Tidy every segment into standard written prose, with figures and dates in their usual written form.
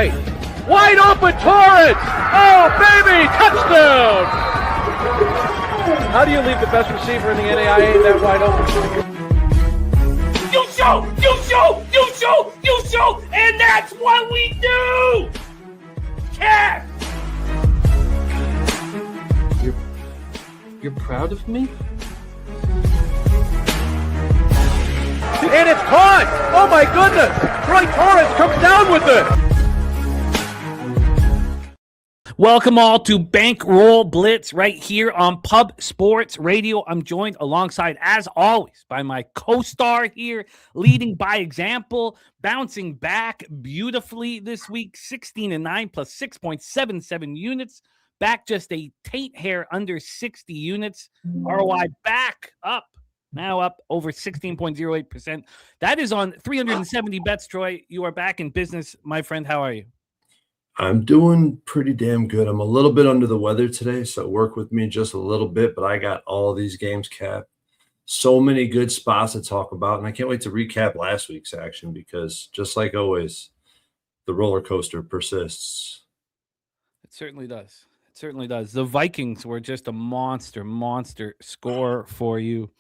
right. Wide open Torrence! Oh, baby! Touchdown! How do you leave the best receiver in the NAIA that wide open? You show, and that's what we do! Cat! You're proud of me? And it's caught! Oh my goodness! Troy Torrence comes down with it! Welcome all to Bankroll Blitz right here on Pub Sports Radio. I'm joined alongside, as always, by my co-star here, leading by example, bouncing back beautifully this week, 16-9 plus 6.77 units. Back just a taint hair under 60 units. ROI back up. Now up over 16.08%. That is on 370 bets, Troy. You are back in business, my friend. How are you? I'm doing pretty damn good. I'm a little bit under the weather today, so work with me just a little bit, but I got all these games capped. So many good spots to talk about, and I can't wait to recap last week's action because just like always, the roller coaster persists. It certainly does. It certainly does. The Vikings were just a monster score for you.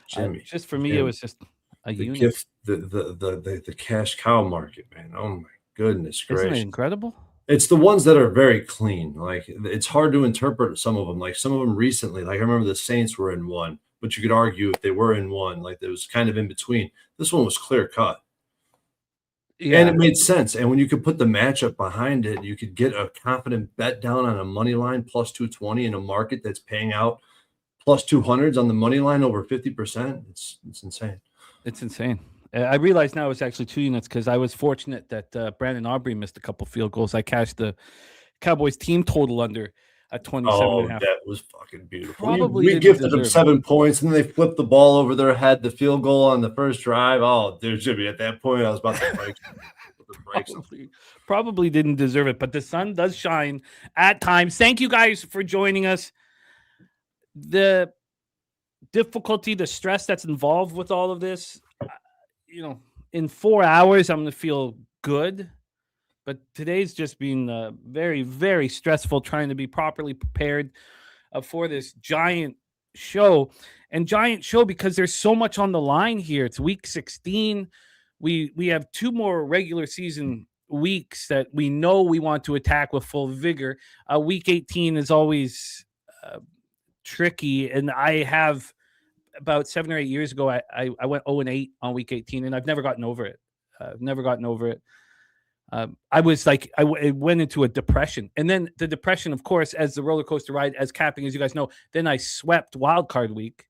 Jimmy, just for me, it was just a unit. Gift, the cash cow market, man. Oh my goodness gracious! Isn't it incredible? It's the ones that are very clean. Like it's hard to interpret some of them. Like some of them recently. Like I remember the Saints were in one, but you could argue if they were in one, like it was kind of in between. This one was clear cut. Yeah. And it made sense. And when you could put the matchup behind it, you could get a confident bet down on a money line plus 220 in a market that's paying out plus 200s on the money line over 50%. It's insane. It's insane. I realize now it's actually 2 units because I was fortunate that Brandon Aubrey missed a couple field goals. I cashed the Cowboys team total under at 27.5. That was fucking beautiful. We gifted them 7 points, and then they flipped the ball over their head, the field goal on the first drive. Oh, there should be. At that point, I was about to break. Probably didn't deserve it, but the sun does shine at times. Thank you guys for joining us. The difficulty, the stress that's involved with all of this, in 4 hours, I'm going to feel good. But today's just been very, very stressful trying to be properly prepared for this giant show. And giant show because there's so much on the line here. It's week 16. We have 2 more regular season weeks that we know we want to attack with full vigor. Week 18 is always tricky, and I have about 7 or 8 years ago I went 0-8 on week 18, and I've never gotten over it. I was like I went into a depression, and then the depression, of course, as the roller coaster ride, as capping, as you guys know, then I swept wild card week.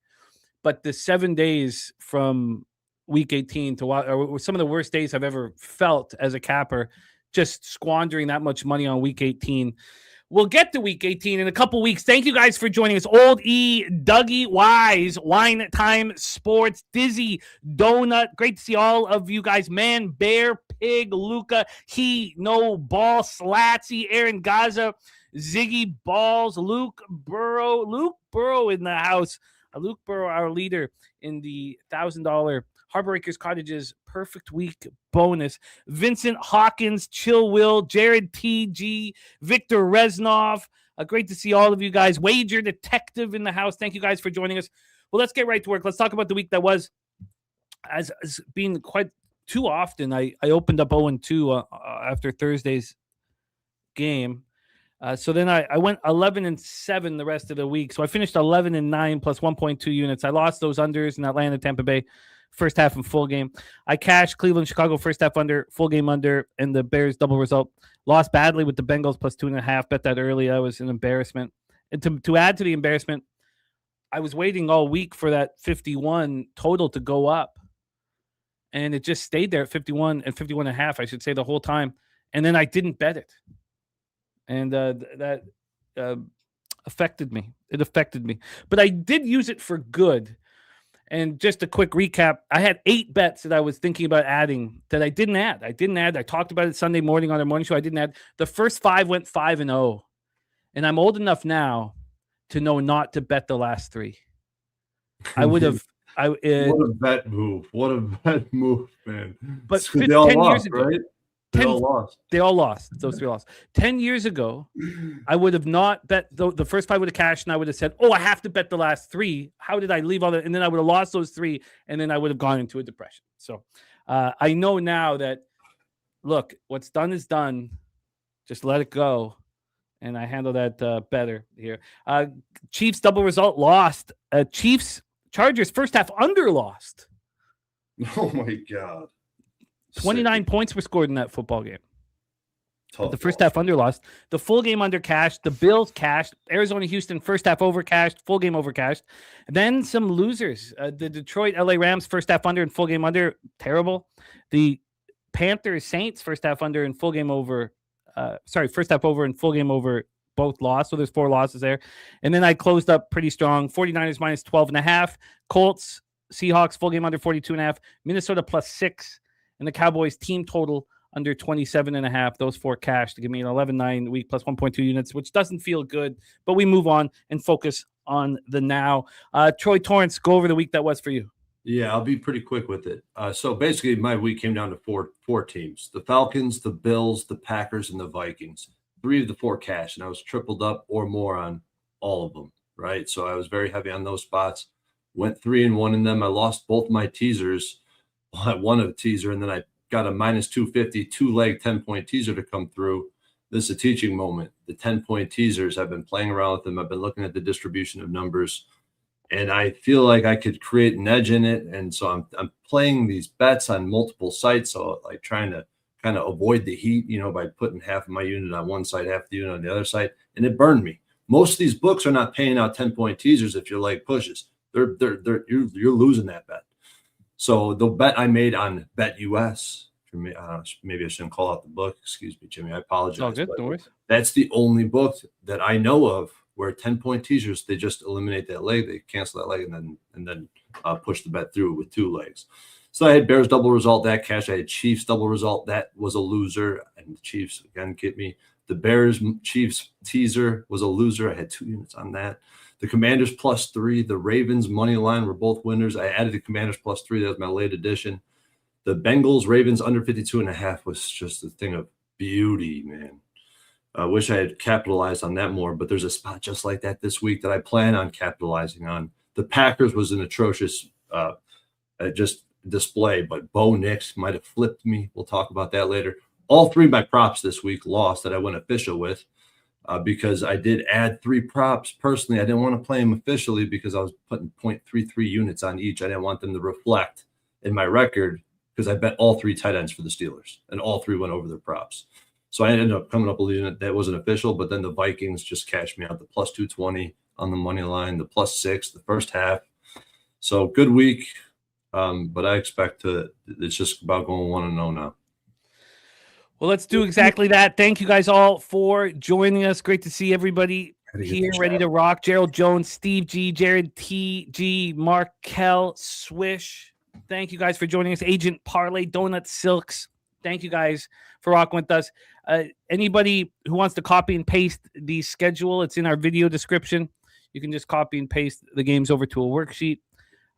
But the 7 days from week 18 to were some of the worst days I've ever felt as a capper, just squandering that much money on week 18. We'll get to week 18 in a couple weeks. Thank you guys for joining us. Old E, Dougie Wise, Wine Time Sports, Dizzy, Donut. Great to see all of you guys. Man, Bear, Pig, Luca, He, No, Ball, Slatsy, Aaron Gaza, Ziggy, Balls, Luke Burrow in the house. Luke Burrow, our leader in the $1,000 Harboracres Cottages Perfect Week bonus. Vincent Hawkins, Chill Will, Jared TG, Victor Reznov. Great to see all of you guys. Wager Detective in the house. Thank you guys for joining us. Well, let's get right to work. Let's talk about the week that was. As being quite too often, I opened up 0-2 after Thursday's game. So then I went 11-7 the rest of the week. So I finished 11-9 plus 1.2 units. I lost those unders in Atlanta, Tampa Bay. First half and full game. I cashed Cleveland, Chicago, first half under, full game under, and the Bears double result. Lost badly with the Bengals plus 2.5. Bet that early. I was an embarrassment. And to add to the embarrassment, I was waiting all week for that 51 total to go up. And it just stayed there at 51 and 51.5, I should say, the whole time. And then I didn't bet it. And that affected me. It affected me. But I did use it for good. And just a quick recap, I had 8 bets that I was thinking about adding that I didn't add. I talked about it Sunday morning on our morning show. I didn't add. The first 5 went 5-0. And I'm old enough now to know not to bet the last 3. I would have. What a bet move. What a bet move, man. But 10 years ago. Right? They all lost. They all lost. Those 3 lost. 10 years ago, I would have not bet the first 5 would have cashed, and I would have said, "Oh, I have to bet the last 3. How did I leave all that?" And then I would have lost those 3, and then I would have gone into a depression. So I know now that, look, what's done is done. Just let it go, and I handle that better here. Chiefs double result lost. Chiefs Chargers first half under lost. Oh my God. 29 points were scored in that football game. Tough The first half under lost. The full game under cashed. The Bills cashed. Arizona, Houston, first half over cashed. Full game over cashed. Then some losers. The Detroit, LA Rams, first half under and full game under. Terrible. The Panthers, Saints, first half under and full game over. First half over and full game over. Both lost. So there's 4 losses there. And then I closed up pretty strong. 49ers minus 12.5. Colts, Seahawks, full game under 42.5. Minnesota plus 6. And the Cowboys team total under 27.5. Those 4 cash to give me an 11-9 week plus 1.2 units, which doesn't feel good. But we move on and focus on the now. Troy Torrance, go over the week that was for you. Yeah, I'll be pretty quick with it. So basically, my week came down to four teams: the Falcons, the Bills, the Packers, and the Vikings. 3 of the 4 cash, and I was tripled up or more on all of them, right? So I was very heavy on those spots. Went 3-1 in them. I lost both my teasers. Well, I won a teaser, and then I got a minus 250 2-leg 10-point teaser to come through. This is a teaching moment. The 10-point teasers, I've been playing around with them. I've been looking at the distribution of numbers, and I feel like I could create an edge in it. And so I'm playing these bets on multiple sites, so like trying to kind of avoid the heat, by putting half of my unit on one side, half the unit on the other side, and it burned me. Most of these books are not paying out 10-point teasers if your leg pushes. You're losing that bet. So the bet I made on Bet US, maybe I shouldn't call out the book. Excuse me, Jimmy. I apologize. All good, no worries. That's the only book that I know of where 10-point teasers, they just eliminate that leg, they cancel that leg, and then push the bet through with 2 legs. So I had Bears double result, that cash. I had Chiefs double result, that was a loser, and the Chiefs again get me. The Bears Chiefs teaser was a loser. I had 2 units on that. The Commanders plus 3, the Ravens money line were both winners. I added the Commanders plus 3. That was my late addition. The Bengals Ravens under 52.5 was just a thing of beauty, man. I wish I had capitalized on that more, but there's a spot just like that this week that I plan on capitalizing on. The Packers was an atrocious just display, but Bo Nix might have flipped me. We'll talk about that later. All 3 of my props this week lost that I went official with. Because I did add 3 props personally. I didn't want to play them officially because I was putting 0.33 units on each. I didn't want them to reflect in my record because I bet all 3 tight ends for the Steelers, and all 3 went over their props. So I ended up coming up with a unit that wasn't official, but then the Vikings just cashed me out, the plus 220 on the money line, the plus 6, the first half. So good week, but I expect it's just about going 1-0 now. Well, let's do exactly that. Thank you guys all for joining us. Great to see everybody here, ready to rock. Gerald Jones, Steve G, Jared T G, Markel, Swish. Thank you guys for joining us. Agent Parlay, Donut Silks. Thank you guys for rocking with us. Anybody who wants to copy and paste the schedule, it's in our video description. You can just copy and paste the games over to a worksheet.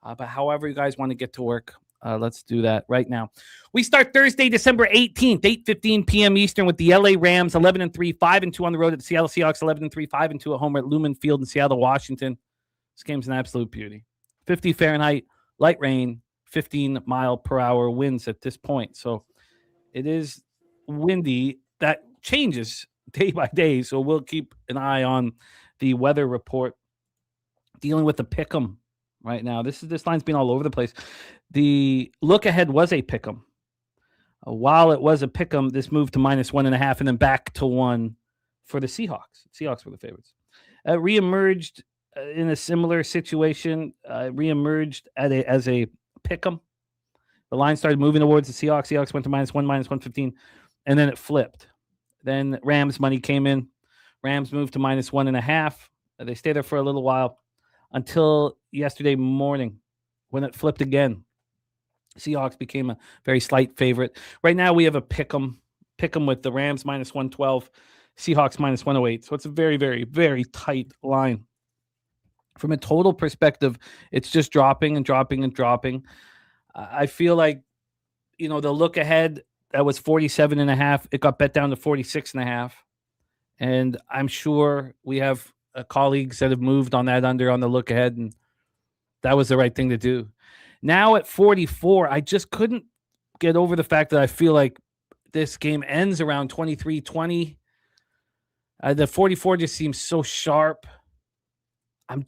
But however you guys want to get to work, let's do that right now. We start Thursday, December 18th, 8:15 p.m. Eastern with the LA Rams, 11-3, 5-2 on the road at the Seattle Seahawks, 11-3, 5-2 at home at Lumen Field in Seattle, Washington. This game's an absolute beauty. 50 Fahrenheit, light rain, 15 mile per hour winds at this point. So it is windy. That changes day by day. So we'll keep an eye on the weather report. Dealing with the pick'em right now. This line's been all over the place. The look ahead was a pick'em. While it was a pick'em, this moved to -1.5 and then back to 1 for the Seahawks. Seahawks were the favorites. Reemerged in a similar situation. Reemerged as a pick'em. The line started moving towards the Seahawks. Seahawks went to -1, -115, and then it flipped. Then Rams money came in. Rams moved to -1.5. They stayed there for a little while until yesterday morning when it flipped again. Seahawks became a very slight favorite. Right now we have a pick'em with the Rams -112, Seahawks -108. So it's a very, very, very tight line. From a total perspective, it's just dropping and dropping and dropping. I feel like, the look ahead, that was 47.5. It got bet down to 46.5. And I'm sure we have colleagues that have moved on that under on the look ahead, and that was the right thing to do. Now at 44, I just couldn't get over the fact that I feel like this game ends around 23-20. The 44 just seems so sharp. I'm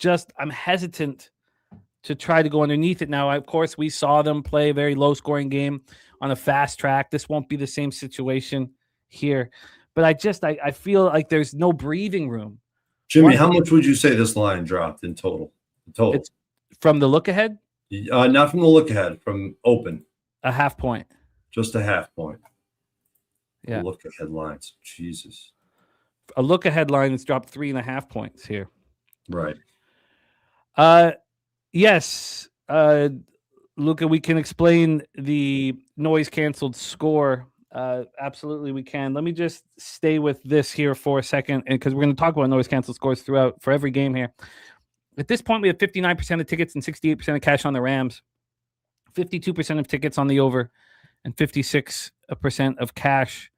hesitant to try to go underneath it now. Of course, we saw them play a very low-scoring game on a fast track. This won't be the same situation here. But I feel like there's no breathing room. Jimmy, how much would you say this line dropped in total? It's from the look ahead? Not from the look ahead, from open. A half point. Just a half point. Yeah. Look ahead lines. Jesus. A look ahead line that's dropped 3.5 points here. Right. Yes. Luca, we can explain the noise canceled score. Absolutely, we can. Let me just stay with this here for a second, and because we're going to talk about noise canceled scores throughout for every game here. At this point, we have 59% of tickets and 68% of cash on the Rams, 52% of tickets on the over, and 56% of cash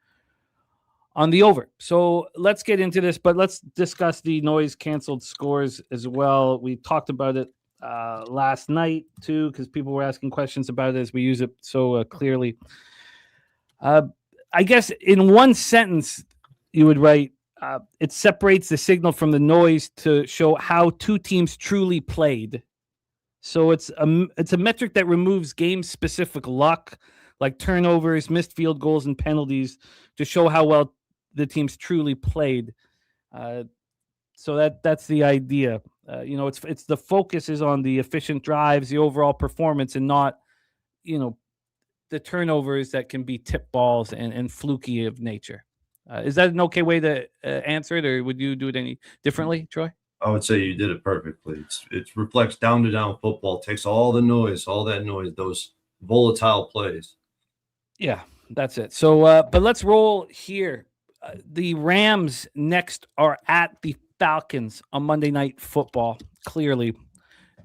on the over. So let's get into this, but let's discuss the noise canceled scores as well. We talked about it last night too, because people were asking questions about it as we use it so clearly. I guess in one sentence, you would write, it separates the signal from the noise to show how two teams truly played. So it's a metric that removes game-specific luck, like turnovers, missed field goals, and penalties, to show how well the teams truly played. So that's the idea. It's the focus is on the efficient drives, the overall performance, and not, the turnovers that can be tip balls and fluky of nature. Is that an okay way to answer it, or would you do it any differently, Troy? I would say you did it perfectly. It reflects down-to-down football, takes all that noise, those volatile plays. Yeah, that's it. So, but let's roll here. The Rams next are at the Falcons on Monday Night Football. Clearly,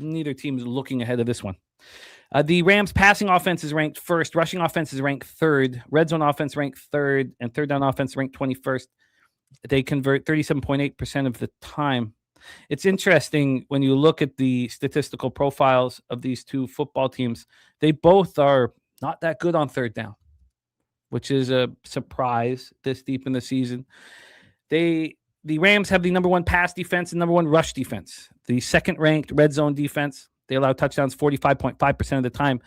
neither team is looking ahead of this one. The Rams passing offense is ranked first. Rushing offense is ranked third. Red zone offense ranked third. And third down offense ranked 21st. They convert 37.8% of the time. It's interesting when you look at the statistical profiles of these two football teams. They both are not that good on third down, which is a surprise this deep in the season. The Rams have the number one pass defense and number one rush defense. The second-ranked red zone defense. They allow touchdowns 45.5% of the time.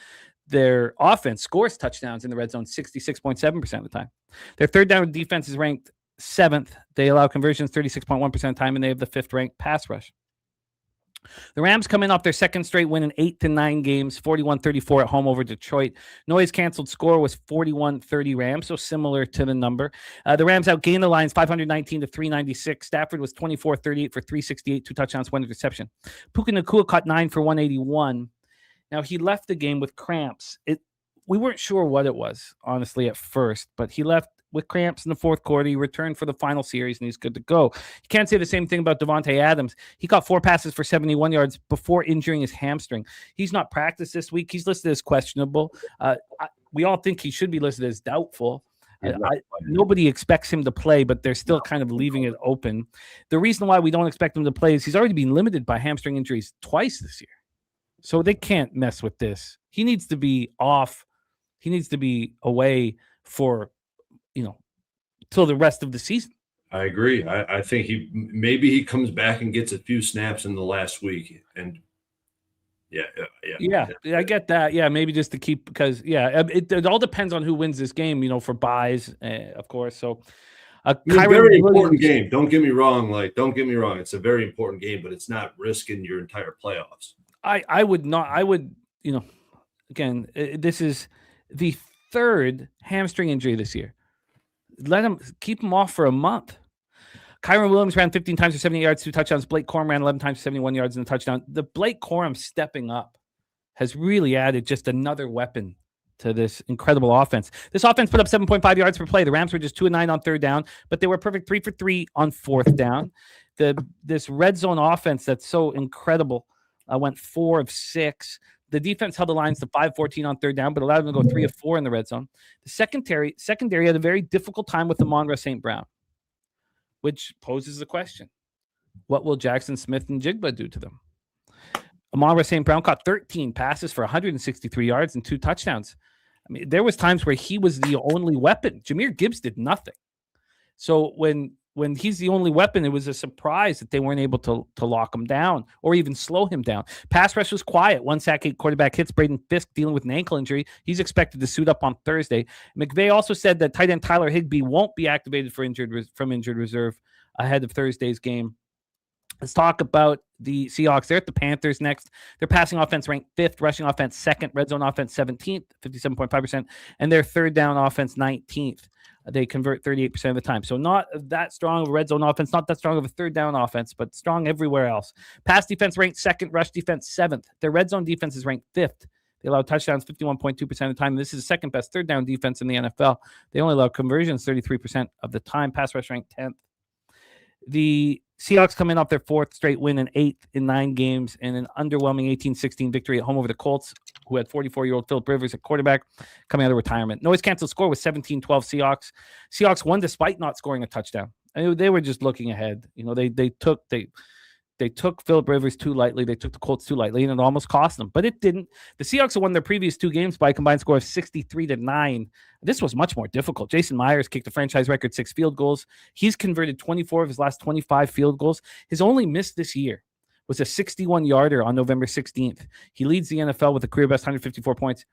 Their offense scores touchdowns in the red zone 66.7% of the time. Their third down defense is ranked 7th. They allow conversions 36.1% of the time, and they have the 5th-ranked pass rush. The Rams come in off their second straight win in 8 to 9 games, 41-34 at home over Detroit. Noise canceled score was 41-30 Rams, so similar to the number. The Rams outgained the Lions 519 to 396. Stafford was 24-38 for 368, 2 touchdowns, 1 interception. Puka Nacua caught 9 for 181. Now, he left the game with cramps. We weren't sure what it was, honestly, at first, but he left with cramps in the fourth quarter. He returned for the final series, and he's good to go. You can't say the same thing about Devontae Adams. He caught 4 passes for 71 yards before injuring his hamstring. He's not practiced this week. He's listed as questionable. We all think he should be listed as doubtful. Nobody expects him to play, but they're still kind of leaving it open. The reason why we don't expect him to play is he's already been limited by hamstring injuries twice this year. So they can't mess with this. He needs to be off. He needs to be away for till the rest of the season. I agree. I think he comes back and gets a few snaps in the last week, and yeah, I get that. Yeah, maybe just to keep, because it all depends on who wins this game. For buys, of course. So it's a very important game. Don't get me wrong. It's a very important game, but it's not risking your entire playoffs. I would not. I would. Again, this is the 3rd hamstring injury this year. Keep him off for a month. Kyron Williams ran 15 times for 78 yards, 2 touchdowns. Blake Corum ran 11 times for 71 yards and a touchdown. The Blake Corum stepping up has really added just another weapon to this incredible offense. This offense put up 7.5 yards per play. The Rams were just 2 of 9 on third down, but they were perfect 3 for 3 on fourth down. This red zone offense that's so incredible went 4 of 6. The defense held the Lions to 5-14 on third down, but allowed them to go 3 of 4 in the red zone. The secondary had a very difficult time with Amon-Ra St. Brown, which poses the question: what will Jackson Smith and Jigba do to them? Amon-Ra St. Brown caught 13 passes for 163 yards and 2 touchdowns. I mean, there was times where he was the only weapon. Jahmyr Gibbs did nothing. So when he's the only weapon, it was a surprise that they weren't able to lock him down or even slow him down. Pass rush was quiet. 1 sack, 8 quarterback hits. Braden Fisk dealing with an ankle injury. He's expected to suit up on Thursday. McVay also said that tight end Tyler Higbee won't be activated from injured reserve ahead of Thursday's game. Let's talk about the Seahawks. They're at the Panthers next. Their passing offense ranked 5th, rushing offense 2nd, red zone offense 17th, 57.5%, and their third down offense 19th. They convert 38% of the time. So not that strong of a red zone offense, not that strong of a third down offense, but strong everywhere else. Pass defense ranked 2nd, rush defense 7th. Their red zone defense is ranked 5th. They allow touchdowns 51.2% of the time. This is the second best third down defense in the NFL. They only allow conversions 33% of the time. Pass rush ranked 10th. The Seahawks come in off their 4th straight win and 8th in 9 games and an underwhelming 18-16 victory at home over the Colts, who had 44-year-old Philip Rivers at quarterback coming out of retirement. Noise canceled score was 17-12 Seahawks. Seahawks won despite not scoring a touchdown. I mean, they were just looking ahead. You know, they took Philip Rivers too lightly. They took the Colts too lightly, and it almost cost them. But it didn't. The Seahawks have won their previous 2 games by a combined score of 63-9. This was much more difficult. Jason Myers kicked a franchise record 6 field goals. He's converted 24 of his last 25 field goals. His only miss this year was a 61-yarder on November 16th. He leads the NFL with a career best 154 points.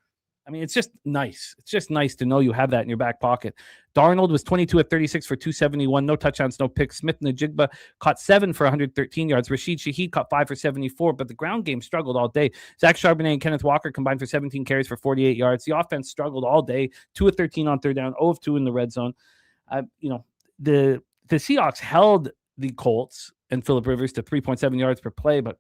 I mean, it's just nice. It's just nice to know you have that in your back pocket. Darnold was 22 of 36 for 271, no touchdowns, no picks. Smith and Najigba caught 7 for 113 yards. Rashid Shaheed caught 5 for 74, but the ground game struggled all day. Zach Charbonnet and Kenneth Walker combined for 17 carries for 48 yards. The offense struggled all day. 2 of 13 on third down, 0 of 2 in the red zone. The Seahawks held the Colts and Philip Rivers to 3.7 yards per play, but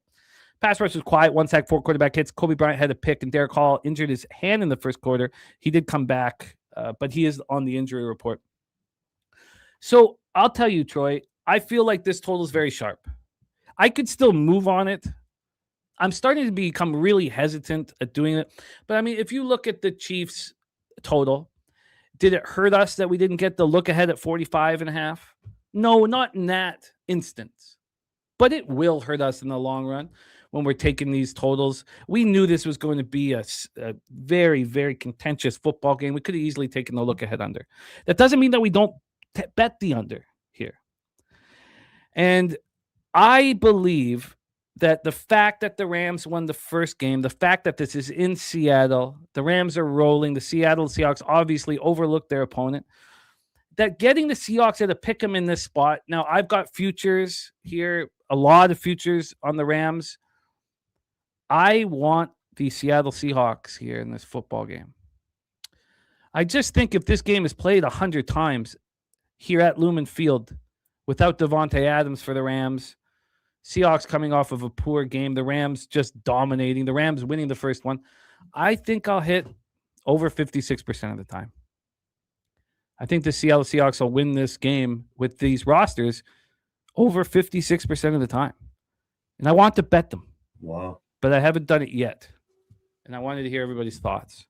pass rush was quiet. 1 sack, 4 quarterback hits. Kobe Bryant had a pick, and Derek Hall injured his hand in the first quarter. He did come back, but he is on the injury report. So I'll tell you, Troy, I feel like this total is very sharp. I could still move on it. I'm starting to become really hesitant at doing it. But, I mean, if you look at the Chiefs total, did it hurt us that we didn't get the look ahead at 45.5? No, not in that instance. But it will hurt us in the long run when we're taking these totals. We knew this was going to be a very, very contentious football game. We could have easily taken the look ahead under. That doesn't mean that we don't bet the under here. And I believe that the fact that the Rams won the first game, the fact that this is in Seattle, the Rams are rolling, the Seattle Seahawks obviously overlooked their opponent, that getting the Seahawks at a pick 'em in this spot. Now, I've got futures here, a lot of futures on the Rams. I want the Seattle Seahawks here in this football game. I just think if this game is played 100 times here at Lumen Field without Devontae Adams for the Rams, Seahawks coming off of a poor game, the Rams just dominating, the Rams winning the first one, I think I'll hit over 56% of the time. I think the Seattle Seahawks will win this game with these rosters over 56% of the time. And I want to bet them. Wow. But I haven't done it yet. And I wanted to hear everybody's thoughts.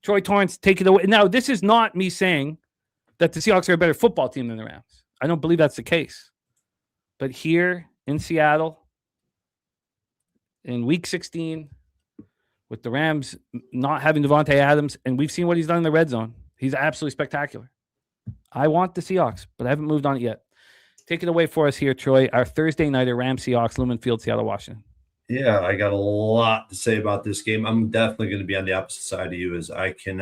Troy Torrence, take it away. Now, this is not me saying that the Seahawks are a better football team than the Rams. I don't believe that's the case. But here in Seattle, in Week 16, with the Rams not having Devontae Adams, and we've seen what he's done in the red zone. He's absolutely spectacular. I want the Seahawks, but I haven't moved on it yet. Take it away for us here, Troy. Our Thursday nighter, Rams Seahawks, Lumen Field, Seattle, Washington. Yeah, I got a lot to say about this game. I'm definitely going to be on the opposite side of you, as I can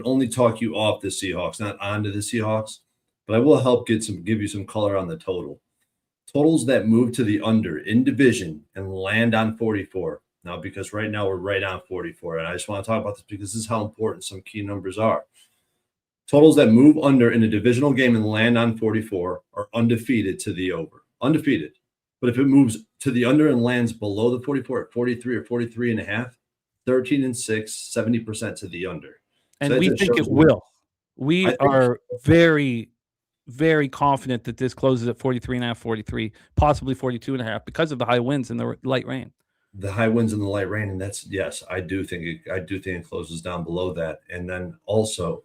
only talk you off the Seahawks, not onto the Seahawks, but I will help give you some color on the total. Totals that move to the under in division and land on 44. Now, because right now we're right on 44, and I just want to talk about this because this is how important some key numbers are. Totals that move under in a divisional game and land on 44 are undefeated to the over. Undefeated. But if it moves to the under and lands below the 44 at 43 or 43.5, 13-6, 70% to the under. And so we think it will. We are very, very confident that this closes at 43.5, 43, possibly 42.5 because of the high winds and the light rain. the high winds and the light rain, and that's yes, I do think it closes down below that, and then also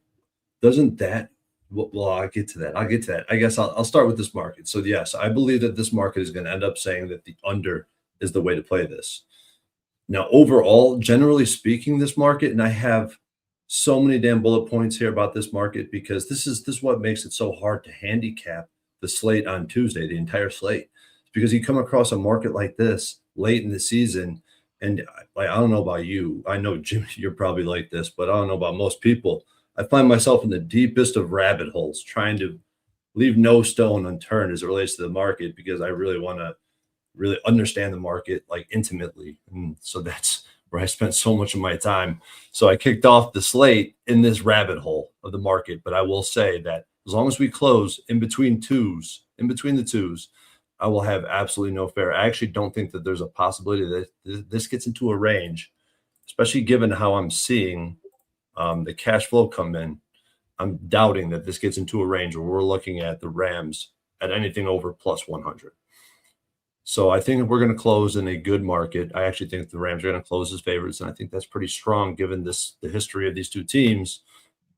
doesn't that. Well, I'll get to that. I guess I'll start with this market. So yes, I believe that this market is going to end up saying that the under is the way to play this. Now, overall, generally speaking, this market, and I have so many damn bullet points here about this market because this is what makes it so hard to handicap the slate on Tuesday, the entire slate, because you come across a market like this late in the season, and like I don't know about you, I know Jim, you're probably like this, but I don't know about most people. I find myself in the deepest of rabbit holes, trying to leave no stone unturned as it relates to the market because I really want to really understand the market like intimately, and so that's where I spent so much of my time. So I kicked off the slate in this rabbit hole of the market. But I will say that as long as we close in between the twos, I will have absolutely no fear. I actually don't think that there's a possibility that this gets into a range, especially given how I'm seeing the cash flow come in. I'm doubting that this gets into a range where we're looking at the Rams at anything over plus 100. So I think we're going to close in a good market. I actually think the Rams are going to close as favorites, and I think that's pretty strong given the history of these two teams.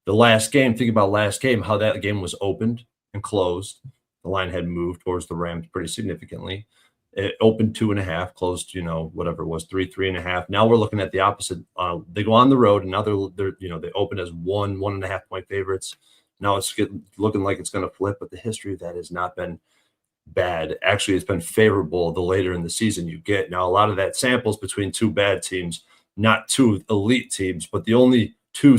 The last game, think about last game, how that game was opened and closed. The line had moved towards the Rams pretty significantly. It opened 2.5, closed, whatever it was, 3.5. Now we're looking at the opposite. They go on the road, and now they're they open as 1.5 point favorites. Now it's looking like it's going to flip, but the history of that has not been bad. Actually, it's been favorable the later in the season you get. Now, a lot of that samples between two bad teams, not two elite teams, but the only two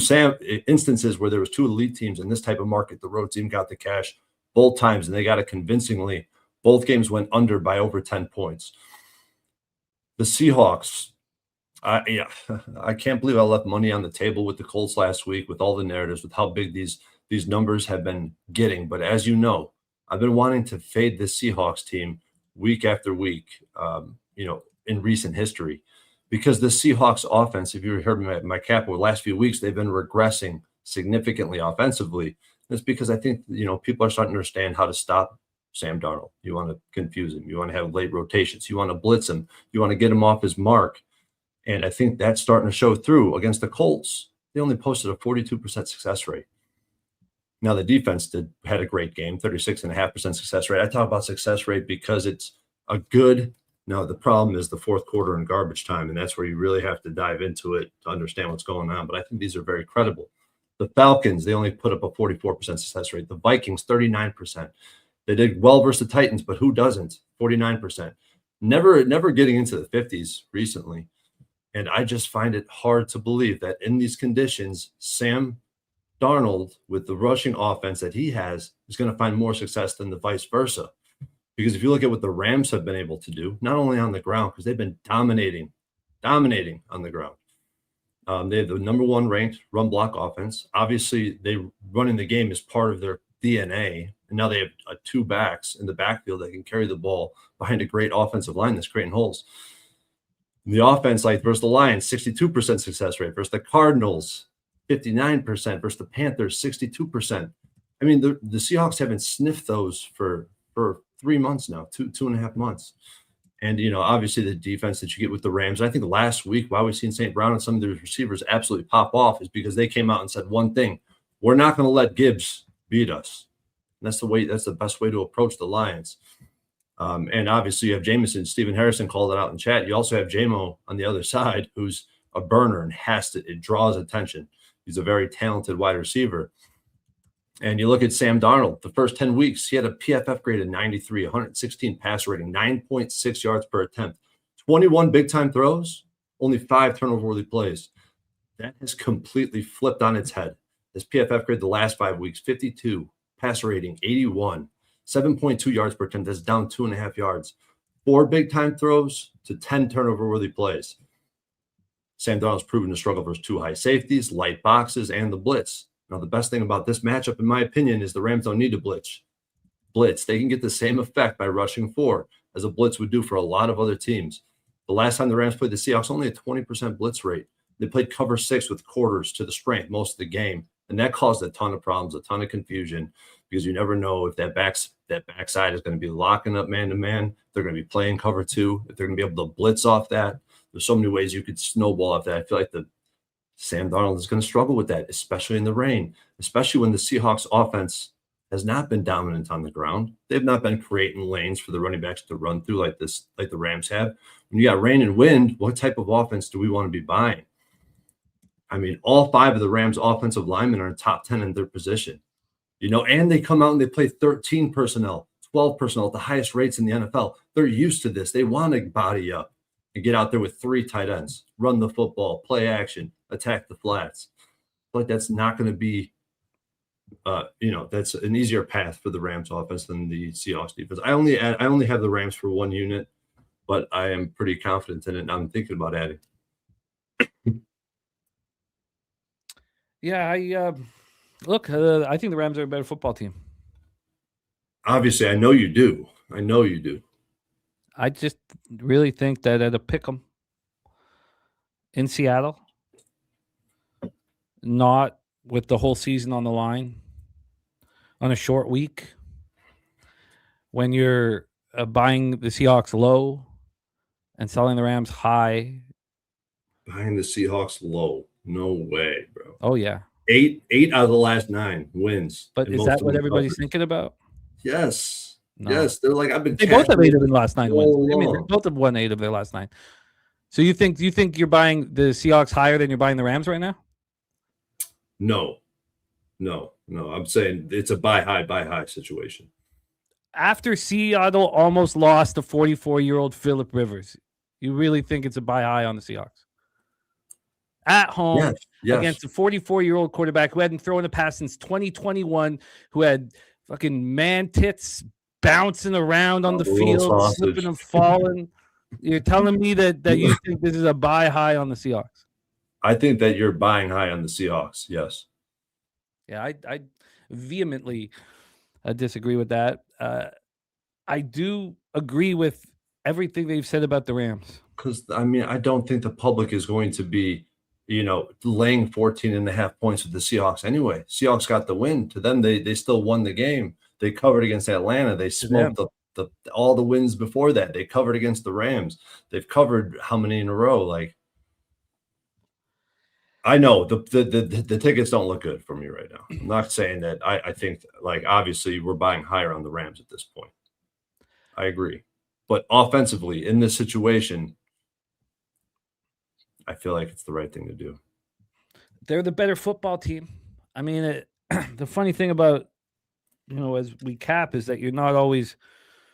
instances where there was two elite teams in this type of market, the road team got the cash both times, and they got it convincingly. Both games went under by over 10 points. The Seahawks, I can't believe I left money on the table with the Colts last week with all the narratives, with how big these numbers have been getting. But as you know, I've been wanting to fade this Seahawks team week after week, in recent history, because the Seahawks offense, if you heard my cap over the last few weeks, they've been regressing significantly offensively. It's because I think, people are starting to understand how to stop Sam Darnold. You want to confuse him. You want to have late rotations. You want to blitz him. You want to get him off his mark. And I think that's starting to show through. Against the Colts, they only posted a 42% success rate. Now, the defense had a great game, 36.5% success rate. I talk about success rate because it's a good – now, the problem is the fourth quarter and garbage time, and that's where you really have to dive into it to understand what's going on. But I think these are very credible. The Falcons, they only put up a 44% success rate. The Vikings, 39%. They did well versus the Titans, but who doesn't? 49%. Never getting into the 50s recently. And I just find it hard to believe that in these conditions, Sam Darnold, with the rushing offense that he has, is going to find more success than the vice versa. Because if you look at what the Rams have been able to do, not only on the ground, because they've been dominating on the ground. They have the number one ranked run block offense. Obviously, they running the game is part of their DNA. And now they have two backs in the backfield that can carry the ball behind a great offensive line that's creating holes. The offense, like versus the Lions, 62% success rate. Versus the Cardinals, 59%. Versus the Panthers, 62%. I mean, the Seahawks haven't sniffed those for 3 months now, 2.5 months. And, obviously the defense that you get with the Rams, I think last week, why we've seen St. Brown and some of the receivers absolutely pop off is because they came out and said one thing: we're not going to let Gibbs beat us. And that's the best way to approach the Lions. And obviously you have Jameson. Stephen Harrison called it out in chat. You also have J-Mo on the other side, who's a burner and it draws attention. He's a very talented wide receiver. And you look at Sam Darnold, the first 10 weeks, he had a PFF grade of 93, 116 pass rating, 9.6 yards per attempt, 21 big-time throws, only 5 turnover-worthy plays. That has completely flipped on its head. His PFF grade the last 5 weeks, 52, pass rating, 81, 7.2 yards per attempt. That's down 2.5 yards. 4 big-time throws to 10 turnover-worthy plays. Sam Darnold's proven to struggle versus 2 high safeties, light boxes, and the blitz. Now, the best thing about this matchup, in my opinion, is the Rams don't need to blitz. They can get the same effect by rushing 4 as a blitz would do for a lot of other teams. The last time the Rams played the Seahawks, only a 20% blitz rate. They played cover 6 with quarters to the strength most of the game, and that caused a ton of problems, a ton of confusion, because you never know if that backside is going to be locking up man-to-man. They're going to be playing cover 2, if they're going to be able to blitz off that. There's so many ways you could snowball off that. I feel like the Sam Darnold is going to struggle with that, especially in the rain, especially when the Seahawks offense has not been dominant on the ground. They've not been creating lanes for the running backs to run through like the Rams have. When you got rain and wind, what type of offense do we want to be buying? I mean, all 5 of the Rams offensive linemen are in top 10 in their position, and they come out and they play 13 personnel, 12 personnel at the highest rates in the NFL. They're used to this. They want to body up and get out there with 3 tight ends, run the football, play action, attack the flats. But that's not going to be, that's an easier path for the Rams offense than the Seahawks defense. I only have the Rams for 1 unit, but I am pretty confident in it, and I'm thinking about adding. Yeah, I think the Rams are a better football team. Obviously, I know you do. I just really think that at a pick'em in Seattle, not with the whole season on the line, on a short week, when you're buying the Seahawks low and selling the Rams high. Buying the Seahawks low. No way, bro. Oh, yeah. 8 out of the last 9 wins. But is that what everybody's thinking about? Yes. No. Yes. They're like, I've been. They both have 8 of the last 9 wins. long. I mean, they both have won 8 of their last 9. So you think you're buying the Seahawks higher than you're buying the Rams right now? No. I'm saying it's a buy high situation. After Seattle almost lost to 44-year-old Phillip Rivers, you really think it's a buy high on the Seahawks? At home against a 44-year-old quarterback who hadn't thrown a pass since 2021, who had fucking man tits bouncing around on the field, slipping and falling. You're telling me that you think this is a buy high on the Seahawks? I think that you're buying high on the Seahawks, yes. Yeah, I vehemently disagree with that. I do agree with everything they've said about the Rams. Because, I mean, I don't think the public is going to be, laying 14.5 points with the Seahawks anyway. Seahawks got the win. To them, they still won the game. They covered against Atlanta. They smoked all the wins before that. They covered against the Rams. They've covered how many in a row? Like, I know the tickets don't look good for me right now. I'm not saying that. I think, like, obviously we're buying higher on the Rams at this point. I agree. But offensively, in this situation, I feel like it's the right thing to do. They're the better football team. I mean, the funny thing about, as we cap is that you're not always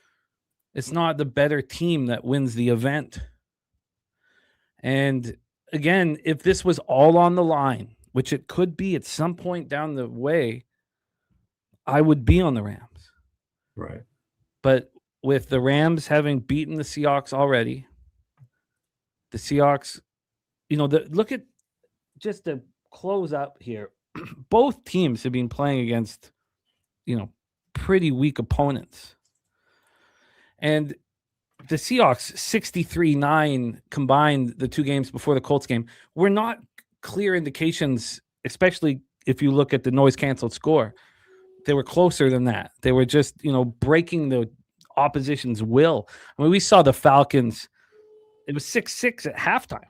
– it's not the better team that wins the event. And, again, if this was all on the line, which it could be at some point down the way, I would be on the Rams. Right. But with the Rams having beaten the Seahawks already, the Seahawks – look at just to close up here. Both teams have been playing against, pretty weak opponents. And the Seahawks 63-9 combined the 2 games before the Colts game were not clear indications, especially if you look at the noise canceled score. They were closer than that. They were just, breaking the opposition's will. I mean, we saw the Falcons. It was 6-6 at halftime.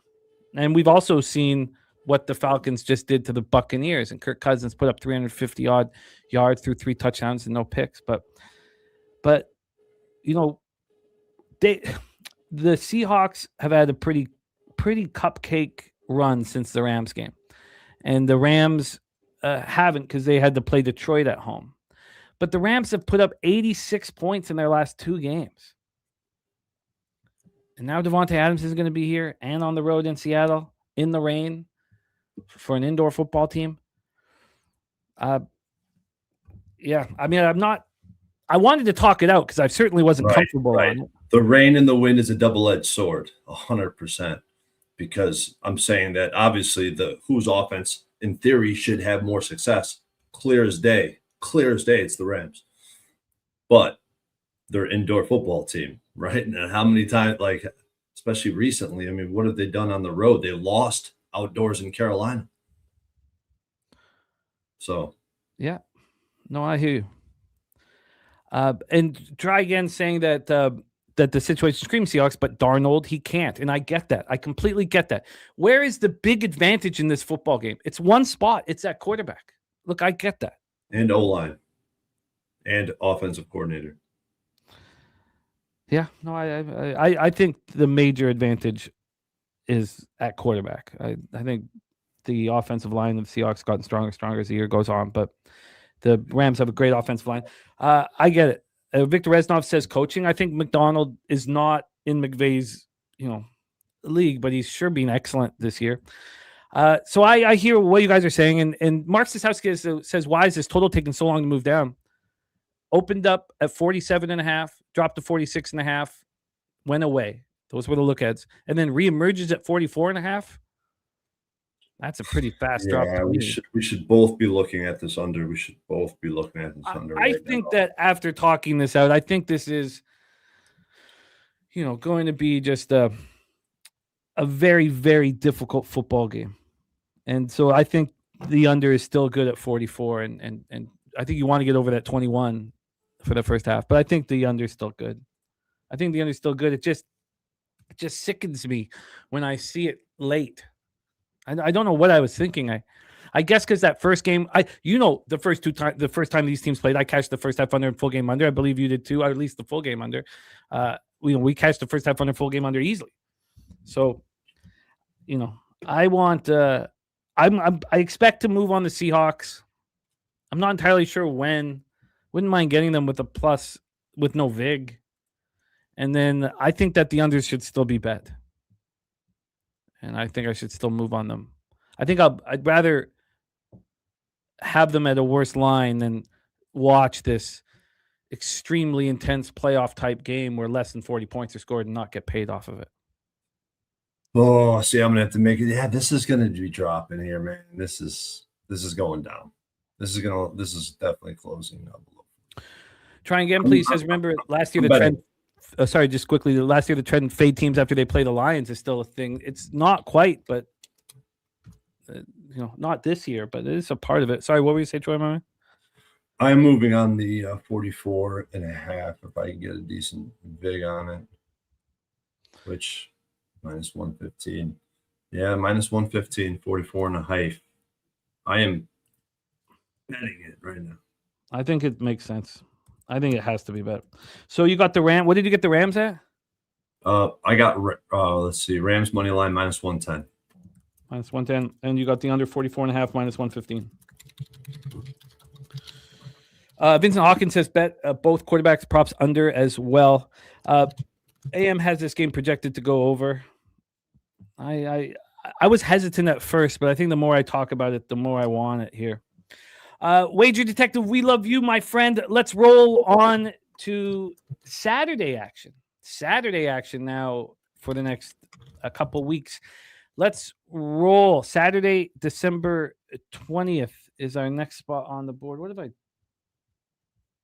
And we've also seen what the Falcons just did to the Buccaneers, and Kirk Cousins put up 350-odd yards through 3 touchdowns and no picks. But the Seahawks have had a pretty cupcake run since the Rams game, and the Rams haven't, because they had to play Detroit at home. But the Rams have put up 86 points in their last 2 games. And now Devontae Adams is going to be here and on the road in Seattle in the rain for an indoor football team. Yeah, I mean, I wanted to talk it out because I certainly wasn't comfortable on it. The rain and the wind is a double-edged sword, 100%, because I'm saying that obviously whose offense in theory should have more success. Clear as day, it's the Rams. But they're indoor football team, right? And how many times, like, especially recently, I mean, what have they done on the road? They lost outdoors in Carolina. So, yeah, no, I hear you. And try again saying that that the situation screams Seahawks, but Darnold, he can't. And I get that. I completely get that. Where is the big advantage in this football game? It's one spot. It's at quarterback. Look, I get that. And O-line. And offensive coordinator. Yeah, no, I think the major advantage is at quarterback. I think the offensive line of the Seahawks gotten stronger as the year goes on, but the Rams have a great offensive line. I get it. Victor Reznov says coaching. I think McDonald is not in McVay's, league, but he's sure been excellent this year. So I hear what you guys are saying, and Mark Sisowski says, why is this total taking so long to move down? Opened up at 47.5, dropped to 46.5, went away. Those were the look aheads, and then reemerges at 44.5. That's a pretty fast drop. Yeah, we should both be looking at this under. We should both be looking at this under. I think that after talking this out, I think this is, going to be just a very, very difficult football game. And so I think the under is still good at 44, and I think you want to get over that 21 for the first half. But I think the under is still good. It just sickens me when I see it late. I don't know what I was thinking. I guess because that first game, the first time these teams played, I cashed the first half under and full game under. I believe you did too, or at least the full game under. We cashed the first half under, full game under easily. So, I want. I expect to move on the Seahawks. I'm not entirely sure when. Wouldn't mind getting them with a plus with no vig, and then I think that the unders should still be bet. And I think I should still move on them. I think I'd rather have them at a worse line than watch this extremely intense playoff type game where less than 40 points are scored and not get paid off of it. Oh, see, I'm gonna have to make it. Yeah, this is gonna be dropping here, man. This is going down. This is definitely closing up. Try again, please. Says remember last year the trend. Sorry, just quickly. Last year, the trend and fade teams after they play the Lions is still a thing. It's not quite, but not this year, but it is a part of it. Sorry, what were you saying, Troy? Mama? I'm moving on the 44.5 if I can get a decent vig on it, which minus 115. Yeah, minus 115, 44.5. I am betting it right now. I think it makes sense. I think it has to be bet. So you got the Ram. What did you get the Rams at? I got let's see, Rams money line minus 110. Minus 110, and you got the under 44.5 minus 115. Vincent Hawkins says bet both quarterbacks props under as well. AM has this game projected to go over. I was hesitant at first, but I think the more I talk about it, the more I want it here. Wager Detective, we love you, my friend. Let's roll on to Saturday action. Saturday action now for the next couple weeks. Let's roll. Saturday, December 20th is our next spot on the board. What have I?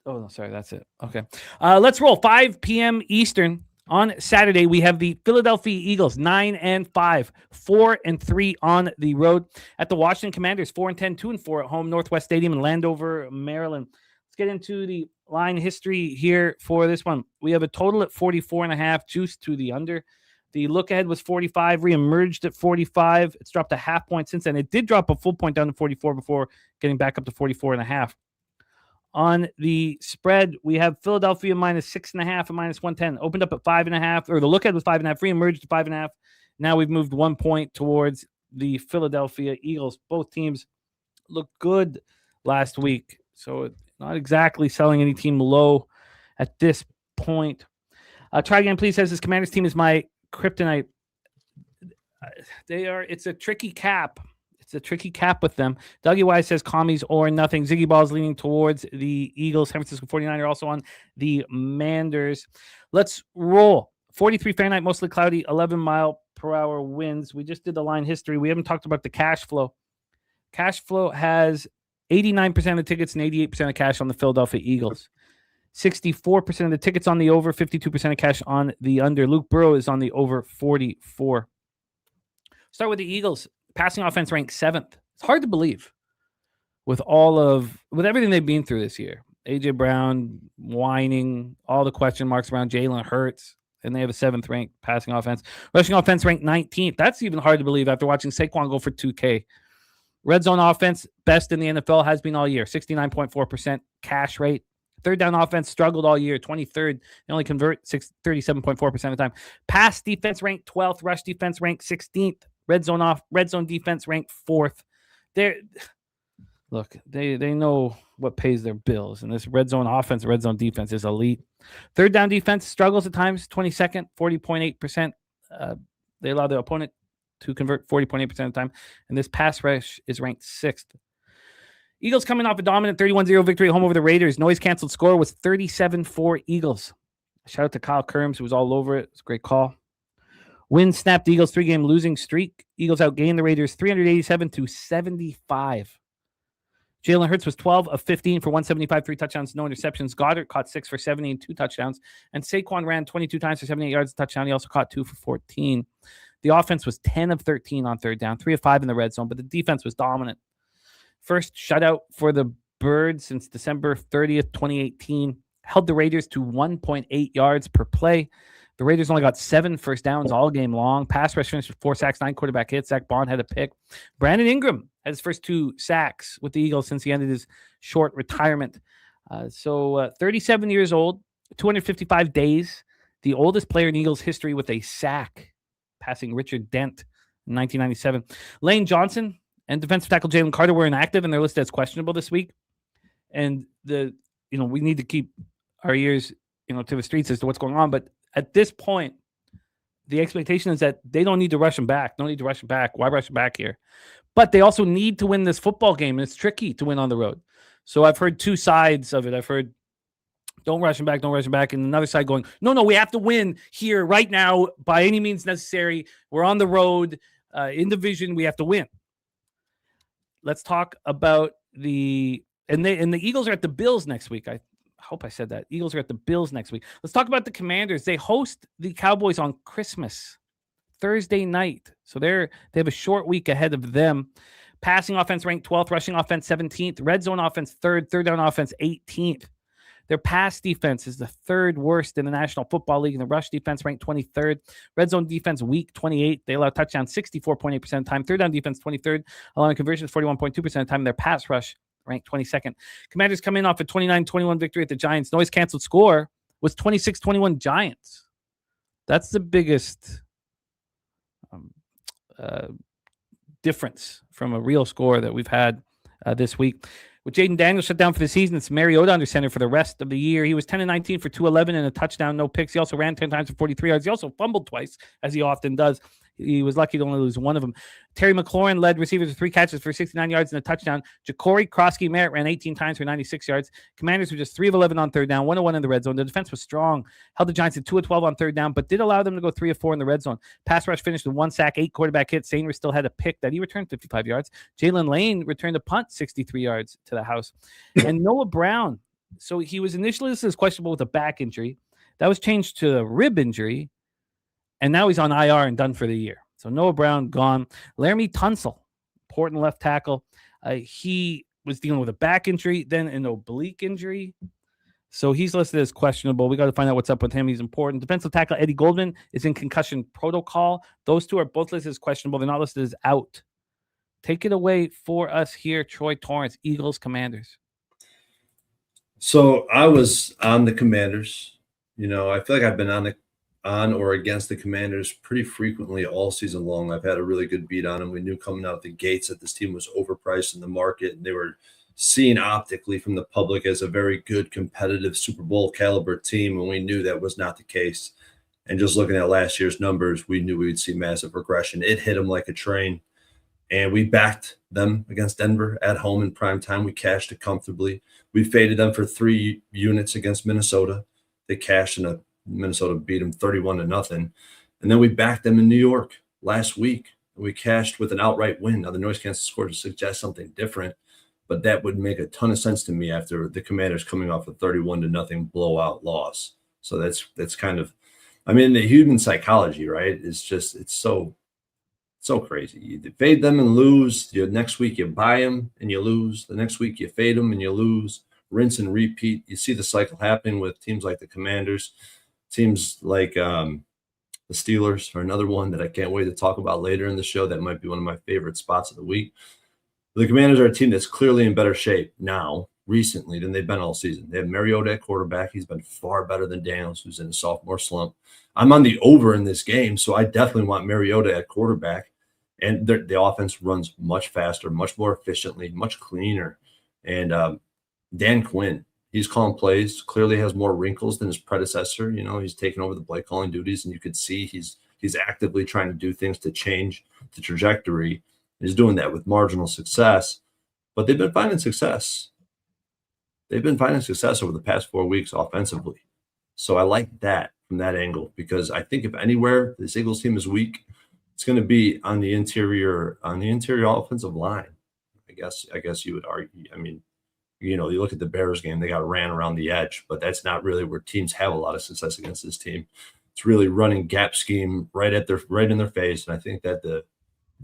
Oh, no, sorry. That's it. Okay. Let's roll. 5 p.m. Eastern. On Saturday, we have the Philadelphia Eagles, 9-5, 4-3 on the road at the Washington Commanders, 4-10, 2-4 at home, Northwest Stadium in Landover, Maryland. Let's get into the line history here for this one. We have a total at 44.5, juice to the under. The look ahead was 45, reemerged at 45. It's dropped a half point since then. It did drop a full point down to 44 before getting back up to 44.5. On the spread, we have Philadelphia minus 6.5 and minus 110. Opened up at 5.5, or the look ahead was 5.5, reemerged to 5.5. Now we've moved 1 point towards the Philadelphia Eagles. Both teams looked good last week, so not exactly selling any team low at this point. Try again, please. Says this Commanders team is my kryptonite. It's a tricky cap. It's a tricky cap with them. Dougie Wise says commies or nothing. Ziggy Ball's leaning towards the Eagles. San Francisco 49 are also on the Manders. Let's roll. 43 Fahrenheit, mostly cloudy, 11 mile per hour winds. We just did the line history. We haven't talked about the cash flow. Cash flow has 89% of the tickets and 88% of cash on the Philadelphia Eagles. 64% of the tickets on the over, 52% of cash on the under. Luke Burrow is on the over 44. Start with the Eagles. Passing offense ranked 7th. It's hard to believe with everything they've been through this year. A.J. Brown whining, all the question marks around Jalen Hurts. and they have a 7th ranked passing offense. Rushing offense ranked 19th. That's even hard to believe after watching Saquon go for 2K. Red zone offense, best in the NFL, has been all year, 69.4% cash rate. Third down offense struggled all year, 23rd. They only convert 37.4% of the time. Pass defense ranked 12th. Rush defense ranked 16th. Red zone defense ranked 4th. They know what pays their bills, and this red zone offense, red zone defense is elite. Third down defense struggles at times, 22nd, 40.8%. They allow their opponent to convert 40.8% of the time, and this pass rush is ranked 6th. Eagles coming off a dominant 31-0 victory at home over the Raiders. Noise-canceled score was 37-4 Eagles. Shout out to Kyle Kerms, who was all over it. It's a great call. Win snapped the Eagles' 3-game losing streak. Eagles outgained the Raiders 387-75. Jalen Hurts was 12 of 15 for 175, 3 touchdowns, no interceptions. Goddard caught 6 for 70 and 2 touchdowns. And Saquon ran 22 times for 78 yards, a touchdown. He also caught 2 for 14. The offense was 10 of 13 on third down, 3 of 5 in the red zone, but the defense was dominant. First shutout for the Birds since December 30th, 2018. Held the Raiders to 1.8 yards per play. The Raiders only got 7 first downs all game long. Pass rush finished with 4 sacks, 9 quarterback hits. Zach Bond had a pick. Brandon Ingram had his first 2 sacks with the Eagles since he ended his short retirement. 37 years old, 255 days, the oldest player in Eagles history with a sack, passing Richard Dent in 1997. Lane Johnson and defensive tackle Jalen Carter were inactive, and they're listed as questionable this week. And we need to keep our ears, to the streets as to what's going on. But at this point, the expectation is that they don't need to rush him back. No need to rush him back. Why rush him back here? But they also need to win this football game, and it's tricky to win on the road. So I've heard 2 sides of it. I've heard, don't rush him back, don't rush him back. And another side going, no, we have to win here right now by any means necessary. We're on the road in division. We have to win. Let's talk about the Eagles are at the Bills next week. I hope I said that. Eagles are at the Bills next week. Let's talk about the Commanders. They host the Cowboys on Christmas, Thursday night. So they have a short week ahead of them. Passing offense ranked 12th, rushing offense 17th, red zone offense 3rd, third down offense 18th. Their pass defense is the 3rd worst in the National Football League, and the rush defense ranked 23rd. Red zone defense weak 28th. They allow touchdowns 64.8% of the time. Third down defense 23rd, allowing conversions 41.2% of the time. Their pass rush ranked 22nd. Commanders come in off a 29-21 victory at the Giants. Noise canceled score was 26-21 Giants. That's the biggest difference from a real score that we've had this week. With Jaden Daniels shut down for the season, it's Mariota under center for the rest of the year. He was 10-19 for 211 and a touchdown, no picks. He also ran 10 times for 43 yards. He also fumbled twice, as he often does. He was lucky to only lose one of them. Terry McLaurin led receivers with 3 catches for 69 yards and a touchdown. Ja'Cory Krosky-Merritt ran 18 times for 96 yards. Commanders were just 3 of 11 on third down, 1 of 1 in the red zone. The defense was strong. Held the Giants at 2 of 12 on third down, but did allow them to go 3 of 4 in the red zone. Pass rush finished with 1 sack, 8 quarterback hits. Sainer still had a pick that he returned 55 yards. Jalen Lane returned a punt 63 yards to the house. And Noah Brown, so he was initially listed as questionable with a back injury. That was changed to a rib injury, and now he's on IR and done for the year. So Noah Brown gone. Laramie Tunsil, important left tackle. He was dealing with a back injury, then an oblique injury. So he's listed as questionable. We got to find out what's up with him. He's important. Defensive tackle Eddie Goldman is in concussion protocol. Those 2 are both listed as questionable. They're not listed as out. Take it away for us here, Troy Torrence, Eagles, Commanders. So I was on the Commanders. I feel like I've been on or against the Commanders pretty frequently all season long. I've had a really good beat on them. We knew coming out the gates that this team was overpriced in the market, and they were seen optically from the public as a very good, competitive Super Bowl caliber team, and we knew that was not the case. And just looking at last year's numbers, we knew we'd see massive regression. It hit them like a train, and we backed them against Denver at home in prime time. We cashed it comfortably. We faded them for 3 units against Minnesota. They cashed, and Minnesota beat them 31-0. And then we backed them in New York last week. We cashed with an outright win. Now, the noise cancel score to suggest something different, but that would make a ton of sense to me after the Commanders coming off a 31-0 blowout loss. So that's kind of, the human psychology, right? It's so crazy. You fade them and lose. Next week you buy them and you lose. The next week you fade them and you lose. Rinse and repeat. You see the cycle happening with teams like the Commanders. Teams like the Steelers are another one that I can't wait to talk about later in the show. That might be one of my favorite spots of the week. The Commanders are a team that's clearly in better shape now, recently, than they've been all season. They have Mariota at quarterback. He's been far better than Daniels, who's in a sophomore slump. I'm on the over in this game, so I definitely want Mariota at quarterback. And the offense runs much faster, much more efficiently, much cleaner. And Dan Quinn, he's calling plays, clearly has more wrinkles than his predecessor. You know, he's taken over the play calling duties, and you could see he's actively trying to do things to change the trajectory. He's doing that with marginal success, but they've been finding success. They've been finding success over the past 4 weeks offensively. So I like that from that angle, because I think if anywhere this Eagles team is weak, it's going to be on the interior offensive line. I guess you would argue. I mean, you know, you look at the Bears game, they got ran around the edge, but that's not really where teams have a lot of success against this team. It's really running gap scheme right in their face. And I think that the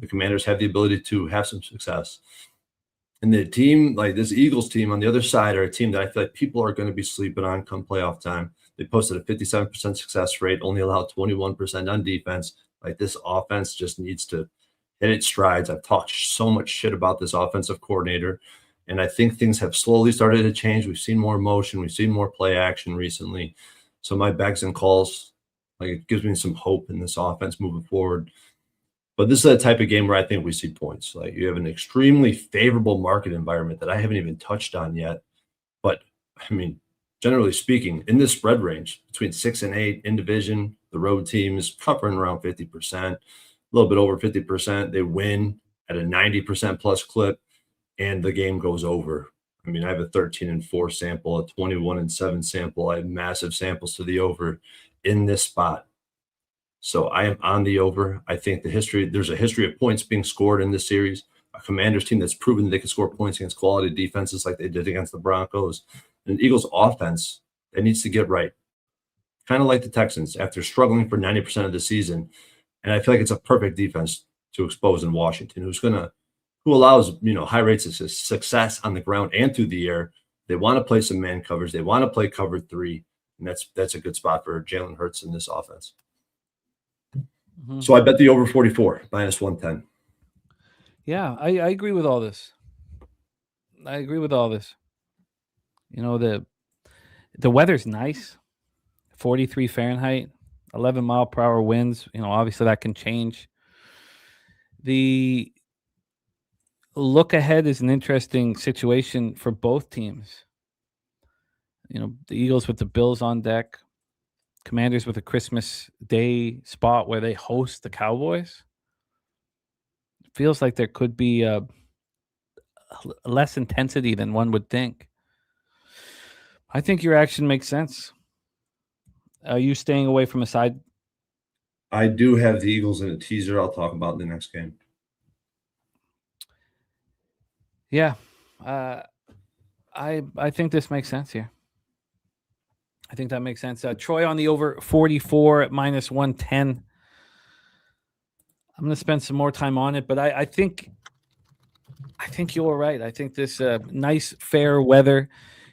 Commanders have the ability to have some success. And the team, like this Eagles team on the other side, are a team that I feel like people are going to be sleeping on come playoff time. They posted a 57% success rate, only allowed 21% on defense. Like, this offense just needs to hit its strides. I've talked so much shit about this offensive coordinator, and I think things have slowly started to change. We've seen more motion. We've seen more play action recently. So my begs and calls, like, it gives me some hope in this offense moving forward. But this is the type of game where I think we see points. Like, you have an extremely favorable market environment that I haven't even touched on yet. But, I mean, generally speaking, in this spread range between 6 and 8 in division, the road team is covering around 50%, a little bit over 50%. They win at a 90% plus clip, and the game goes over. I mean, I have a 13-4 sample, a 21-7 sample. I have massive samples to the over in this spot. So I am on the over. I think there's a history of points being scored in this series. A Commanders team that's proven that they can score points against quality defenses like they did against the Broncos. And Eagles offense that needs to get right. Kind of like the Texans after struggling for 90% of the season. And I feel like it's a perfect defense to expose in Washington, who allows, you know, high rates of success on the ground and through the air. They want to play some man covers. They want to play cover 3. And that's a good spot for Jalen Hurts in this offense. Mm-hmm. So I bet the over 44, -110. Yeah, I agree with all this. You know, the weather's nice. 43 Fahrenheit, 11 mile per hour winds. You know, obviously that can change. The look ahead is an interesting situation for both teams. You know, the Eagles with the Bills on deck, Commanders with a Christmas Day spot where they host the Cowboys. It feels like there could be less intensity than one would think. I think your action makes sense. Are you staying away from a side? I do have the Eagles in a teaser I'll talk about in the next game. Yeah. I think this makes sense here. I think that makes sense. Troy on the over 44 at -110. I'm going to spend some more time on it, but I think you're right. I think this nice, fair weather.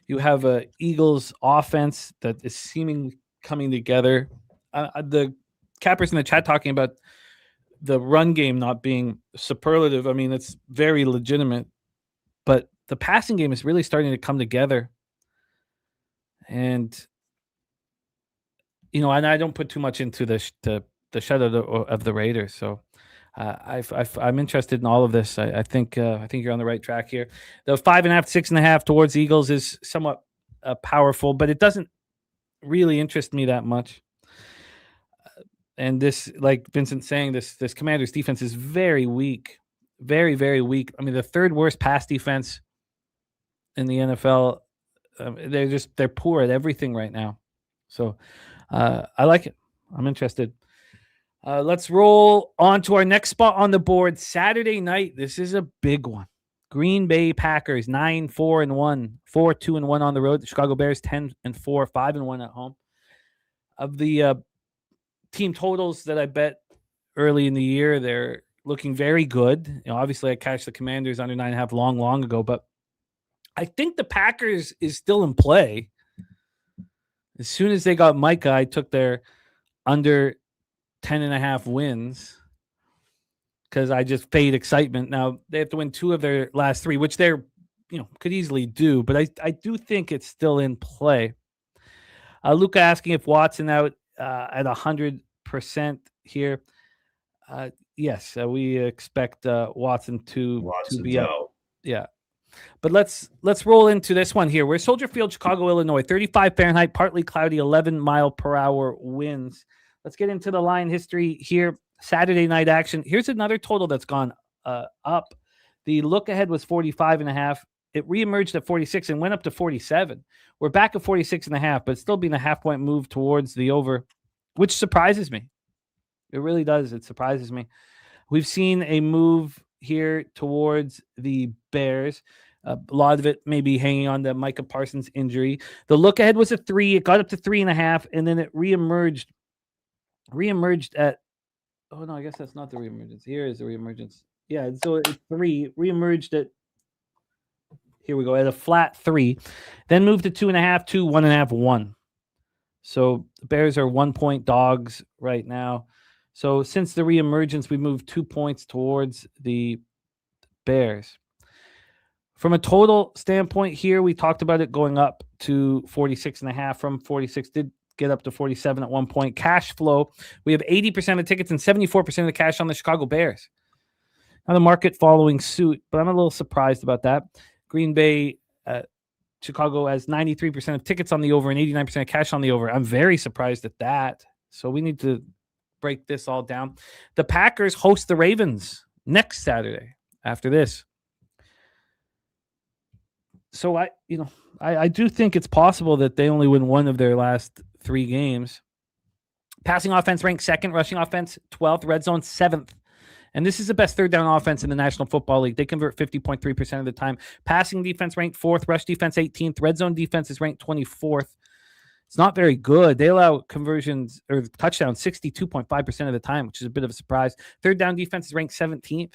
You have a Eagles offense that is seemingly coming together. The cappers in the chat talking about the run game not being superlative. I mean, it's very legitimate, but the passing game is really starting to come together. And, you know, and I don't put too much into the shutout of the Raiders. So I'm interested in all of this. I think you're on the right track here. The 5.5, 6.5 towards Eagles is somewhat powerful, but it doesn't really interest me that much. And this, like Vincent's saying, this Commanders defense is very weak, very, very weak. I mean, the third worst pass defense in the NFL. They're poor at everything right now. So I like it. I'm interested. Let's roll on to our next spot on the board. Saturday night. This is a big one. Green Bay Packers 9-4-1, 4-2-1 on the road. The Chicago Bears 10-4, 5-1 at home. Of the team totals that I bet early in the year, they're looking very good. You know, obviously, I cashed the Commanders under 9.5 long ago, but I think the Packers is still in play. As soon as they got Micah, I took their under 10.5 wins because I just fade excitement. Now they have to win 2 of their last 3, which they're, could easily do, but I do think it's still in play. Luca asking if Watson out at 100% here. Yes, we expect Watson to be out. Yeah. But let's roll into this one here. We're Soldier Field, Chicago, Illinois, 35 Fahrenheit, partly cloudy, 11 mile per hour winds. Let's get into the line history here. Saturday night action. Here's another total that's gone up. The look ahead was 45.5. It reemerged at 46 and went up to 47. We're back at 46.5, but still being a half-point move towards the over, which surprises me. It really does. It surprises me. We've seen a move here towards the Bears. A lot of it maybe hanging on the Micah Parsons injury. The look ahead was a 3. It got up to 3.5, and then it reemerged at. Oh no, I guess that's not the reemergence. Here is the reemergence. Yeah, so it's 3 reemerged at. Here we go at a flat 3, then moved to 2.5, 2, 1.5, 1. So the Bears are 1-point dogs right now. So since the reemergence, we moved 2 points towards the Bears. From a total standpoint here, we talked about it going up to 46.5 from 46, did get up to 47 at one point. Cash flow, we have 80% of tickets and 74% of the cash on the Chicago Bears. Now the market following suit, but I'm a little surprised about that. Green Bay, Chicago has 93% of tickets on the over and 89% of cash on the over. I'm very surprised at that. So we need to break this all down. The Packers host the Ravens next Saturday after this. So I do think it's possible that they only win 1 of their last 3 games. Passing offense ranked 2nd, rushing offense 12th, red zone 7th. And this is the best third down offense in the National Football League. They convert 50.3% of the time. Passing defense ranked 4th, rush defense 18th, red zone defense is ranked 24th. It's not very good. They allow conversions or touchdowns 62.5% of the time, which is a bit of a surprise. Third down defense is ranked 17th.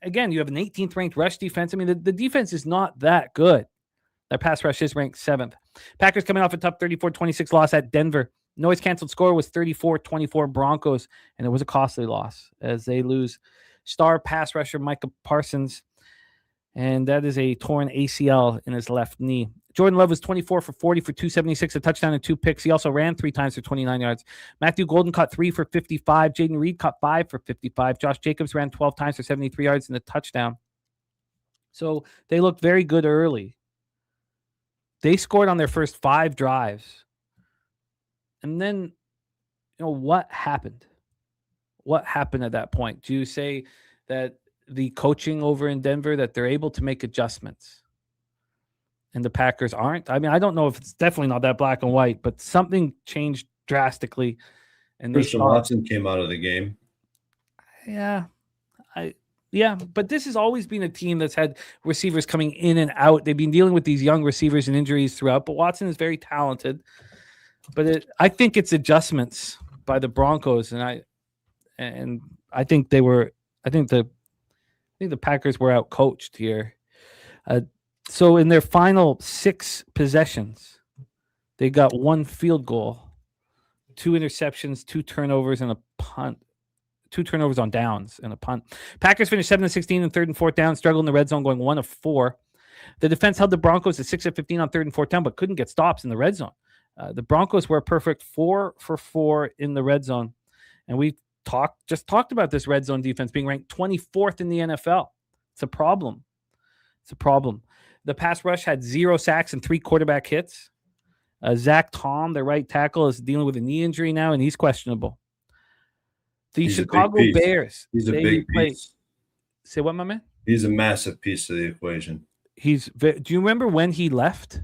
Again, you have an 18th ranked rush defense. I mean, the defense is not that good. Their pass rush is ranked 7th. Packers coming off a tough 34-26 loss at Denver. Noise canceled score was 34-24 Broncos, and it was a costly loss as they lose star pass rusher Micah Parsons, and that is a torn ACL in his left knee. Jordan Love was 24 for 40 for 276, a touchdown and 2 picks. He also ran 3 times for 29 yards. Matthew Golden caught 3 for 55. Jaden Reed caught 5 for 55. Josh Jacobs ran 12 times for 73 yards and a touchdown. So they looked very good early. They scored on their first 5 drives. And then, what happened? What happened at that point? Do you say that the coaching over in Denver, that they're able to make adjustments and the Packers aren't? I mean, I don't know if it's definitely not that black and white, but something changed drastically. And Christian Watson came out of the game. Yeah. But this has always been a team that's had receivers coming in and out. They've been dealing with these young receivers and injuries throughout, but Watson is very talented. But I think it's adjustments by the Broncos, and I think the Packers were out coached here. So in their final 6 possessions, they got 1 field goal, 2 interceptions, 2 turnovers, and a punt. 2 turnovers on downs and a punt. Packers finished 7-16 in 3rd and 4th down, struggled in the red zone, going 1 of 4. The defense held the Broncos to 6 of 15 on 3rd and 4th down, but couldn't get stops in the red zone. The Broncos were a perfect 4 for 4 in the red zone. And we just talked about this red zone defense being ranked 24th in the NFL. It's a problem. The pass rush had 0 sacks and 3 quarterback hits. Zach Tom, the right tackle, is dealing with a knee injury now, and he's questionable. The Chicago Bears. He's a big piece. Say what, my man? He's a massive piece of the equation. Do you remember when he left?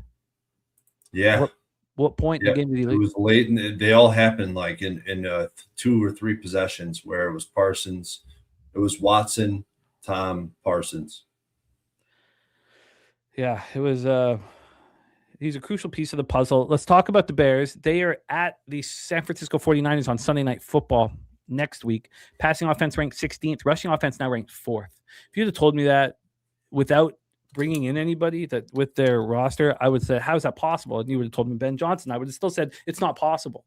Yeah. What point in the game did he leave? It was late, and they all happened like in 2 or 3 possessions where it was Parsons. It was Watson, Tom, Parsons. Yeah, it was he's a crucial piece of the puzzle. Let's talk about the Bears. They are at the San Francisco 49ers on Sunday Night Football next week. Passing offense ranked 16th. Rushing offense now ranked 4th. If you'd have told me that without bringing in anybody that with their roster, I would say, how is that possible? And you would have told me Ben Johnson. I would have still said it's not possible.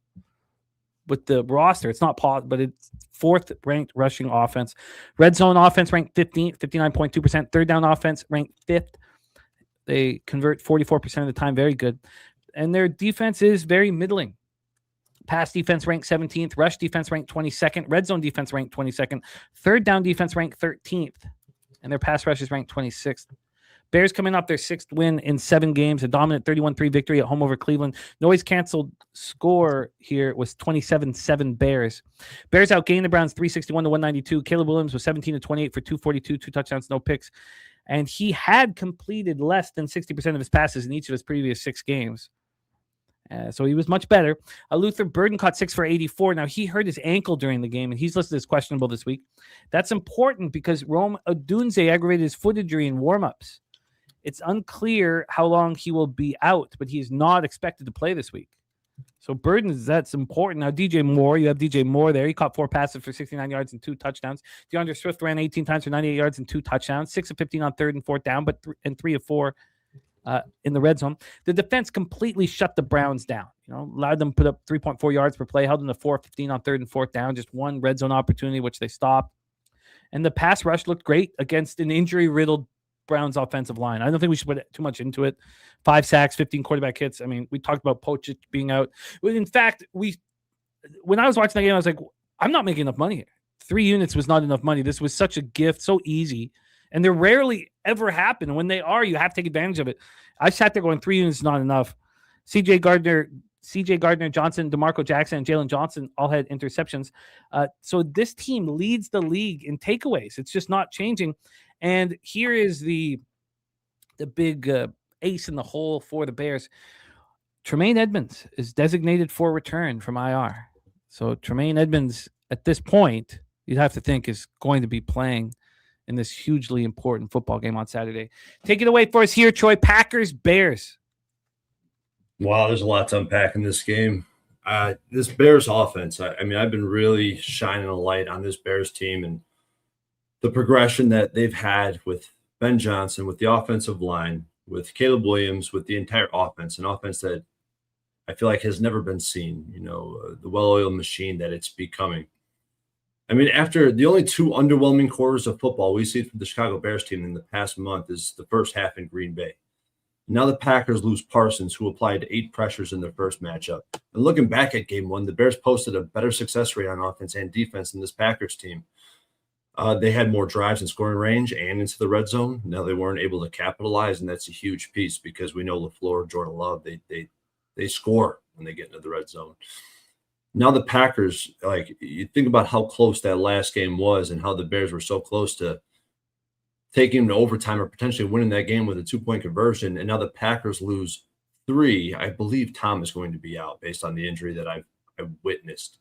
With the roster, it's not possible, but it's 4th ranked rushing offense. Red zone offense ranked 15th, 59.2%. Third down offense ranked 5th. They convert 44% of the time. Very good. And their defense is very middling. Pass defense ranked 17th. Rush defense ranked 22nd. Red zone defense ranked 22nd. Third down defense ranked 13th. And their pass rush is ranked 26th. Bears coming off their 6th win in 7 games, a dominant 31-3 victory at home over Cleveland. Noise canceled score here was 27-7 Bears. Bears outgained the Browns 361-192. Caleb Williams was 17-28 for 242, 2 touchdowns, no picks. And he had completed less than 60% of his passes in each of his previous 6 games. So he was much better. Luther Burden caught 6 for 84. Now, he hurt his ankle during the game, and he's listed as questionable this week. That's important because Rome Odunze aggravated his foot injury in warmups. It's unclear how long he will be out, but he is not expected to play this week. So Burden, that's important. Now, DJ Moore, you have DJ Moore there. He caught 4 passes for 69 yards and 2 touchdowns. DeAndre Swift ran 18 times for 98 yards and 2 touchdowns, 6 of 15 on 3rd and 4th down, but 3 of 4 in the red zone. The defense completely shut the Browns down. Allowed them to put up 3.4 yards per play, held them to 4 of 15 on 3rd and 4th down, just 1 red zone opportunity, which they stopped. And the pass rush looked great against an injury-riddled Browns offensive line. I don't think we should put too much into it. 5 sacks, 15 quarterback hits. I mean, we talked about Pochich being out. In fact, when I was watching that game, I was like, I'm not making enough money here. 3 units was not enough money. This was such a gift, so easy. And they're rarely ever happen. And when they are, you have to take advantage of it. I sat there going 3 units is not enough. CJ Gardner Johnson, DeMarco Jackson, and Jalen Johnson all had interceptions. So this team leads the league in takeaways. It's just not changing. And here is the big ace in the hole for the Bears. Tremaine Edmonds is designated for return from IR. So Tremaine Edmonds, at this point, you'd have to think is going to be playing in this hugely important football game on Saturday. Take it away for us here, Troy. Packers, Bears. Wow, there's a lot to unpack in this game. This Bears offense, I mean, I've been really shining a light on this Bears team and the progression that they've had with Ben Johnson, with the offensive line, with Caleb Williams, with the entire offense, an offense that I feel like has never been seen, the well-oiled machine that it's becoming. I mean, after the only 2 underwhelming quarters of football we see from the Chicago Bears team in the past month is the first half in Green Bay. Now the Packers lose Parsons, who applied 8 pressures in their first matchup. And looking back at game 1, the Bears posted a better success rate on offense and defense than this Packers team. They had more drives in scoring range and into the red zone. Now they weren't able to capitalize, and that's a huge piece because we know LaFleur, Jordan Love, they score when they get into the red zone. Now the Packers, you think about how close that last game was and how the Bears were so close to taking them to overtime or potentially winning that game with a 2-point conversion. And now the Packers lose 3. I believe Tom is going to be out based on the injury that I've witnessed.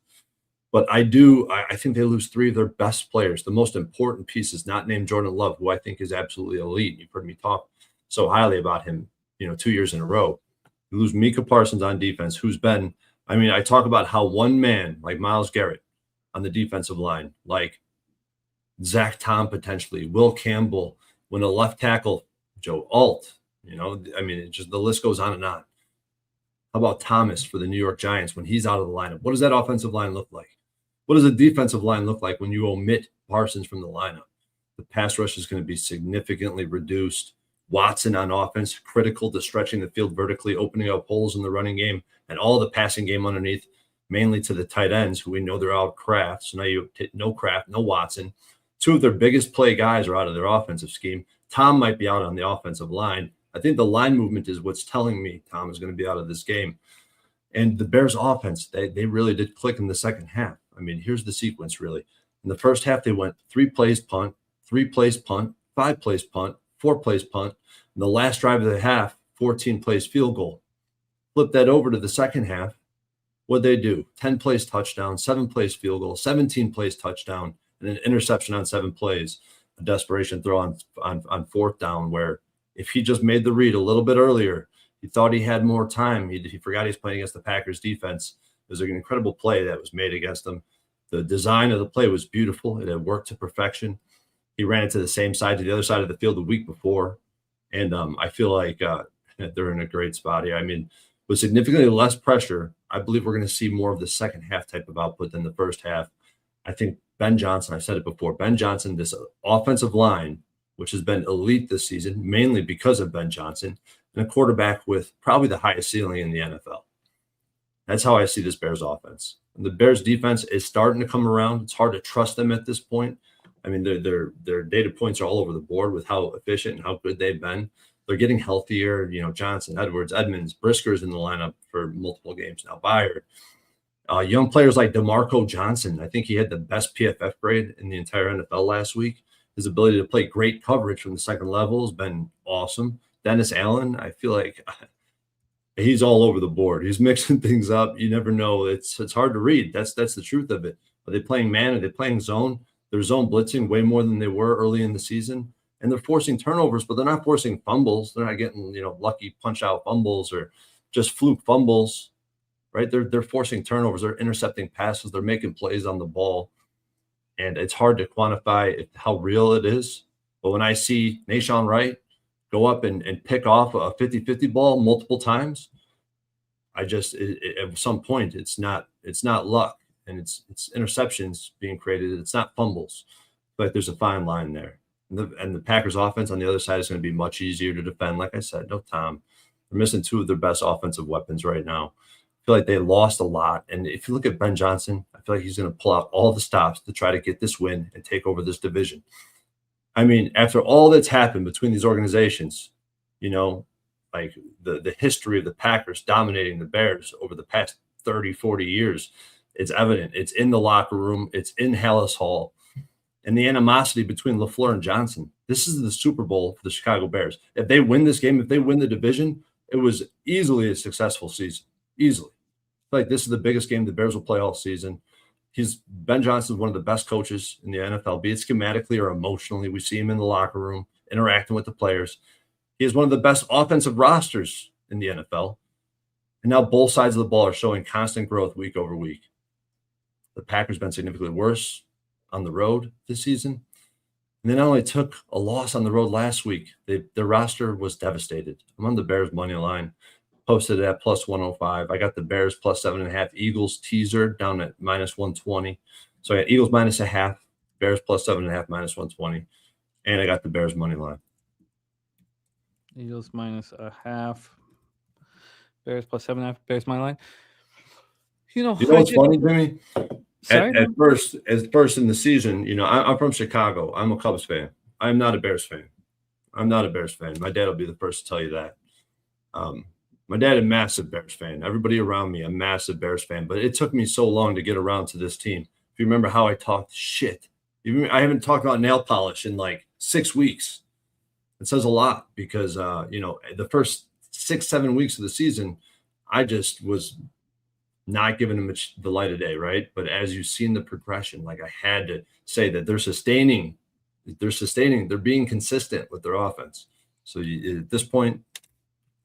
But I think they lose 3 of their best players, the most important pieces, not named Jordan Love, who I think is absolutely elite. You've heard me talk so highly about him, 2 years in a row. You lose Micah Parsons on defense, who's been, I talk about how one man like Myles Garrett on the defensive line, like Zach Tom potentially, Will Campbell, when a left tackle, Joe Alt, just the list goes on and on. How about Thomas for the New York Giants when he's out of the lineup? What does that offensive line look like? What does a defensive line look like when you omit Parsons from the lineup? The pass rush is going to be significantly reduced. Watson on offense, critical to stretching the field vertically, opening up holes in the running game, and all the passing game underneath, mainly to the tight ends, who we know they're out of Kraft. So now you have no Kraft, no Watson. 2 of their biggest play guys are out of their offensive scheme. Tom might be out on the offensive line. I think the line movement is what's telling me Tom is going to be out of this game. And the Bears offense, they really did click in the second half. Here's the sequence, really. In the first half, they went 3 plays punt, 3 plays punt, 5 plays punt, 4 plays punt. In the last drive of the half, 14 plays field goal. Flip that over to the second half. What'd they do? 10 plays touchdown, 7 plays field goal, 17 plays touchdown, and an interception on 7 plays. A desperation throw on 4th down where if he just made the read a little bit earlier, he thought he had more time. He forgot he's playing against the Packers defense. It was an incredible play that was made against them. The design of the play was beautiful. It had worked to perfection. He ran it to the same side, to the other side of the field the week before, And I feel like they're in a great spot here. I mean, with significantly less pressure, I believe we're going to see more of the second half type of output than the first half. I think Ben Johnson, I've said it before, Ben Johnson, this offensive line, which has been elite this season, mainly because of Ben Johnson, and a quarterback with probably the highest ceiling in the NFL. That's how I see this Bears offense. And the Bears defense is starting to come around. It's hard to trust them at this point. I mean, their data points are all over the board with how efficient and how good they've been. They're getting healthier. You know, Johnson, Edwards, Edmonds, Brisker's in the lineup for multiple games now. Byard. Young players like DeMarco Johnson. I think he had the best PFF grade in the entire NFL last week. His ability to play great coverage from the second level has been awesome. Dennis Allen, I feel like he's all over the board. He's mixing things up. You never know. It's hard to read. That's the truth of it. Are they playing man? Are they playing zone? They're zone blitzing way more than they were early in the season. And they're forcing turnovers, but they're not forcing fumbles. They're not getting, lucky punch-out fumbles or just fluke fumbles, right? They're forcing turnovers. They're intercepting passes. They're making plays on the ball. And it's hard to quantify how real it is. But when I see Nashawn Wright go up and pick off a 50-50 ball multiple times, at some point, it's not luck. And it's interceptions being created. It's not fumbles. But there's a fine line there. And the Packers offense on the other side is going to be much easier to defend. Like I said, no Tom. They're missing two of their best offensive weapons right now. I feel like they lost a lot. And if you look at Ben Johnson, I feel like he's going to pull out all the stops to try to get this win and take over this division. I mean, after all that's happened between these organizations, like the history of the Packers dominating the Bears over the past 30, 40 years, it's evident. It's in the locker room. It's in Hallis Hall. And the animosity between LaFleur and Johnson. This is the Super Bowl for the Chicago Bears. If they win this game, if they win the division, it was easily a successful season. Easily. I feel like this is the biggest game the Bears will play all season. Ben Johnson is one of the best coaches in the NFL, be it schematically or emotionally. We see him in the locker room interacting with the players. He is one of the best offensive rosters in the NFL. And now both sides of the ball are showing constant growth week over week. The Packers have been significantly worse on the road this season. And they not only took a loss on the road last week, their roster was devastated. I'm on the Bears money line, posted it at plus 105. I got the Bears plus 7.5, Eagles teaser down at minus 120. So I got Eagles minus a half, Bears plus 7.5, minus 120. And I got the Bears money line. Eagles minus a half, Bears plus 7.5, Bears money line. What's funny, Jimmy? At first in the season, I'm from Chicago. I'm a Cubs fan. I'm not a Bears fan. My dad will be the first to tell you that. My dad, a massive Bears fan. Everybody around me, a massive Bears fan. But it took me so long to get around to this team. If you remember how I talked shit, I haven't talked about nail polish in like 6 weeks. It says a lot because, the first 6-7 weeks of the season, I just was not giving them the light of day, right? But as you've seen the progression, like I had to say that they're being consistent with their offense. So at this point,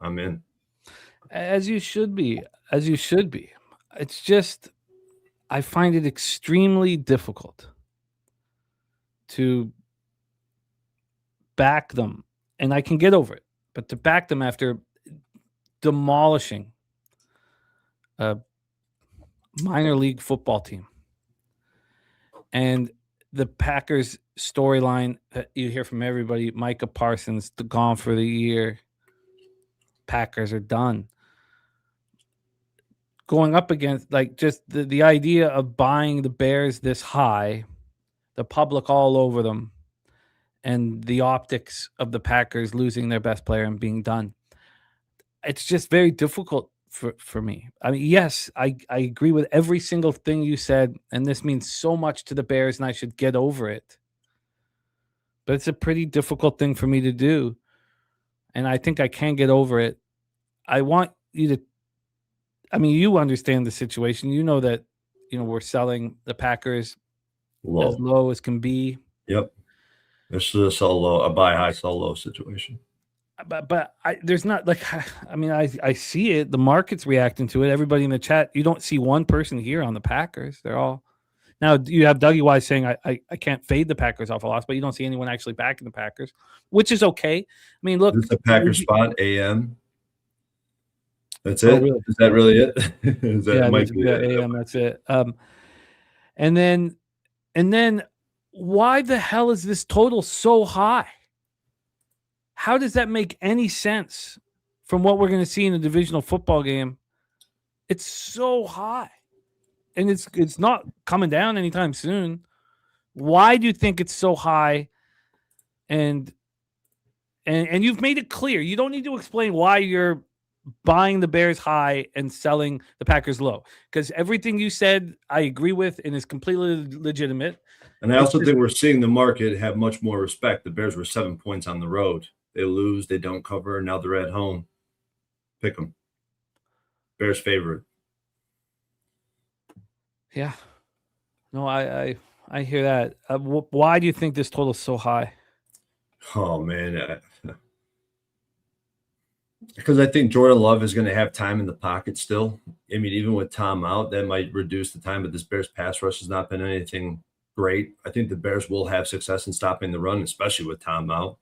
I'm in. As you should be. It's just, I find it extremely difficult to back them, and I can get over it, but to back them after demolishing a minor league football team. And the Packers storyline that you hear from everybody, Micah Parsons gone for the year. Packers are done. Going up against just the idea of buying the Bears this high, the public all over them, and the optics of the Packers losing their best player and being done. It's just very difficult for me. I mean, yes, I agree with every single thing you said, and this means so much to the Bears, and I should get over it. But it's a pretty difficult thing for me to do, and I think I can get over it. I want you to, you understand the situation. You know that, we're selling the Packers as low as can be. Yep. This is a sell low, a buy high, sell low situation. But there's not I see it. The market's reacting to it. Everybody in the chat, you don't see one person here on the Packers. They're all, Now you have Dougie Wise saying I can't fade the Packers off a loss, but you don't see anyone actually backing the Packers, which is okay. I mean, look, Is this the Packers spot AM? That's Oh, it. really? Is that really it? Is that yeah, might be it? AM, that's it. And then why the hell is this total so high? How does that make any sense from what we're going to see in a divisional football game? It's so high, and it's not coming down anytime soon. Why do you think it's so high? And you've made it clear. You don't need to explain why you're buying the Bears high and selling the Packers low, because everything you said I agree with and is completely legitimate. And I also think we're seeing the market have much more respect. The Bears were 7 points on the road. They lose, they don't cover, and now they're at home. Pick them. Bears favorite. Yeah. No, I hear that. Why do you think this total is so high? Oh, man. Because I think Jordan Love is going to have time in the pocket still. I mean, even with Tom out, that might reduce the time, but this Bears pass rush has not been anything great. I think the Bears will have success in stopping the run, especially with Tom out.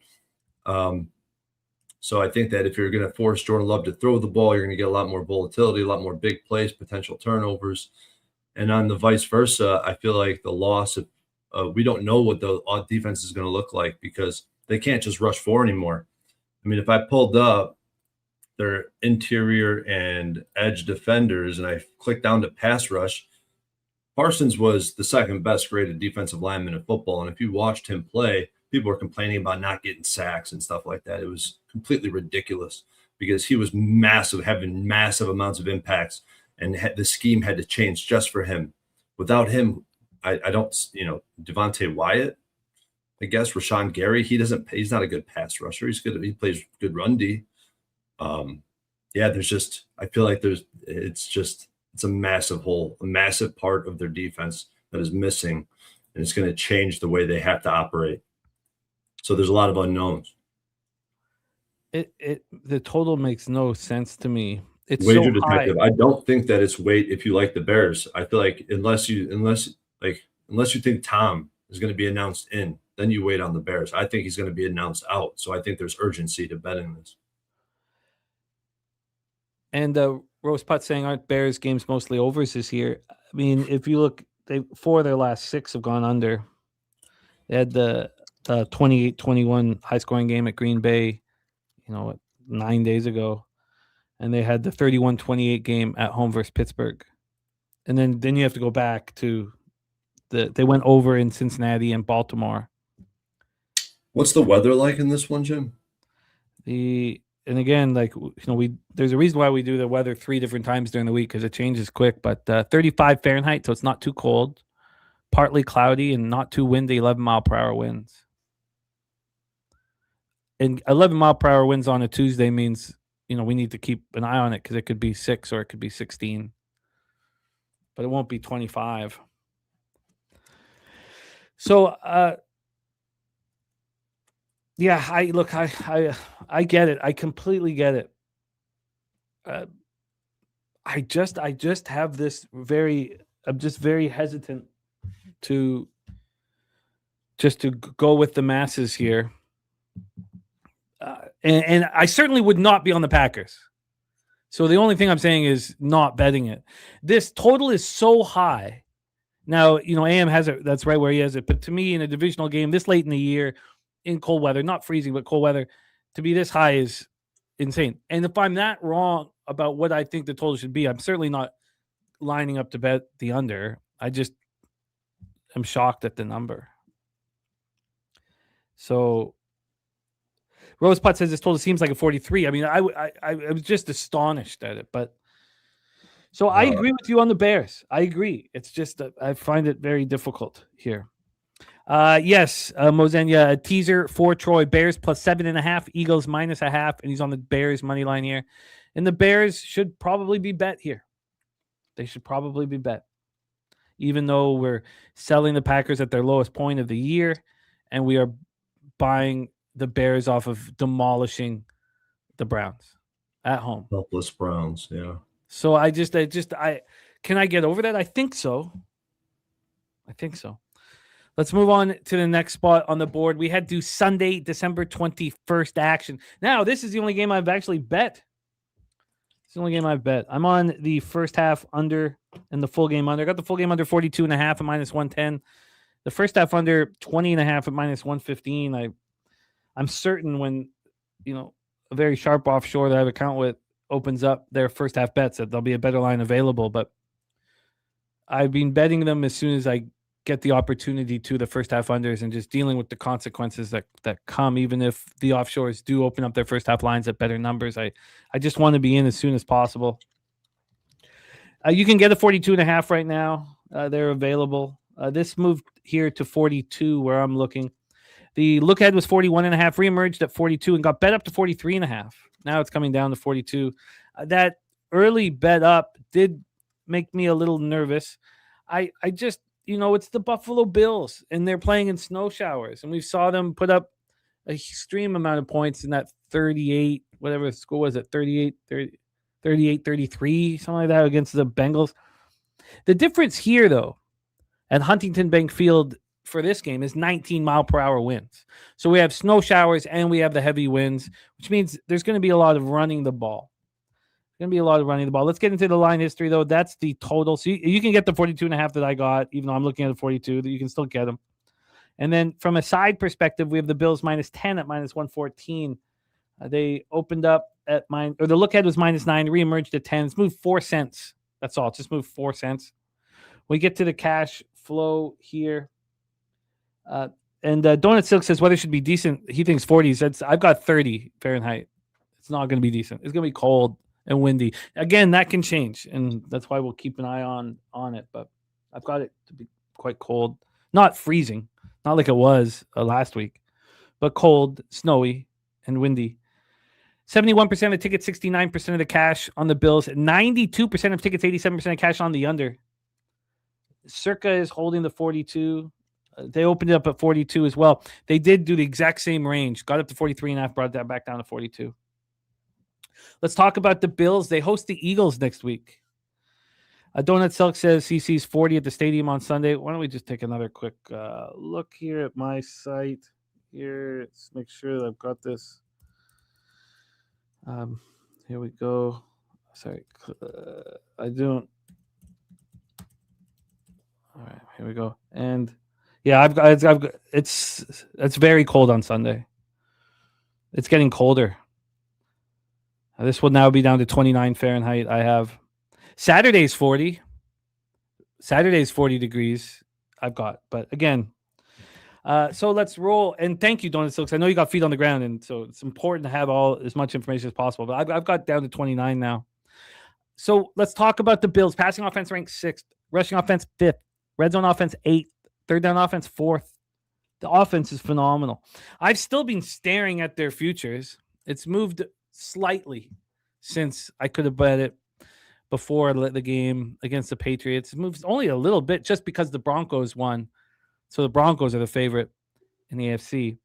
So I think that if you're going to force Jordan Love to throw the ball, you're going to get a lot more volatility, a lot more big plays, potential turnovers. And on the vice versa, I feel like the loss of we don't know what the defense is going to look like because they can't just rush four anymore. I mean, if I pulled up their interior and edge defenders and I clicked down to pass rush, Parsons was the second best graded defensive lineman in football. And if you watched him play, people were complaining about not getting sacks and stuff like that. It was completely ridiculous because he was massive, having massive amounts of impacts, and the scheme had to change just for him. Without him, I don't, Devontae Wyatt, I guess, Rashawn Gary, he's not a good pass rusher. He's good. He plays good run D. I feel like it's a massive hole, a massive part of their defense that is missing, and it's going to change the way they have to operate. So there's a lot of unknowns. The total makes no sense to me. It's Wager so detective. high. I don't think that it's weight if you like the Bears. I feel like unless you think Tom is going to be announced in, then you wait on the Bears. I think he's going to be announced out. So I think there's urgency to bet in this. And Rose Putt saying, aren't Bears games mostly overs this year? I mean, if you look, 4 of their last 6 have gone under. They had the 28-21 high-scoring game at Green Bay, 9 days ago. And they had the 31-28 game at home versus Pittsburgh. And then you have to go back to they went over in Cincinnati and Baltimore. What's the weather like in this one, Jim? And again, there's a reason why we do the weather 3 different times during the week because it changes quick. But 35 Fahrenheit, so it's not too cold, partly cloudy, and not too windy. 11-mile-per-hour winds. And 11-mile-per-hour winds on a Tuesday means we need to keep an eye on it because it could be 6 or it could be 16, but it won't be 25. So, I get it. I completely get it. I just have this I'm just very hesitant to go with the masses here. And I certainly would not be on the Packers. So the only thing I'm saying is not betting it. This total is so high. Now, AM has it. That's right where he has it. But to me, in a divisional game this late in the year, in cold weather, not freezing, but cold weather, to be this high is insane. And if I'm that wrong about what I think the total should be, I'm certainly not lining up to bet the under. I just am shocked at the number. So Rose Putt says this total seems like a 43. I mean, I was just astonished at it. But so I agree with you on the Bears. I agree. It's just that I find it very difficult here. Yes, Mozenia, a teaser for Troy. Bears plus 7.5, Eagles minus 0.5, and he's on the Bears money line here. And the Bears should probably be bet here. They should probably be bet. Even though we're selling the Packers at their lowest point of the year, and we are buying the Bears off of demolishing the Browns at home. Helpless Browns, yeah. So I can I get over that? I think so. I think so. Let's move on to the next spot on the board. We head to Sunday, December 21st action. Now, this is the only game I've actually bet. It's the only game I've bet. I'm on the first half under and the full game under. I got the full game under 42.5 at minus 110. The first half under 20.5 at minus 115. I'm certain when, a very sharp offshore that I have account with opens up their first half bets that there'll be a better line available. But I've been betting them as soon as I get the opportunity to the first half unders and just dealing with the consequences that come, even if the offshores do open up their first half lines at better numbers. I just want to be in as soon as possible. You can get a 42.5 right now. They're available. This moved here to 42 where I'm looking. The look ahead was 41.5, reemerged at 42 and got bet up to 43.5. Now it's coming down to 42. That early bet up did make me a little nervous. I just, it's the Buffalo Bills and they're playing in snow showers. And we saw them put up a extreme amount of points in that 38, whatever the score was, at 38, 33, something like that against the Bengals. The difference here, though, at Huntington Bank Field for this game is 19-mile-per-hour winds. So we have snow showers and we have the heavy winds, which means there's going to be a lot of running the ball. Let's get into the line history, though. That's the total. So you can get the 42.5 that I got, even though I'm looking at the 42, that you can still get them. And then from a side perspective, we have the Bills minus 10 at minus 114. They opened up at the look ahead was minus 9, reemerged at 10. It's moved 4 cents. That's all. It's just moved 4 cents. We get to the cash flow here. And Donut Silk says weather should be decent. He thinks 40s. I've got 30 Fahrenheit. It's not going to be decent. It's going to be cold and windy. Again, that can change, and that's why we'll keep an eye on it. But I've got it to be quite cold. Not freezing. Not like it was last week. But cold, snowy, and windy. 71% of tickets, 69% of the cash on the Bills. 92% of tickets, 87% of cash on the under. Circa is holding the 42. They opened it up at 42 as well. They did do the exact same range. Got up to 43.5, brought that back down to 42. Let's talk about the Bills. They host the Eagles next week. Donut Silk says he sees 40 at the stadium on Sunday. Why don't we just take another quick look here at my site. Here, let's make sure that I've got this. Here we go. Sorry, I don't. All right, here we go. And yeah, I've got. It's very cold on Sunday. It's getting colder. This will now be down to 29 Fahrenheit. I have Saturday's 40. Saturday's 40 degrees. I've got, but again. So let's roll. And thank you, Donut Silks. I know you got feet on the ground, and so it's important to have as much information as possible. But I've got down to 29 now. So let's talk about the Bills. Passing offense ranked 6th. Rushing offense 5th. Red zone offense 8th. Third down offense 4th. The offense is phenomenal. I've still been staring at their futures. It's moved slightly since I could have bet it before the game against the Patriots. It moves only a little bit just because the Broncos won. So the Broncos are the favorite in the AFC.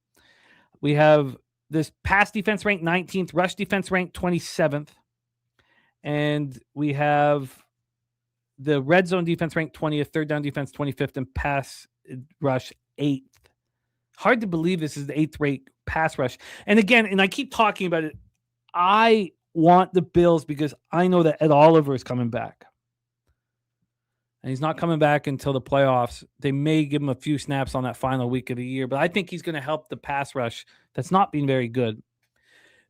We have this pass defense ranked 19th, rush defense ranked 27th. And we have the red zone defense ranked 20th, third down defense 25th, and pass rush 8th. Hard to believe this is the 8th rate pass rush. And again, and I keep talking about it, I want the Bills because I know that Ed Oliver is coming back. And he's not coming back until the playoffs. They may give him a few snaps on that final week of the year, but I think he's going to help the pass rush that's not been very good.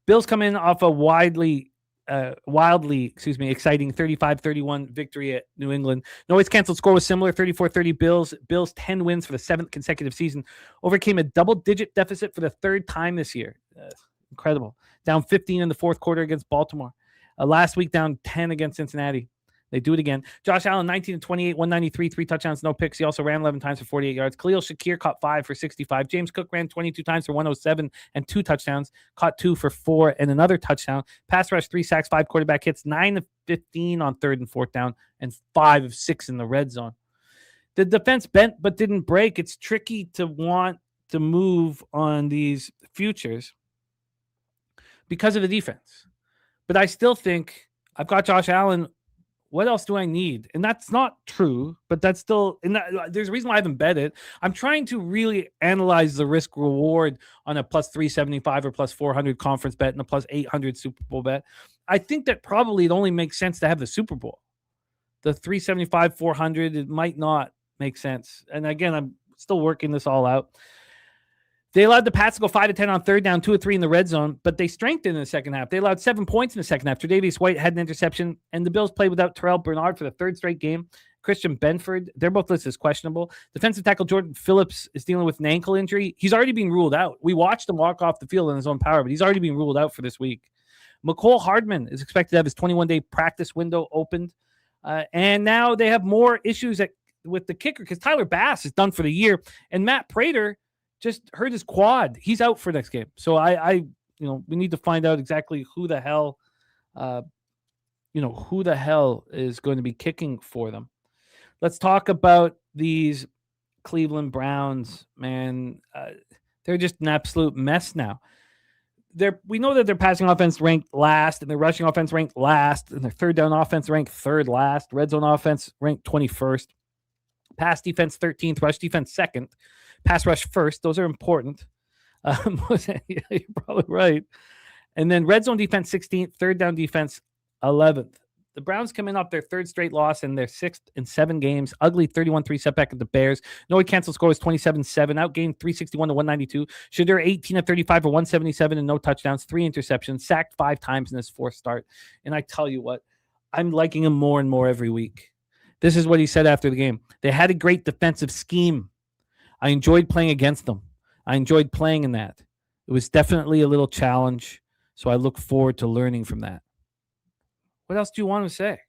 Bills come in off a wildly exciting 35-31 victory at New England. Noise canceled score was similar, 34-30 Bills. Bills 10 wins for the 7th consecutive season. Overcame a double-digit deficit for the 3rd time this year. Incredible. Down 15 in the 4th quarter against Baltimore. Last week, down 10 against Cincinnati. They do it again. Josh Allen, 19-28, 193, 3 touchdowns, no picks. He also ran 11 times for 48 yards. Khalil Shakir caught 5 for 65. James Cook ran 22 times for 107 and 2 touchdowns. Caught 2 for 4 and another touchdown. Pass rush, 3 sacks, 5 quarterback hits, 9 of 15 on 3rd and 4th down, and 5 of 6 in the red zone. The defense bent but didn't break. It's tricky to want to move on these futures because of the defense. But I still think I've got Josh Allen What else do I need? And that's not true, but that's still, and there's a reason why I haven't bet it. I'm trying to really analyze the risk reward on a plus 375 or plus 400 conference bet and a plus 800 Super Bowl bet. I think that probably it only makes sense to have the Super Bowl. The 375, 400, it might not make sense. And again, I'm still working this all out. They allowed the Pats to go 5-10 on third down, 2-3 in the red zone, but they strengthened in the second half. They allowed 7 points in the second half. Tre'Davious White had an interception, and the Bills played without Terrell Bernard for the third straight game. Christian Benford, they're both listed as questionable. Defensive tackle Jordan Phillips is dealing with an ankle injury. He's already being ruled out. We watched him walk off the field in his own power, but he's already being ruled out for this week. McCole Hardman is expected to have his 21-day practice window opened. And now they have more issues with the kicker because Tyler Bass is done for the year, and Matt Prater just hurt his quad. He's out for next game. So we need to find out exactly who the hell is going to be kicking for them. Let's talk about these Cleveland Browns, man. They're just an absolute mess now. We know that their passing offense ranked last, and their rushing offense ranked last, and their third down offense ranked third last. Red zone offense ranked 21st. Pass defense 13th. Rush defense 2nd. Pass rush 1st. Those are important. You're probably right. And then red zone defense 16th. Third down defense 11th. The Browns come in off their third straight loss in their 6th in 7 games. Ugly 31-3 setback at the Bears. No cancel score was 27-7. Outgained 361-192. Shadur 18-35 for 177 and no touchdowns. 3 interceptions. Sacked 5 times in his 4th start. And I tell you what, I'm liking him more and more every week. This is what he said after the game. They had a great defensive scheme. I enjoyed playing against them. I enjoyed playing in that. It was definitely a little challenge. So I look forward to learning from that. What else do you want to say?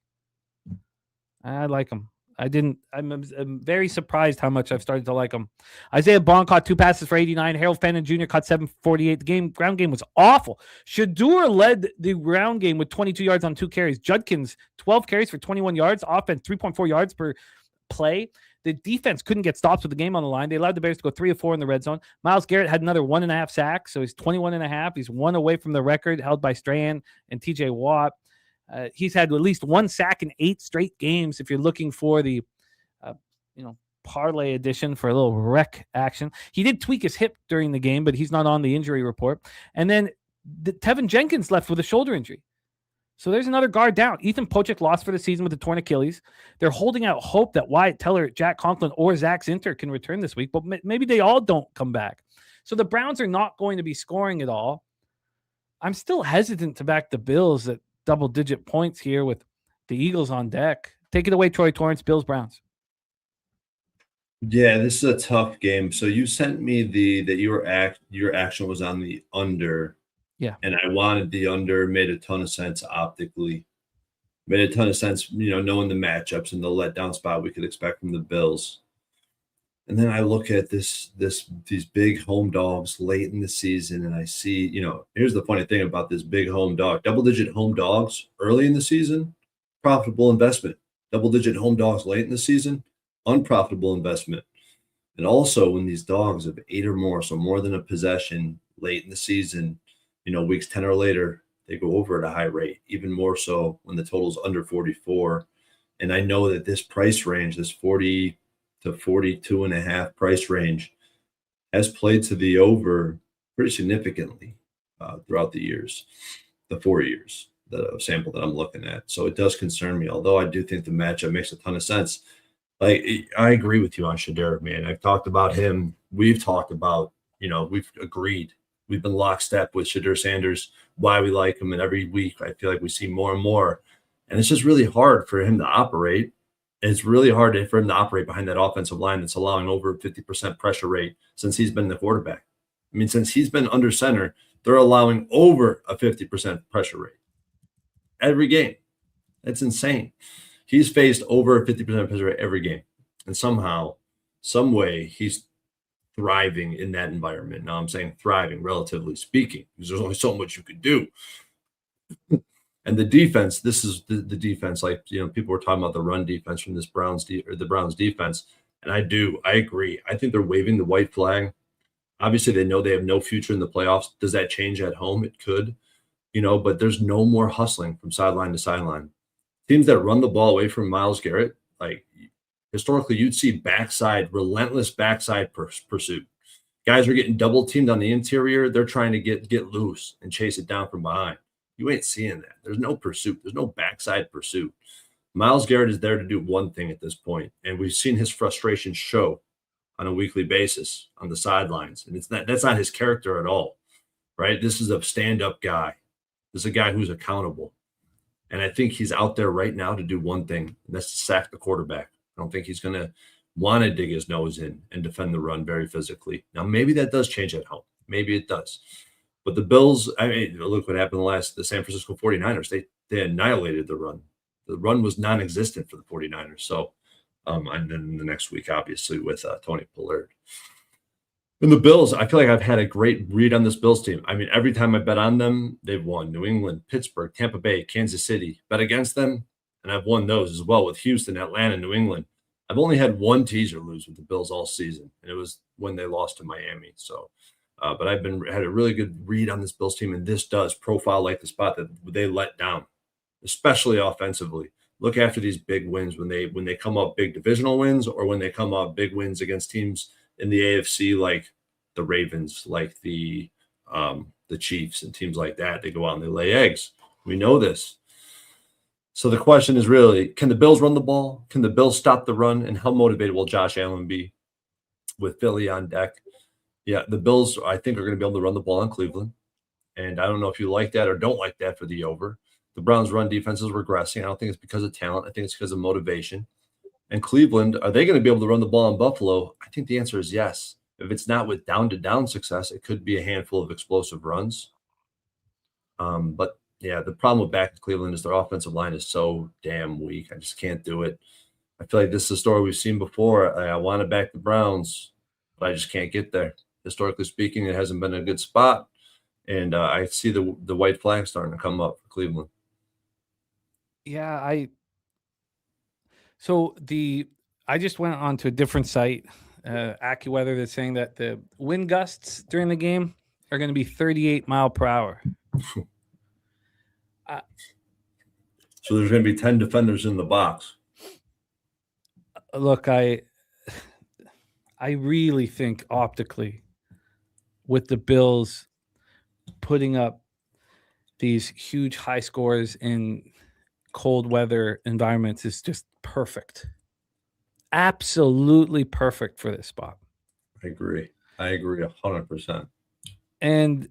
I like him. I'm very surprised how much I've started to like him. Isaiah Bond caught 2 passes for 89. Harold Fannin Jr. caught 7 for 48. The ground game was awful. Shadur led the ground game with 22 yards on 2 carries. Judkins, 12 carries for 21 yards. Offense, 3.4 yards per play. The defense couldn't get stops with the game on the line. They allowed the Bears to go 3 of 4 in the red zone. Myles Garrett had another 1.5 sacks, so he's 21.5. He's 1 away from the record held by Strahan and TJ Watt. He's had at least 1 sack in 8 straight games. If you're looking for the, parlay edition for a little rec action, he did tweak his hip during the game, but he's not on the injury report. And then Tevin Jenkins left with a shoulder injury. So there's another guard down. Ethan Pochek lost for the season with a torn Achilles. They're holding out hope that Wyatt Teller, Jack Conklin, or Zach Zinter can return this week, but maybe they all don't come back. So the Browns are not going to be scoring at all. I'm still hesitant to back the Bills at double-digit points here with the Eagles on deck. Take it away, Troy Torrence, Bills, Browns. Yeah, this is a tough game. So you sent me that your action was on the under. Yeah. And I wanted the under. Made a ton of sense optically. Made a ton of sense, knowing the matchups and the letdown spot we could expect from the Bills. And then I look at these big home dogs late in the season, and I see, here's the funny thing about this big home dog. Double-digit home dogs early in the season, profitable investment. Double-digit home dogs late in the season, unprofitable investment. And also when these dogs have 8 or more, so more than a possession late in the season, weeks 10 or later, they go over at a high rate, even more so when the total's under 44. And I know that this price range, this 40 to 42.5 price range, has played to the over pretty significantly throughout the years, the 4 years, the sample that I'm looking at. So it does concern me, although I do think the matchup makes a ton of sense. Like, I agree with you on Shadur, man. I've talked about him. We've talked about, we've agreed. We've been lockstep with Shadur Sanders, why we like him. And every week I feel like we see more and more. And it's just really hard for him to operate. It's really hard for him to operate behind that offensive line that's allowing over 50% pressure rate since he's been the quarterback. I mean, since he's been under center, they're allowing over a 50% pressure rate every game. That's insane. He's faced over a 50% pressure rate every game. And somehow, some way, he's thriving in that environment. Now I'm saying thriving, relatively speaking, because there's only so much you could do. And the defense, this is the defense. Like, people were talking about the run defense from this the Browns defense. And I agree. I think they're waving the white flag. Obviously, they know they have no future in the playoffs. Does that change at home? It could, but there's no more hustling from sideline to sideline. teams that run the ball away from Myles Garrett, like historically, you'd see relentless backside pursuit. Guys are getting double teamed on the interior. They're trying to get loose and chase it down from behind. You ain't seeing that. There's no pursuit. There's no backside pursuit. Myles Garrett is there to do one thing at this point, and we've seen his frustration show on a weekly basis on the sidelines. And that's not his character at all, right? This is a stand-up guy. This is a guy who's accountable. And I think he's out there right now to do one thing, and that's to sack the quarterback. I don't think he's going to want to dig his nose in and defend the run very physically. Now, maybe that does change at home. Maybe it does. But the Bills, I mean, look what happened the San Francisco 49ers. They annihilated the run. The run was non-existent for the 49ers. So, and then the next week, obviously, with Tony Pollard. And the Bills, I feel like I've had a great read on this Bills team. I mean, every time I bet on them, they've won. New England, Pittsburgh, Tampa Bay, Kansas City. Bet against them, and I've won those as well with Houston, Atlanta, New England. I've only had one teaser lose with the Bills all season, and it was when they lost to Miami. So, but I've had a really good read on this Bills team, and this does profile like the spot that they let down, especially offensively. Look after these big wins when they come up big divisional wins, or when they come up big wins against teams in the AFC like the Ravens, like the Chiefs, and teams like that. They go out and they lay eggs. We know this. So the question is really, can the Bills run the ball? Can the Bills stop the run? And how motivated will Josh Allen be with Philly on deck? Yeah, the Bills, I think, are going to be able to run the ball in Cleveland. And I don't know if you like that or don't like that for the over. The Browns' run defense is regressing. I don't think it's because of talent. I think it's because of motivation. And Cleveland, are they going to be able to run the ball in Buffalo? I think the answer is yes. If it's not with down-to-down success, it could be a handful of explosive runs. But yeah, the problem with back in Cleveland is their offensive line is so damn weak. I just can't do it. I feel like this is a story we've seen before. I want to back the Browns, but I just can't get there. Historically speaking, it hasn't been a good spot. And I see the white flag starting to come up for Cleveland. Yeah, I just went on to a different site, AccuWeather, that's saying that the wind gusts during the game are going to be 38 mile per hour. So there's going to be 10 defenders in the box. Look, I really think optically with the Bills putting up these huge high scores in cold weather environments is just perfect. Absolutely perfect for this spot. I agree 100%. And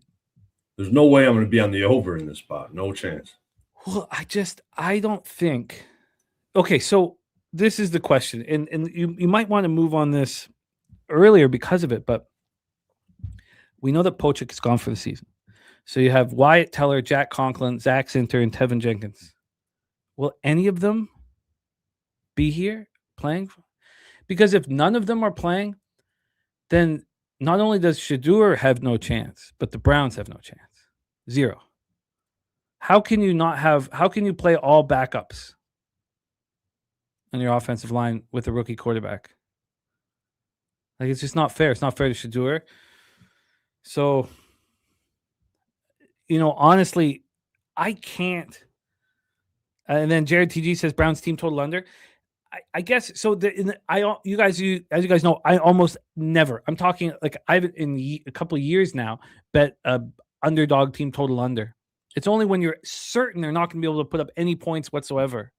there's no way I'm going to be on the over in this spot. No chance. Well, I don't think. Okay, so this is the question, and you might want to move on this earlier because of it, but we know that Pochik is gone for the season. So you have Wyatt Teller, Jack Conklin, Zach Sinter, and Tevin Jenkins. Will any of them be here playing? Because if none of them are playing, then not only does Shedeur have no chance, but the Browns have no chance. Zero. How can you play all backups on your offensive line with a rookie quarterback? Like, it's just not fair. It's not fair to Shedeur. So, honestly, I can't. And then Jared TG says Browns team total under. I guess so. As you guys know, I almost never. I'm talking like I've in a couple of years now bet a underdog team total under. It's only when you're certain they're not going to be able to put up any points whatsoever.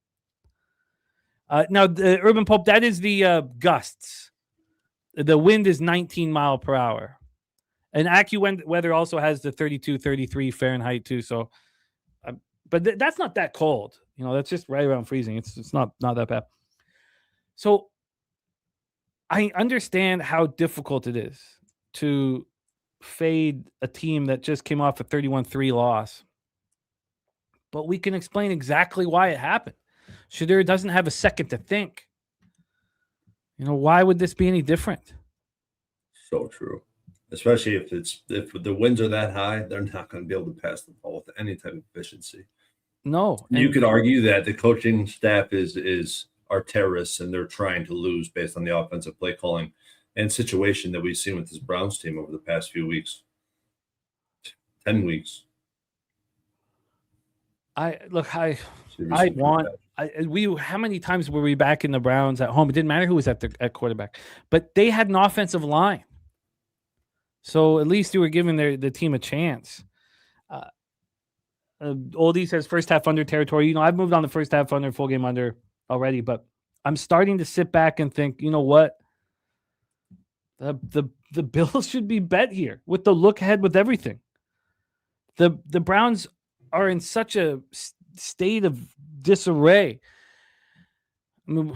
Now, the Urban Pope, that is the gusts. The wind is 19 mile per hour. And AccuWeather also has the 32, 33 Fahrenheit too. So, but that's not that cold. That's just right around freezing. It's not that bad. So I understand how difficult it is to fade a team that just came off a 31-3 loss. But we can explain exactly why it happened. Shedeur doesn't have a second to think. Why would this be any different? So true. Especially if the winds are that high, they're not going to be able to pass the ball with any type of efficiency. No. You could argue that the coaching staff are terrorists and they're trying to lose based on the offensive play calling and situation that we've seen with this Browns team over the past few weeks. 10 weeks. I Seriously, want. How many times were we back in the Browns at home? It didn't matter who was at quarterback, but they had an offensive line, so at least you were giving the team a chance. Oldie says first half under territory. You know, I've moved on the first half under, full game under already, but I'm starting to sit back and think, you know what? The Bills should be bet here with the look ahead with everything. The Browns are in such a state of disarray. I mean,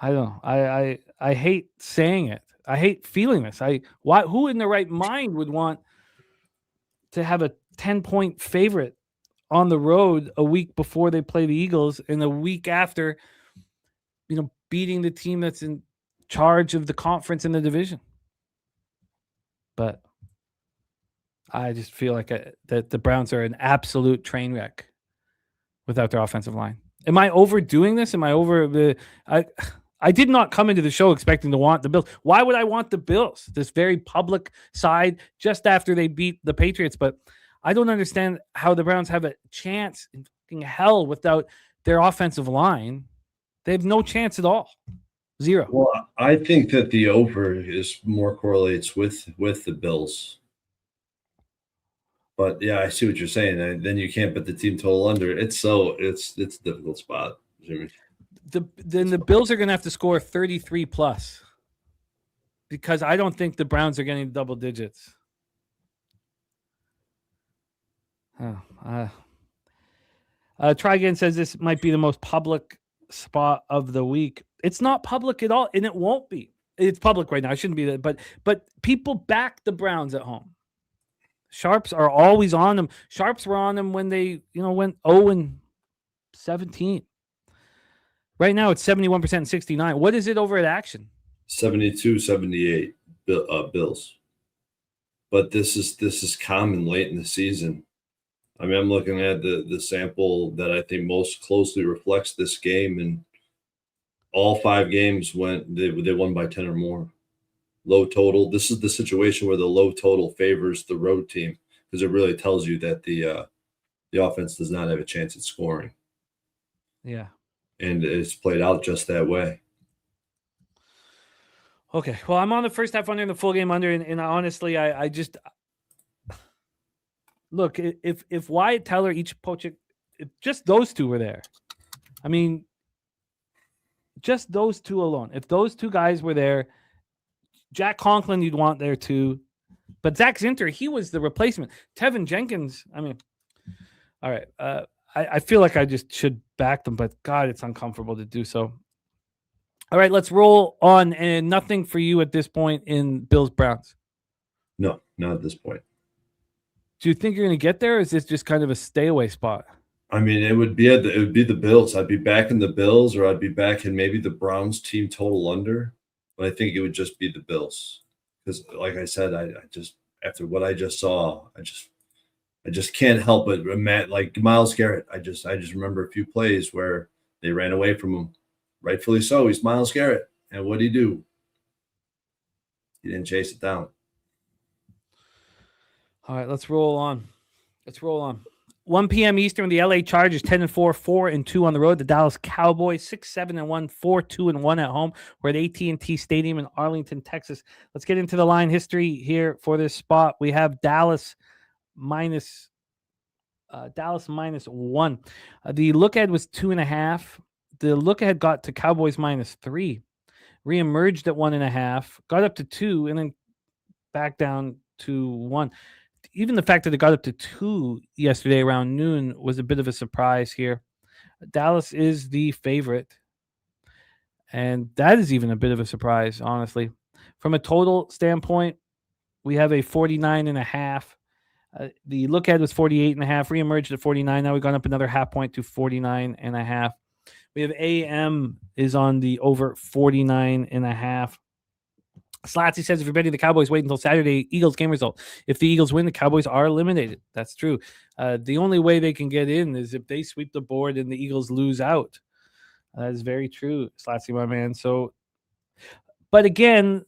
I don't know. I hate saying it. I hate feeling this. Who in their right mind would want to have a 10-point favorite on the road a week before they play the Eagles and a week after, beating the team that's in charge of the conference in the division? But I just feel like that the Browns are an absolute train wreck without their offensive line. Am I overdoing this? Am I over I did not come into the show expecting to want the Bills. Why would I want the Bills? This very public side just after they beat the Patriots. But I don't understand how the Browns have a chance in fucking hell without their offensive line. They have no chance at all. Zero. Well, I think that the over is more correlates with the Bills. But yeah, I see what you're saying. And then you can't bet the team total under. It's a difficult spot, Jimmy. Then the Bills are going to have to score 33 plus because I don't think the Browns are getting double digits. Try again says this might be the most public spot of the week. It's not public at all, and it won't be. It's public right now. I shouldn't be there, but people back the Browns at home. Sharps are always on them. Sharps were on them when they, went 0-17. Right now it's 71% and 69. What is it over at Action? 72-78 Bills. But this is common late in the season. I mean, I'm looking at the sample that I think most closely reflects this game, and all 5 games they won by 10 or more. Low total. This is the situation where the low total favors the road team because it really tells you that the offense does not have a chance at scoring. Yeah. And it's played out just that way. Okay. Well, I'm on the first half under and the full game under, and honestly, I just look if Wyatt Teller, if just those two were there. I mean, just those two alone. If those two guys were there, Jack Conklin you'd want there too, but Zach Zinter, he was the replacement. Tevin Jenkins. I mean, all right. I feel like I just should back them, but God, it's uncomfortable to do so. All right, let's roll on. And nothing for you at this point in Bills Browns. No, not at this point. Do you think you're going to get there? Or is this just kind of a stay away spot? I mean, it would be the Bills. I'd be back in the Bills, or I'd be back in maybe the Browns team total under. But I think it would just be the Bills because, like I said, I just after what I just saw, I just can't help but like Myles Garrett. I just remember a few plays where they ran away from him, rightfully so. He's Myles Garrett, and what did he do? He didn't chase it down. All right, let's roll on. 1 p.m. Eastern, the LA Chargers 10-4, 4-2 on the road. The Dallas Cowboys 6-7-1, 4-2-1 at home. We're at AT&T Stadium in Arlington, Texas. Let's get into the line history here for this spot. We have Dallas minus 1. The look ahead was 2.5. The look ahead got to Cowboys minus 3. Reemerged at 1.5. Got up to 2, and then back down to 1. Even the fact that it got up to 2 yesterday around noon was a bit of a surprise here. Dallas is the favorite, and that is even a bit of a surprise, honestly. From a total standpoint, we have a 49.5. The look ahead was 48.5, reemerged at 49. Now we've gone up another half point to 49.5. We have AM is on the over 49.5. Slatsy says, if you're betting the Cowboys, wait until Saturday Eagles game result. If the Eagles win, the Cowboys are eliminated. That's true. The only way they can get in is if they sweep the board and the Eagles lose out. That is very true, Slatsy, my man. So, but again,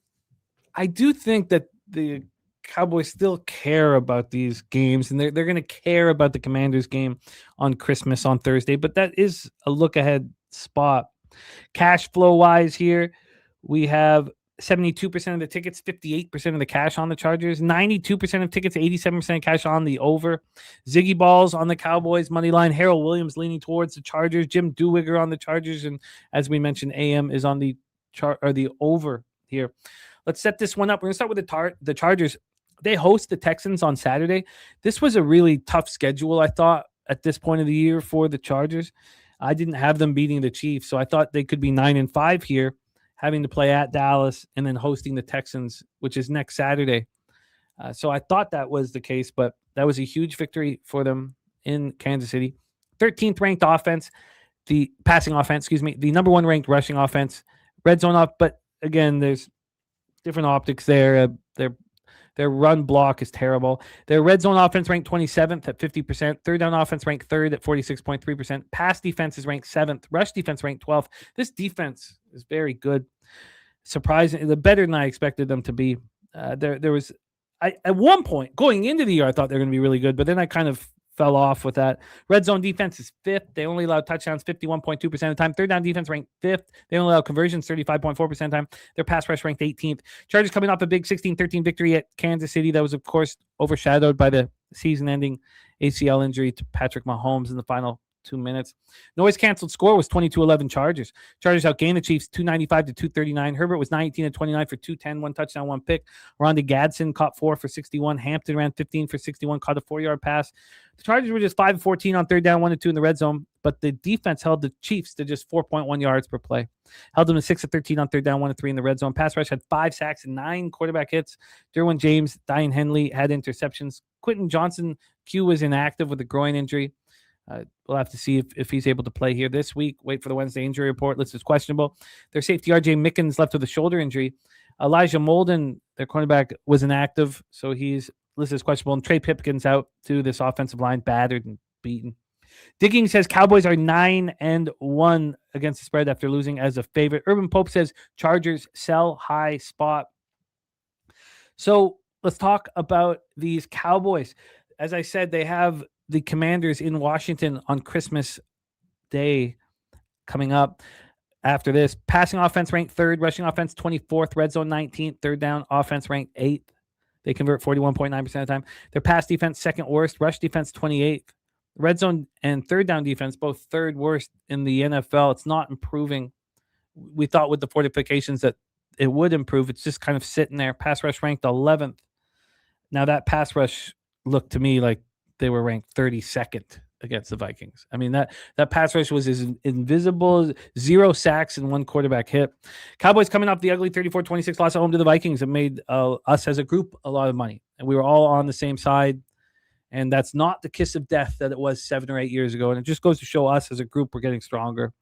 I do think that the Cowboys still care about these games, and they're going to care about the Commanders game on Christmas on Thursday. But that is a look ahead spot. Cash flow wise, here we have 72% of the tickets, 58% of the cash on the Chargers, 92% of tickets, 87% cash on the over. Ziggy Balls on the Cowboys money line. Harold Williams leaning towards the Chargers. Jim Dewigger on the Chargers, and as we mentioned, AM is on the over here. Let's set this one up. We're going to start with the Chargers. They host the Texans on Saturday. This was a really tough schedule, I thought, at this point of the year for the Chargers. I didn't have them beating the Chiefs, so I thought they could be 9-5 here, having to play at Dallas and then hosting the Texans, which is next Saturday. So I thought that was the case, but that was a huge victory for them in Kansas City. 13th ranked offense, the passing offense, the number one ranked rushing offense, red zone off. But again, there's different optics there. Their run block is terrible. Their red zone offense ranked 27th at 50%. Third down offense ranked third at 46.3%. Pass defense is ranked 7th. Rush defense ranked 12th. This defense is very good. Surprising, better than I expected them to be. There was, at one point going into the year, I thought they were going to be really good, but then I kind of fell off with that. Red zone defense is 5th. They only allowed touchdowns 51.2% of the time. Third down defense ranked 5th. They only allowed conversions 35.4% of the time. Their pass rush ranked 18th. Chargers coming off a big 16-13 victory at Kansas City. That was, of course, overshadowed by the season-ending ACL injury to Patrick Mahomes in the final 2 minutes. Noise canceled score was 22-11 Chargers. Chargers outgained the Chiefs 295-239. Herbert was 19-29 for 210, 1 touchdown, 1 pick. Rondé Gadsden caught 4 for 61. Hampton ran 15 for 61, caught a 4-yard pass. The Chargers were just 5-14 on third down, 1-2 in the red zone, but the defense held the Chiefs to just 4.1 yards per play. Held them to 6-13 on third down, 1-3 in the red zone. Pass rush had 5 sacks and 9 quarterback hits. Derwin James, Diane Henley had interceptions. Quentin Johnson, Q, was inactive with a groin injury. We'll have to see if he's able to play here this week. Wait for the Wednesday injury report. List is questionable. Their safety, R.J. Mickens, left with a shoulder injury. Elijah Molden, their cornerback, was inactive, so he's listed as questionable. And Trey Pipkins out to this offensive line, battered and beaten. Digging says Cowboys are 9-1 against the spread after losing as a favorite. Urban Pope says Chargers sell high spot. So let's talk about these Cowboys. As I said, they have the Commanders in Washington on Christmas Day coming up after this. Passing offense ranked 3rd, rushing offense 24th, red zone 19th, third down offense ranked 8th. They convert 41.9% of the time. Their pass defense 2nd worst, rush defense 28th. Red zone and third down defense both 3rd worst in the NFL. It's not improving. We thought with the fortifications that it would improve. It's just kind of sitting there. Pass rush ranked 11th. Now that pass rush looked to me like they were ranked 32nd against the Vikings. I mean, that pass rush was as invisible, 0 sacks and 1 quarterback hit. Cowboys coming off the ugly 34-26 loss at home to the Vikings have made us as a group a lot of money. And we were all on the same side. And that's not the kiss of death that it was 7 or 8 years ago. And it just goes to show us as a group we're getting stronger.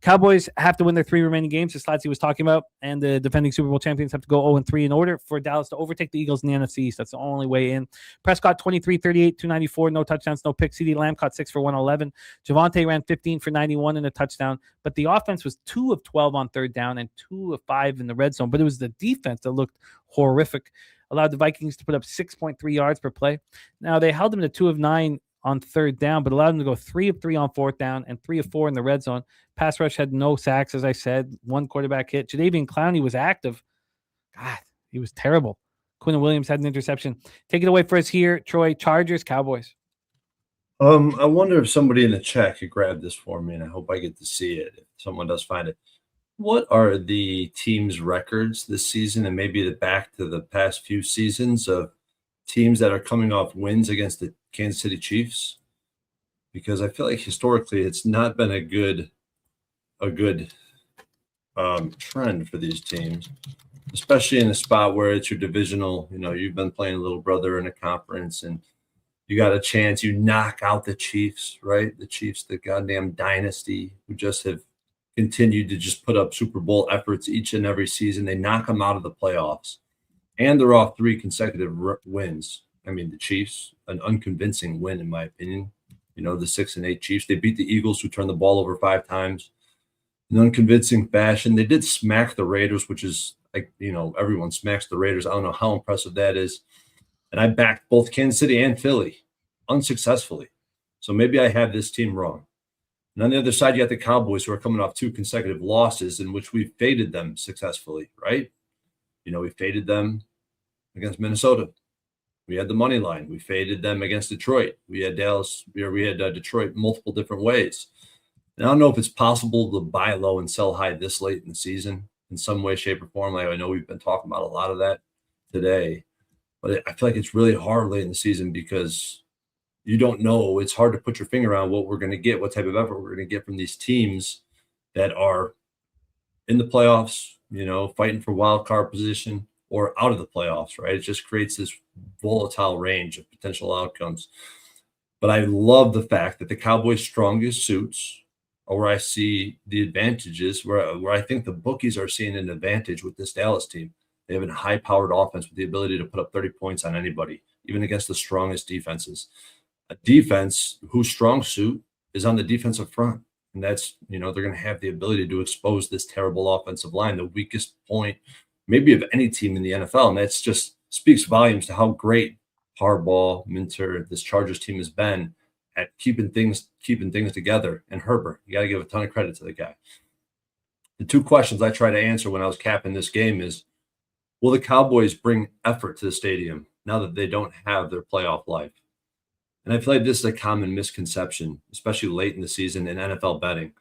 Cowboys have to win their 3 remaining games, as Slatsy was talking about. And the defending Super Bowl champions have to go 0-3 in order for Dallas to overtake the Eagles in the NFC East. That's the only way in. Prescott, 23, 38, 294. No touchdowns, no picks. CeeDee Lamb caught 6 for 111. Javonte ran 15 for 91 and a touchdown. But the offense was 2 of 12 on third down and 2 of 5 in the red zone. But it was the defense that looked horrific. Allowed the Vikings to put up 6.3 yards per play. Now, they held them to 2 of 9 on third down, but allowed them to go 3 of 3 on fourth down and 3 of 4 in the red zone. Pass rush had no sacks, as I said. 1 quarterback hit. Jadeveon Clowney was active. God, he was terrible. Quinn Williams had an interception. Take it away for us here, Troy. Chargers, Cowboys. I wonder if somebody in the chat could grab this for me, and I hope I get to see it if someone does find it. What are the teams' records this season, and maybe back to the past few seasons of teams that are coming off wins against the Kansas City Chiefs? Because I feel like historically it's not been a good trend for these teams, especially in a spot where it's your divisional. You know, you've been playing little brother in a conference, and you got a chance. You knock out the Chiefs, right? The Chiefs, the goddamn dynasty, who just have continued to just put up Super Bowl efforts each and every season. They knock them out of the playoffs, and they're off 3 consecutive wins. I mean, the Chiefs, an unconvincing win, in my opinion. You know, the 6-8 Chiefs, they beat the Eagles, who turned the ball over 5 times in unconvincing fashion. They did smack the Raiders, which is, like, you know, everyone smacks the Raiders. I don't know how impressive that is. And I backed both Kansas City and Philly unsuccessfully. So maybe I have this team wrong. And on the other side, you got the Cowboys, who are coming off 2 consecutive losses in which we faded them successfully, right? We faded them against Minnesota. We had the money line. We faded them against Detroit. We had Detroit multiple different ways. And I don't know if it's possible to buy low and sell high this late in the season in some way, shape, or form. Like I know we've been talking about a lot of that today, but I feel like it's really hard late in the season because you don't know. It's hard to put your finger on what we're going to get, what type of effort we're going to get from these teams that are in the playoffs, fighting for wild card position or out of the playoffs, right? It just creates this volatile range of potential outcomes. But I love the fact that the Cowboys' strongest suits are where I see the advantages, where I think the bookies are seeing an advantage with this Dallas team. They have a high-powered offense with the ability to put up 30 points on anybody, even against the strongest defenses. A defense whose strong suit is on the defensive front. And that's, they're going to have the ability to expose this terrible offensive line, the weakest point maybe of any team in the NFL. And that's just speaks volumes to how great Harbaugh, Minter, this Chargers team has been at keeping things together. And Herbert, you got to give a ton of credit to the guy. The 2 questions I try to answer when I was capping this game is, will the Cowboys bring effort to the stadium now that they don't have their playoff life? And I feel like this is a common misconception, especially late in the season in NFL betting.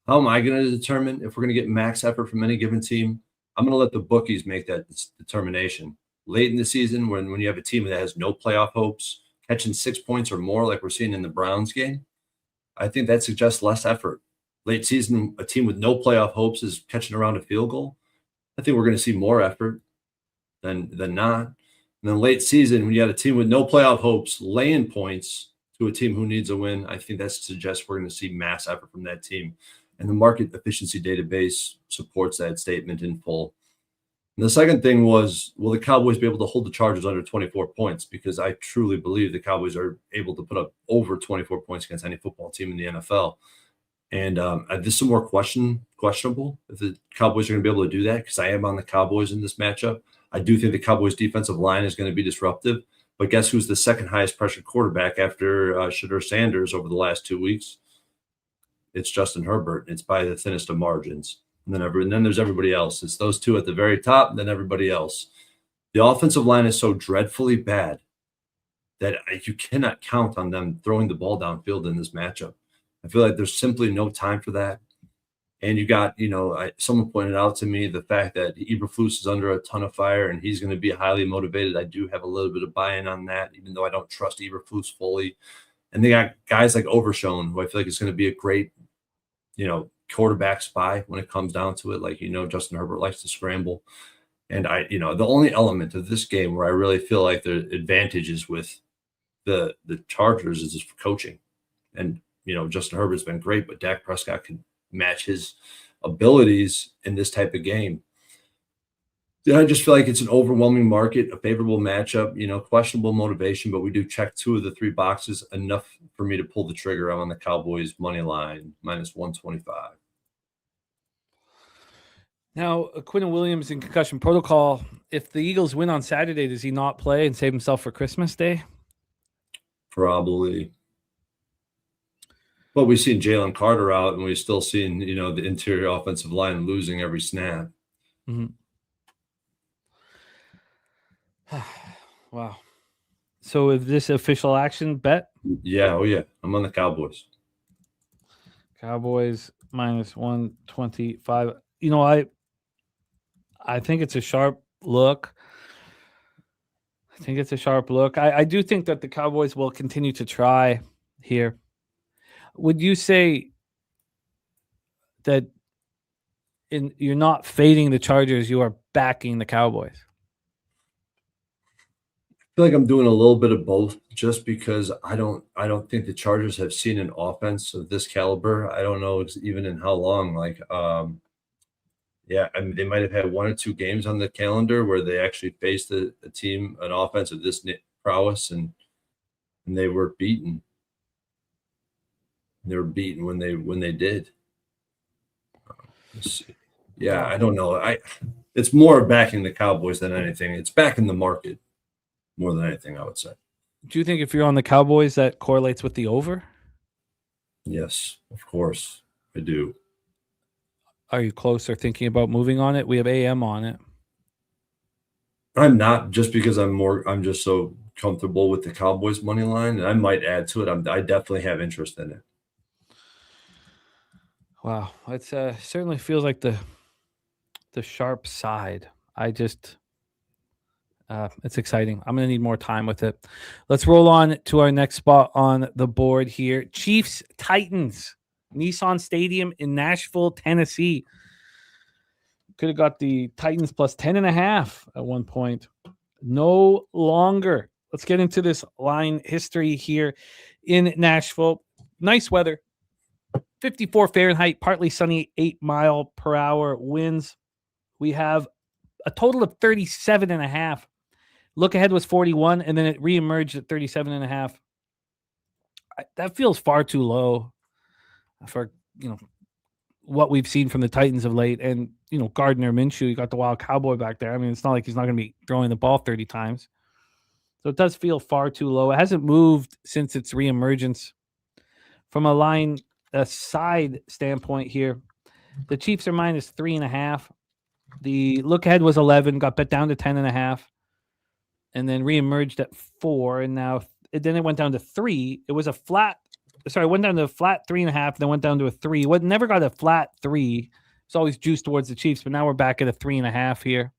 How am I going to determine if we're going to get max effort from any given team? I'm going to let the bookies make that determination. Late in the season, when you have a team that has no playoff hopes, catching 6 points or more like we're seeing in the Browns game, I think that suggests less effort. Late season, a team with no playoff hopes is catching around a field goal. I think we're going to see more effort than not. And then late season, when you had a team with no playoff hopes laying points to a team who needs a win, I think that suggests we're going to see mass effort from that team. And the market efficiency database supports that statement in full. And the second thing was, will the Cowboys be able to hold the Chargers under 24 points? Because I truly believe the Cowboys are able to put up over 24 points against any football team in the NFL. And this is more questionable if the Cowboys are going to be able to do that, because I am on the Cowboys in this matchup. I do think the Cowboys' defensive line is going to be disruptive. But guess who's the second highest pressured quarterback after Shedeur Sanders over the last 2 weeks? It's Justin Herbert. It's by the thinnest of margins. And then there's everybody else. It's those two at the very top, and then everybody else. The offensive line is so dreadfully bad that you cannot count on them throwing the ball downfield in this matchup. I feel like there's simply no time for that. And you got, someone pointed out to me the fact that Eberflus is under a ton of fire and he's going to be highly motivated. I do have a little bit of buy-in on that, even though I don't trust Eberflus fully. And they got guys like Overshown, who I feel like is going to be a great, quarterback spy when it comes down to it. Like, Justin Herbert likes to scramble. And the only element of this game where I really feel like the advantage is with the Chargers is just for coaching. And, Justin Herbert's been great, but Dak Prescott can match his abilities in this type of game. Yeah, I just feel like it's an overwhelming market, a favorable matchup, questionable motivation, but we do check 2 of the 3 boxes enough for me to pull the trigger. I'm on the Cowboys money line, -125. Now, Quinn Williams in concussion protocol. If the Eagles win on Saturday, does he not play and save himself for Christmas Day? Probably. But we've seen Jalen Carter out, and we've still seen, the interior offensive line losing every snap. Mm-hmm. Wow. So is this official action bet? Yeah. Oh, yeah. I'm on the Cowboys. Cowboys -125. I think it's a sharp look. I do think that the Cowboys will continue to try here. Would you say that you're not fading the Chargers, you are backing the Cowboys? I feel like I'm doing a little bit of both, just because I don't think the Chargers have seen an offense of this caliber. I don't know even in how long. They might have had 1 or 2 games on the calendar where they actually faced a team, an offense of this prowess, and they were beaten. They were beaten when they did. Let's see. Yeah, I don't know. It's more backing the Cowboys than anything. It's backing the market. more than anything, I would say. Do you think if you're on the Cowboys, that correlates with the over? Yes, of course, I do. Are you close or thinking about moving on it? We have AM on it. I'm not, just because I'm just so comfortable with the Cowboys money line, and I might add to it. I definitely have interest in it. Wow, it certainly feels like the sharp side. It's exciting. I'm going to need more time with it. Let's roll on to our next spot on the board here. Chiefs Titans, Nissan Stadium in Nashville, Tennessee. Could have got the Titans plus 10.5 at one point. No longer. Let's get into this line history here in Nashville. Nice weather. 54 Fahrenheit, partly sunny, 8-mile-per-hour winds. We have a total of 37.5. Look ahead was 41, and then it reemerged at 37.5. That feels far too low for, what we've seen from the Titans of late. And, Gardner Minshew, you got the wild cowboy back there. I mean, it's not like he's not going to be throwing the ball 30 times. So it does feel far too low. It hasn't moved since its reemergence. From a side standpoint here, the Chiefs are minus 3.5. The look ahead was 11, got bet down to 10.5, and then reemerged at 4. And now then it went down to 3. It was it went down to a flat 3.5, then went down to a 3. It never got a flat 3. It's always juiced towards the Chiefs, but now we're back at a 3.5 here.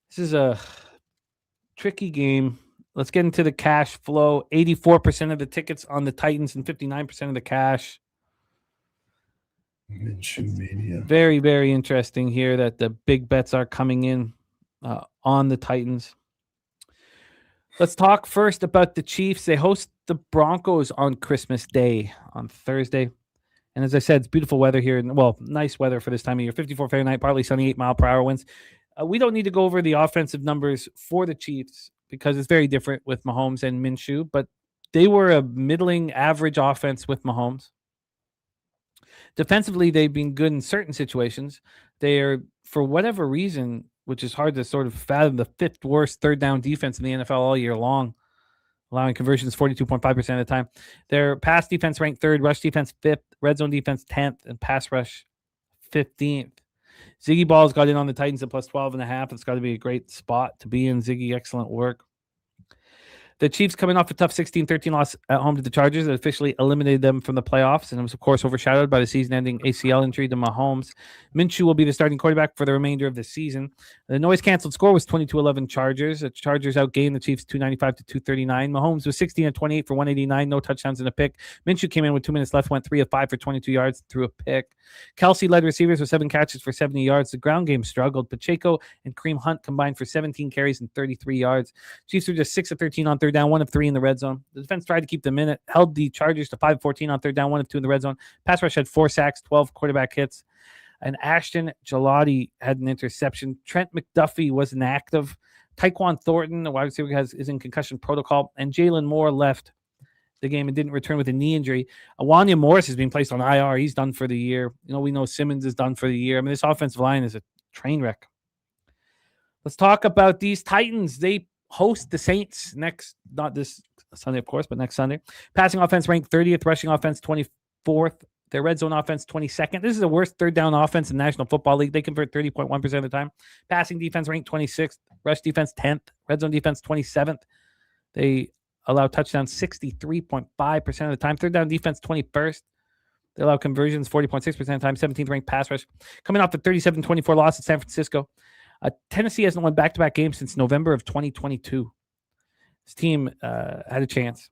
This is a tricky game. Let's get into the cash flow. 84% of the tickets on the Titans and 59% of the cash. Minshew mania. Very, very interesting here that the big bets are coming in on the Titans. Let's talk first about the Chiefs. They host the Broncos on Christmas Day on Thursday. And as I said, it's beautiful weather here. Nice weather for this time of year. 54 Fahrenheit, partly sunny, 8-mile-per-hour winds. We don't need to go over the offensive numbers for the Chiefs because it's very different with Mahomes and Minshew, but they were a middling average offense with Mahomes. Defensively, they've been good in certain situations. They are, for whatever reason, which is hard to sort of fathom, the 5th worst third down defense in the NFL all year long, allowing conversions 42.5% of the time. Their pass defense ranked 3rd, rush defense 5th, red zone defense 10th, and pass rush 15th. Ziggy Ball's got in on the Titans at plus 12.5. It's got to be a great spot to be in. Ziggy, excellent work. The Chiefs coming off a tough 16-13 loss at home to the Chargers that officially eliminated them from the playoffs, and it was, of course, overshadowed by the season-ending ACL injury to Mahomes. Minshew will be the starting quarterback for the remainder of the season. The noise-canceled score was 22-11 Chargers. The Chargers outgained the Chiefs 295-239. Mahomes was 16-28 for 189, no touchdowns and a pick. Minshew came in with 2 minutes left, went 3 of 5 for 22 yards, threw a pick. Kelsey led receivers with 7 catches for 70 yards. The ground game struggled. Pacheco and Kareem Hunt combined for 17 carries and 33 yards. Chiefs were just 6 of 13 on third down, 1 of 3 in the red zone. The defense tried to keep them in it, held the Chargers to 5 of 14 on third down, 1 of 2 in the red zone. Pass rush had 4 sacks, 12 quarterback hits, and Ashton Gelati had an interception. Trent McDuffie was inactive. Tyquan Thornton, the wide receiver, is in concussion protocol, and Jalen Moore left the game and didn't return with a knee injury. Awanya Morris is being placed on IR. He's done for the year. We know Simmons is done for the year. I mean, this offensive line is a train wreck. Let's talk about these Titans. They host the Saints not this Sunday, of course, but next Sunday. Passing offense ranked 30th, rushing offense 24th, their red zone offense 22nd. This is the worst third down offense in the National Football League. They convert 30.1% of the time. Passing defense ranked 26th, rush defense 10th, red zone defense 27th. They allow touchdowns 63.5% of the time. Third down defense 21st. They allow conversions 40.6% of the time. 17th ranked pass rush. Coming off the 37-24 loss at San Francisco. Tennessee hasn't won back-to-back games since November of 2022. This team had a chance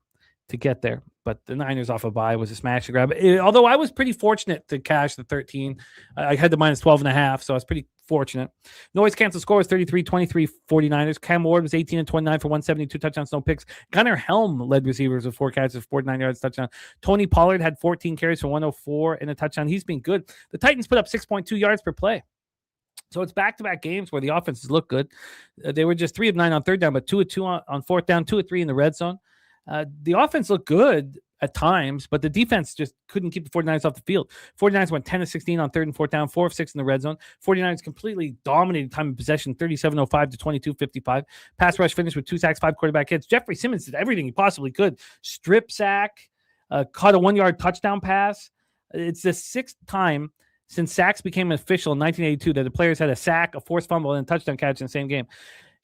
to get there, but the Niners off a bye was a smash and grab. Although I was pretty fortunate to cash the 13. I had the minus 12.5, so I was pretty fortunate. Noise cancel score was 33-23 49ers. Cam Ward was 18-29 for 172 touchdowns, no picks. Gunnar Helm led receivers with 4 catches, 49 yards, touchdown. Tony Pollard had 14 carries for 104 and a touchdown. He's been good. The Titans put up 6.2 yards per play. So it's back-to-back games where the offenses look good. They were just 3 of 9 on third down, but 2 of 2 on fourth down, 2 of 3 in the red zone. The offense looked good. at times, but the defense just couldn't keep the 49ers off the field. 49ers went 10 of 16 on 3rd and 4th down, 4 of 6 in the red zone. 49ers completely dominated time of possession, 37-05 to 22-55. Pass rush finished with 2 sacks, 5 quarterback hits. Jeffrey Simmons did everything he possibly could. Strip sack, caught a 1-yard touchdown pass. It's the 6th time since sacks became official in 1982 that the players had a sack, a forced fumble, and a touchdown catch in the same game.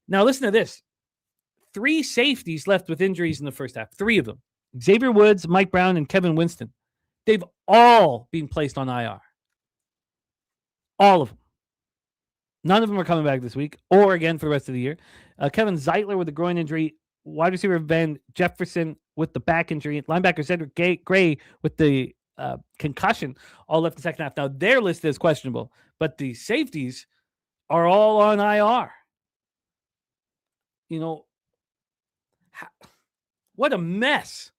Now listen to this. 3 safeties left with injuries in the first half. 3 of them. Xavier Woods, Mike Brown, and Kevin Winston. They've all been placed on IR. All of them. None of them are coming back this week or again for the rest of the year. Kevin Zeitler with a groin injury. Wide receiver Ben Jefferson with the back injury. Linebacker Cedric Gray with the concussion. All left the second half. Now, their list is questionable, but the safeties are all on IR. You know, what a mess.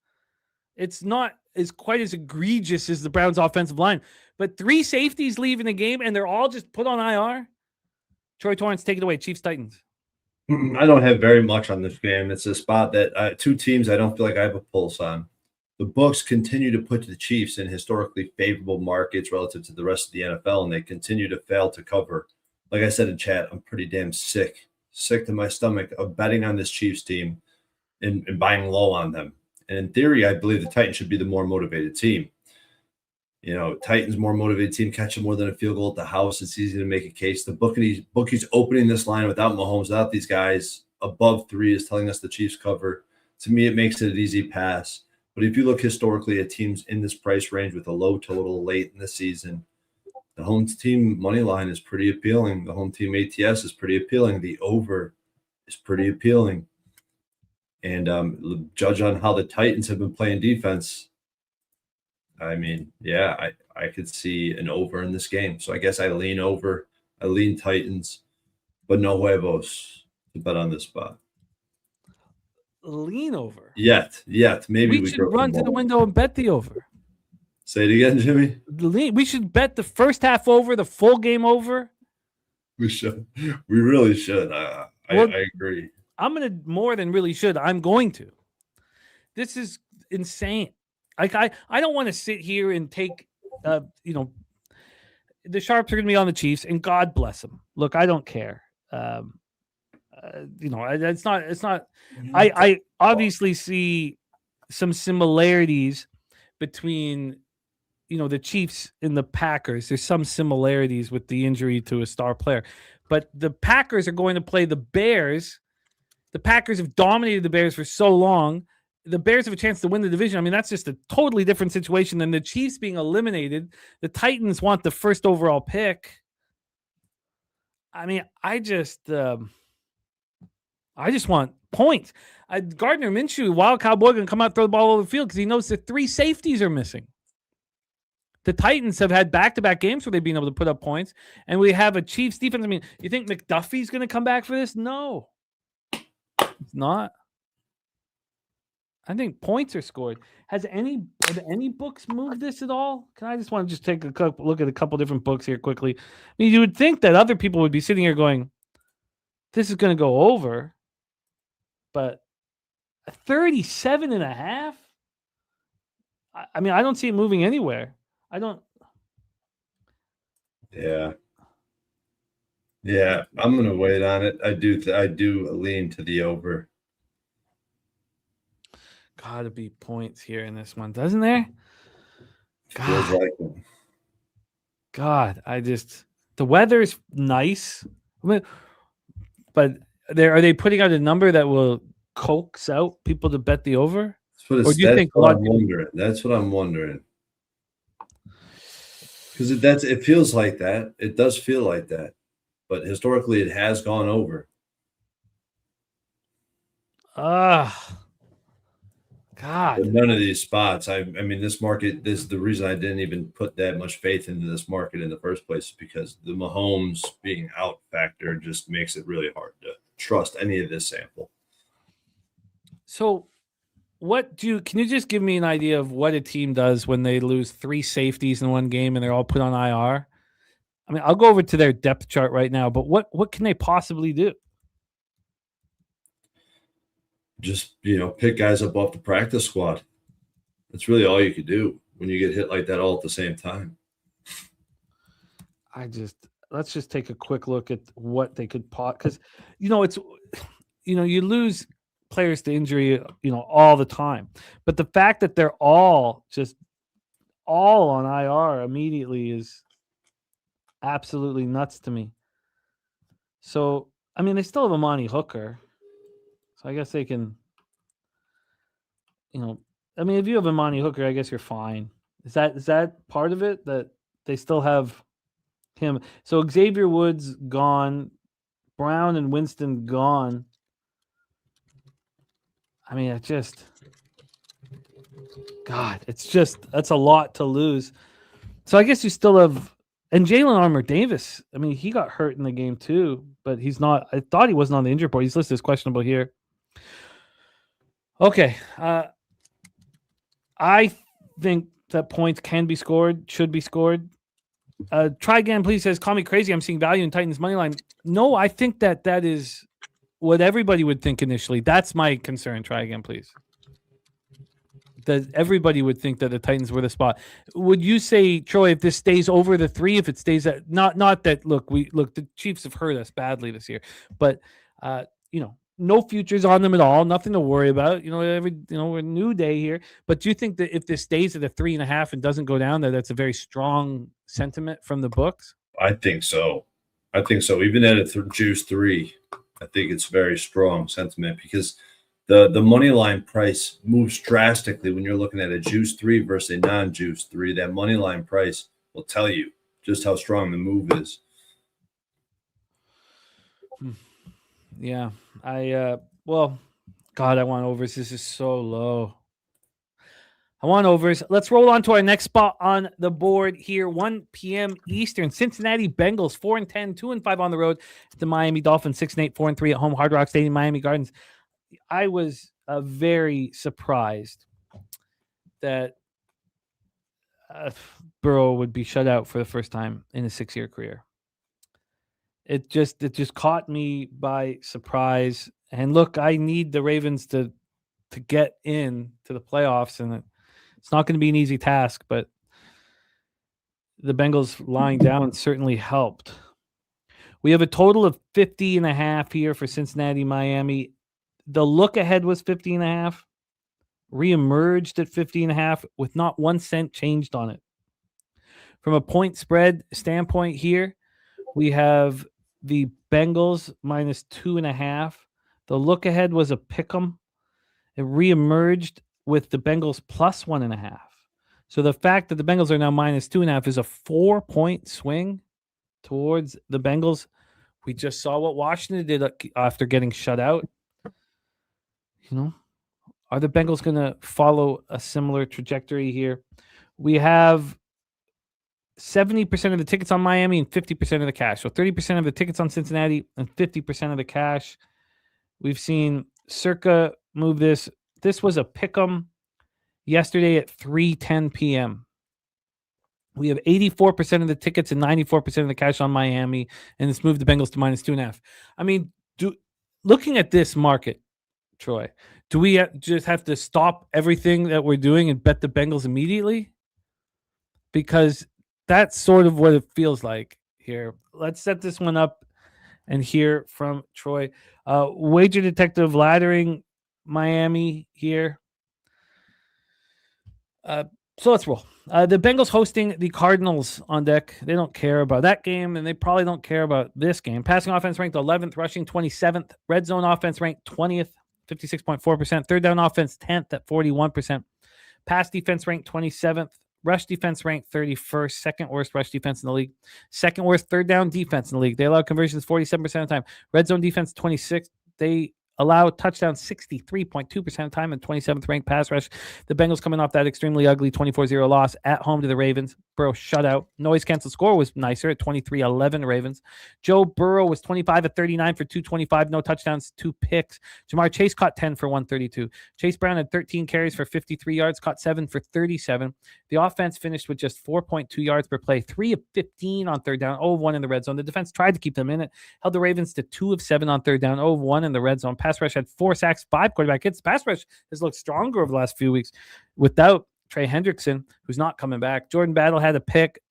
It's not as quite as egregious as the Browns' offensive line, but 3 safeties leaving the game and they're all just put on IR. Troy Torrance, take it away. Chiefs Titans. I don't have very much on this game. It's a spot that 2 teams I don't feel like I have a pulse on. The books continue to put the Chiefs in historically favorable markets relative to the rest of the NFL, and they continue to fail to cover. Like I said in chat, I'm pretty damn sick to my stomach of betting on this Chiefs team and buying low on them. And in theory, I believe the Titans should be the more motivated team. You know, Titans more motivated team, catching more than a field goal at the house. It's easy to make a case. The bookies opening this line without Mahomes, without these guys above 3 is telling us the Chiefs cover. To me, it makes it an easy pass. But if you look historically at teams in this price range with a low total late in the season, the home team money line is pretty appealing. The home team ATS is pretty appealing. The over is pretty appealing. And judge on how the Titans have been playing defense. I mean, yeah, I could see an over in this game. So I guess I lean over. I lean Titans, but no huevos to bet on this spot. Lean over? Yet. Maybe we should run to the window and bet the over. Say it again, Jimmy. We should bet the first half over, the full game over. We should. We really should. I agree. I'm going to more than really should. I'm going to. This is insane. Like I don't want to sit here and take, the Sharps are going to be on the Chiefs, and God bless them. Look, I don't care. It's not. I obviously see some similarities between, the Chiefs and the Packers. There's some similarities with the injury to a star player, but the Packers are going to play the Bears. The Packers have dominated the Bears for so long. The Bears have a chance to win the division. I mean, that's just a totally different situation than the Chiefs being eliminated. The Titans want the first overall pick. I mean, I just want points. Gardner Minshew, wild cowboy, going to come out and throw the ball over the field because he knows the 3 safeties are missing. The Titans have had back-to-back games where they've been able to put up points, and we have a Chiefs defense. I mean, you think McDuffie's going to come back for this? No. It's not. I think points are scored. Have any books moved this at all? I just want to take a look at a couple different books here quickly. I mean, you would think that other people would be sitting here going, this is going to go over, but 37.5? I mean, I don't see it moving anywhere. I don't. Yeah, I'm going to wait on it. I do lean to the over. Gotta be points here in this one, doesn't there? Feels like it. God, the weather's nice, but are they putting out a number that will coax out people to bet the over? Or do you think I'm wondering? That's what I'm wondering. Because it feels like that. It does feel like that. But historically, it has gone over. God. But none of these spots. I mean, this market, this is the reason I didn't even put that much faith into this market in the first place, because the Mahomes being out factor just makes it really hard to trust any of this sample. So can you just give me an idea of what a team does when they lose 3 safeties in one game and they're all put on IR? I mean, I'll go over to their depth chart right now, but what can they possibly do? Just, pick guys up off the practice squad. That's really all you could do when you get hit like that all at the same time. Let's just take a quick look at what they could pot, because it's you lose players to injury all the time, but the fact that they're all on IR immediately is absolutely nuts to me. So I mean, they still have Amani Hooker, so I guess they can. I mean, if you have Amani Hooker, I guess you're fine. Is that part of it, that they still have him? So Xavier Woods gone, Brown and Winston gone. I mean, that's a lot to lose. So I guess you still have, and Jalen Armour Davis. I mean, he got hurt in the game too, but he's not. I thought he wasn't on the injured report. He's listed as questionable here. Okay. I think that points can be scored, should be scored. Try again, please, says, call me crazy. I'm seeing value in Titans money line. No, I think that is what everybody would think initially. That's my concern. Try again, please. That everybody would think that the Titans were the spot. Would you say, Troy, if this stays over the 3, if it stays at not that the Chiefs have hurt us badly this year, but no futures on them at all, nothing to worry about. We're a new day here. But do you think that if this stays at a 3.5 and doesn't go down, that's a very strong sentiment from the books? I think so. Even at a juice 3, I think it's very strong sentiment, because the money line price moves drastically when you're looking at a juice 3 versus a non-juice 3. That money line price will tell you just how strong the move is. Yeah, I want overs. This is so low. I want overs. Let's roll on to our next spot on the board here. 1 p.m. Eastern. Cincinnati Bengals 4-10, 2-5 on the road. The Miami Dolphins 6-8, 4-3 at home. Hard Rock Stadium, Miami Gardens. I was very surprised that Burrow would be shut out for the first time in his 6-year career. It just caught me by surprise. And look, I need the Ravens to get in to the playoffs, and it's not going to be an easy task, but the Bengals lying down certainly helped. We have a total of 50.5 here for Cincinnati, Miami. The look ahead was 50.5, reemerged at 50.5 with not 1 cent changed on it. From a point spread standpoint here, we have the Bengals minus 2.5. The look ahead was a pick'em. It reemerged with the Bengals plus 1.5. So the fact that the Bengals are now minus 2.5 is a 4-point swing towards the Bengals. We just saw what Washington did after getting shut out. Are the Bengals going to follow a similar trajectory here? We have 70% of the tickets on Miami and 50% of the cash. So 30% of the tickets on Cincinnati and 50% of the cash. We've seen Circa move this. This was a pick'em yesterday at 3:10 p.m. We have 84% of the tickets and 94% of the cash on Miami, and it's moved the Bengals to minus 2.5. I mean, looking at this market, Troy, do we just have to stop everything that we're doing and bet the Bengals immediately? Because that's sort of what it feels like here. Let's set this one up and hear from Troy. Wager Detective laddering Miami here. So let's roll. The Bengals hosting the Cardinals on deck. They don't care about that game, and they probably don't care about this game. Passing offense ranked 11th, rushing 27th. Red zone offense ranked 20th, 56.4%. Third down offense 10th at 41%. Pass defense ranked 27th. Rush defense ranked 31st, second worst rush defense in the league. Second worst third down defense in the league. They allow conversions 47% of the time. Red zone defense 26th. They allow touchdowns 63.2% of the time and 27th ranked pass rush. The Bengals coming off that extremely ugly 24-0 loss at home to the Ravens. Burrow shutout. Noise cancel score was nicer at 23-11 Ravens. Joe Burrow was 25 at 39 for 225, no touchdowns, 2 picks. Jamar Chase caught 10 for 132. Chase Brown had 13 carries for 53 yards, caught 7 for 37. The offense finished with just 4.2 yards per play, 3 of 15 on third down, 0 of 1 in the red zone. The defense tried to keep them in it, held the Ravens to 2 of 7 on third down, 0 of 1 in the red zone. Pass rush had 4 sacks, 5 quarterback hits. Pass rush has looked stronger over the last few weeks without Trey Hendrickson, who's not coming back. Jordan Battle had a pick.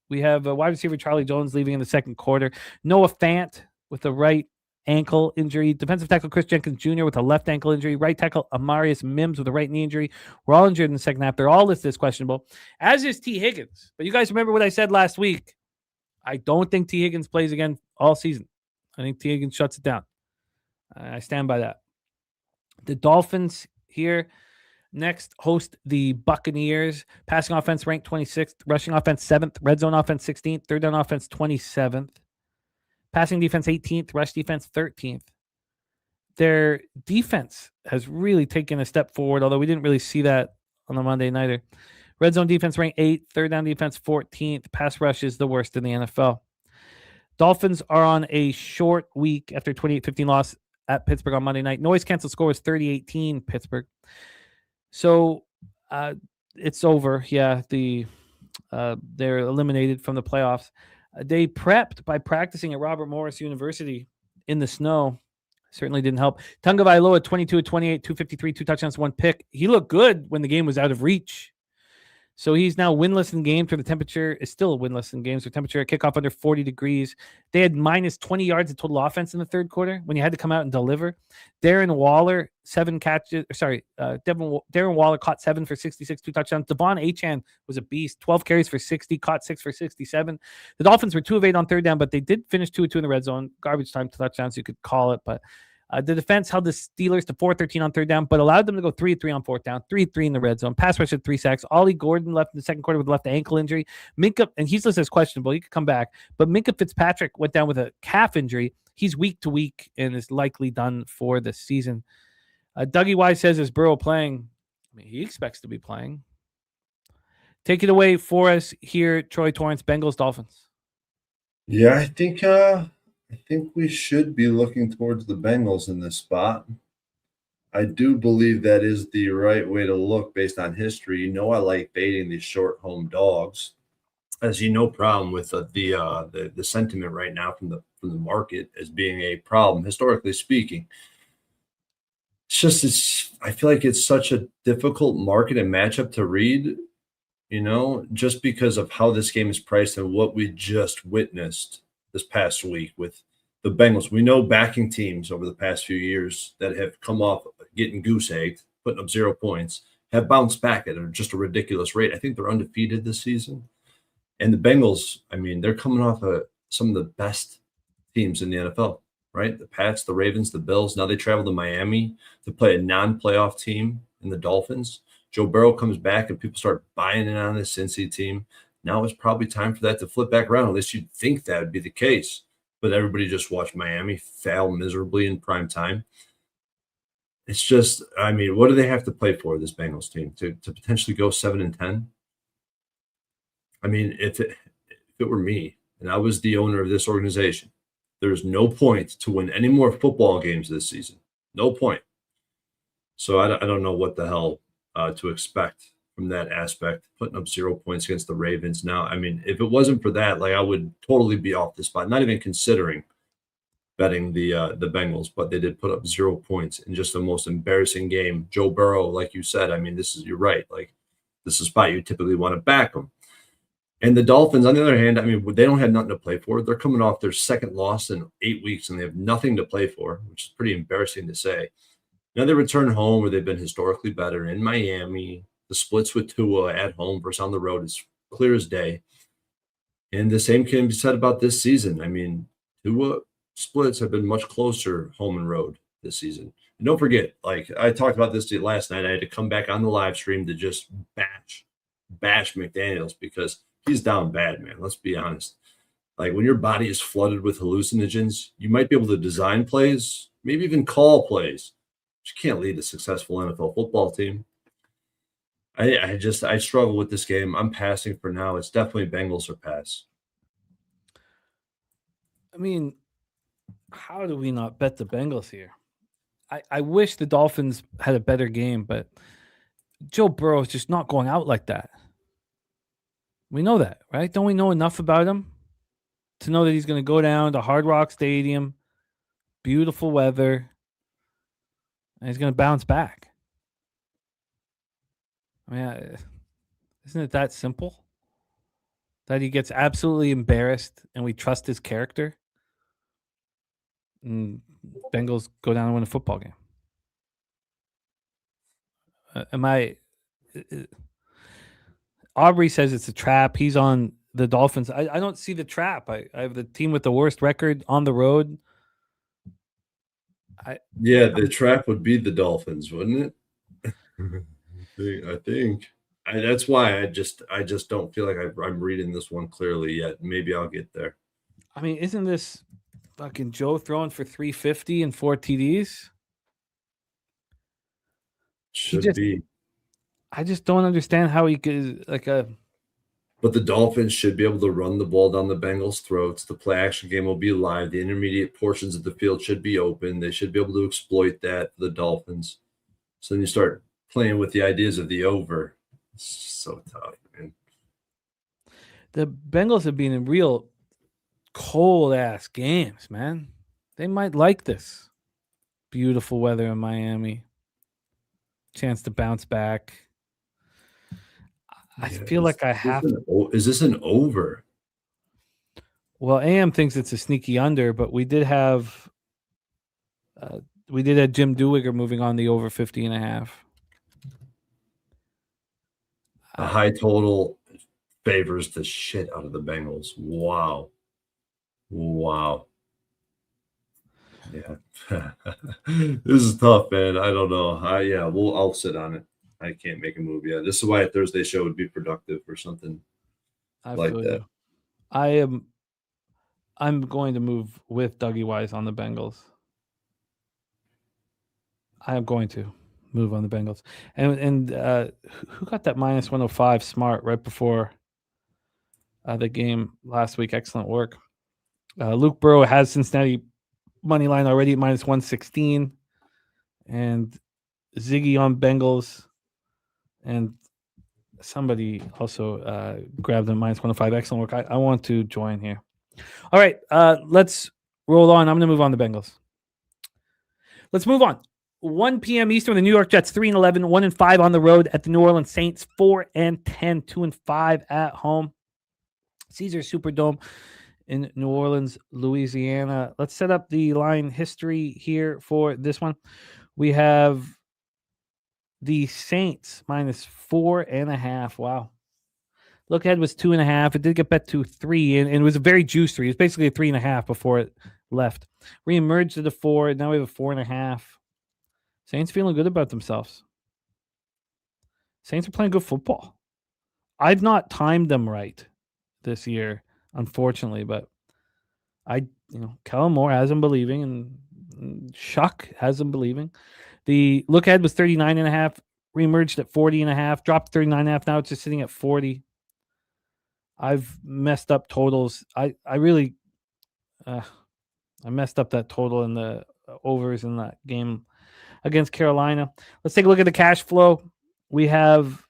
We have wide receiver Charlie Jones leaving in the second quarter. Noah Fant with a right ankle injury. Defensive tackle Chris Jenkins Jr. with a left ankle injury. Right tackle Amarius Mims with a right knee injury. We're all injured in the second half. They're all listed as questionable, as is T. Higgins. But you guys remember what I said last week. I don't think T. Higgins plays again all season. I think T. Higgins shuts it down. I stand by that. The Dolphins here next host the Buccaneers. Passing offense ranked 26th. Rushing offense 7th. Red zone offense 16th. Third down offense 27th. Passing defense 18th. Rush defense 13th. Their defense has really taken a step forward, although we didn't really see that on the Monday nighter. Red zone defense ranked 8th. Third down defense 14th. Pass rush is the worst in the NFL. Dolphins are on a short week after 28-15 loss at Pittsburgh on Monday night. Noise canceled score was 30-18 Pittsburgh. So it's over. Yeah, they're eliminated from the playoffs. They prepped by practicing at Robert Morris University in the snow. Certainly didn't help. Tunga Vailoa, 22-28, 253, 2 touchdowns, 1 pick. He looked good when the game was out of reach. So he's now winless in games where the temperature is still winless in games where temperature at kickoff under 40 degrees. They had minus 20 yards of total offense in the third quarter when you had to come out and deliver. Darren Waller, 7 catches. Darren Waller caught 7 for 66, 2 touchdowns. Devon Achane was a beast, 12 carries for 60, caught 6 for 67. The Dolphins were 2 of 8 on third down, but they did finish 2 of 2 in the red zone. Garbage time touchdowns, you could call it, but the defense held the Steelers to 4-13 on third down, but allowed them to go 3-3 on fourth down, 3-3 in the red zone. Pass rush had 3 sacks. Ollie Gordon left in the second quarter with a left ankle injury. Minka, and he's listed as questionable. He could come back. But Minka Fitzpatrick went down with a calf injury. He's week to week and is likely done for the season. Dougie Wise says, is Burrow playing? I mean, he expects to be playing. Take it away for us here, Troy Torrence, Bengals, Dolphins. Yeah, I think we should be looking towards the Bengals in this spot. I do believe that is the right way to look based on history. You know, I like baiting these short home dogs. I see no problem with the sentiment right now from the market as being a problem, historically speaking. I feel like it's such a difficult market and matchup to read, you know, just because of how this game is priced and what we just witnessed this past week with the Bengals. We know backing teams over the past few years that have come off getting goose-egged, putting up 0 points, have bounced back at just a ridiculous rate. I think they're undefeated this season. And the Bengals, I mean, they're coming off some of the best teams in the NFL, right? The Pats, the Ravens, the Bills. Now they travel to Miami to play a non-playoff team in the Dolphins. Joe Burrow comes back and people start buying in on this Cincy team. Now it's probably time for that to flip back around. At least you'd think that would be the case. But everybody just watched Miami fail miserably in prime time. It's just, I mean, what do they have to play for, this Bengals team, to potentially go 7-10? I mean, if it were me and I was the owner of this organization, there's no point to win any more football games this season. No point. So I don't know what the hell to expect from that aspect, putting up 0 points against the Ravens. Now, I mean, if it wasn't for that, like, I would totally be off the spot, not even considering betting the Bengals, but they did put up 0 points in just the most embarrassing game. Joe Burrow, like you said, I mean, you're right. Like, this is a spot you typically want to back them. And the Dolphins, on the other hand, I mean, they don't have nothing to play for. They're coming off their second loss in 8 weeks, and they have nothing to play for, which is pretty embarrassing to say. Now they return home where they've been historically better in Miami. The splits with Tua at home versus on the road is clear as day. And the same can be said about this season. I mean, Tua splits have been much closer home and road this season. And don't forget, like I talked about this last night, I had to come back on the live stream to just bash McDaniels because he's down bad, man. Let's be honest. Like, when your body is flooded with hallucinogens, you might be able to design plays, maybe even call plays, but you can't lead a successful NFL football team. I struggle with this game. I'm passing for now. It's definitely Bengals or pass. I mean, how do we not bet the Bengals here? I wish the Dolphins had a better game, but Joe Burrow is just not going out like that. We know that, right? Don't we know enough about him to know that he's going to go down to Hard Rock Stadium, beautiful weather, and he's going to bounce back? I mean, Isn't it that simple? That he gets absolutely embarrassed and we trust his character. And Bengals go down and win a football game. Aubrey says it's a trap. He's on the Dolphins. I don't see the trap. I have the team with the worst record on the road. The trap would be the Dolphins, wouldn't it? I think. That's why I just don't feel like I'm reading this one clearly yet. Maybe I'll get there. I mean, isn't this fucking Joe throwing for 350 and 4 TDs? Should be. I just don't understand how he could But the Dolphins should be able to run the ball down the Bengals' throats. The play action game will be live. The intermediate portions of the field should be open. They should be able to exploit that for the Dolphins. So then you start playing with the ideas of the over. It's so tough, man. The Bengals have been in real cold-ass games, man. They might like this. Beautiful weather in Miami. Chance to bounce back. I feel like I have to. Is this an over? Well, AM thinks it's a sneaky under, but we did have Jim Dewigger moving on the over 50.5. A high total favors the shit out of the Bengals. Wow. Yeah. This is tough, man. I don't know. I'll sit on it. I can't make a move yet. This is why a Thursday show would be productive or something like that. I'm going to move with Dougie Wise on the Bengals. I am going to move on the Bengals. And who got that minus 105 smart right before the game last week? Excellent work. Luke Burrow has Cincinnati money line already at minus 116. And Ziggy on Bengals. And somebody also grabbed them minus 105. Excellent work. I want to join here. All right, let's roll on. I'm going to move on the Bengals. Let's move on. 1 p.m. Eastern, the New York Jets 3-11, 1-5 on the road at the New Orleans Saints, 4-10, 2-5 at home. Caesar Superdome in New Orleans, Louisiana. Let's set up the line history here for this one. We have the Saints minus 4.5. Wow. Look ahead was 2.5. It did get bet to 3, and it was a very juice 3. It was basically a 3.5 before it left. Reemerged to the 4. Now we have a 4.5. Saints feeling good about themselves. Saints are playing good football. I've not timed them right this year, unfortunately, but Kellen Moore has them believing, and Shuck has them believing. The look ahead was 39.5, reemerged at 40.5, dropped 39.5. Now it's just sitting at 40. I've messed up totals. I messed up that total in the overs in that game against Carolina. Let's take a look at the cash flow. We have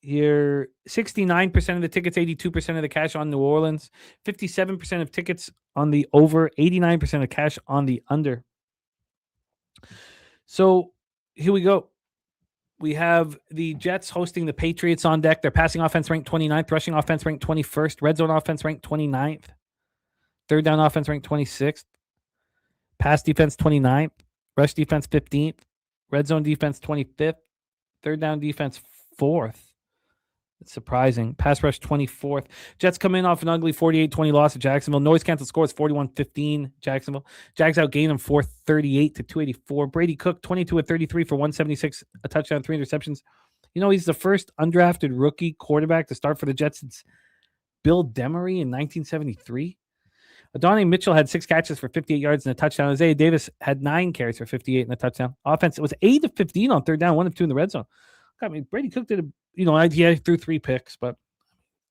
here 69% of the tickets, 82% of the cash on New Orleans, 57% of tickets on the over, 89% of cash on the under. So here we go. We have the Jets hosting the Patriots on deck. Their passing offense ranked 29th, rushing offense ranked 21st, red zone offense ranked 29th, third down offense ranked 26th, pass defense 29th, rush defense 15th, red zone defense 25th, third down defense 4th. It's surprising. Pass rush 24th. Jets come in off an ugly 48-20 loss to Jacksonville. Noise cancel scores 41-15 Jacksonville. Jags outgained them 438 to 284. Brady Cook 22-33 for 176, a touchdown, 3 interceptions. He's the first undrafted rookie quarterback to start for the Jets since Bill Demery in 1973. Adonai Mitchell had 6 catches for 58 yards and a touchdown. Isaiah Davis had 9 carries for 58 and a touchdown. Offense, it was 8 of 15 on third down, 1 of 2 in the red zone. I mean, Brady Cook did he threw 3 picks, but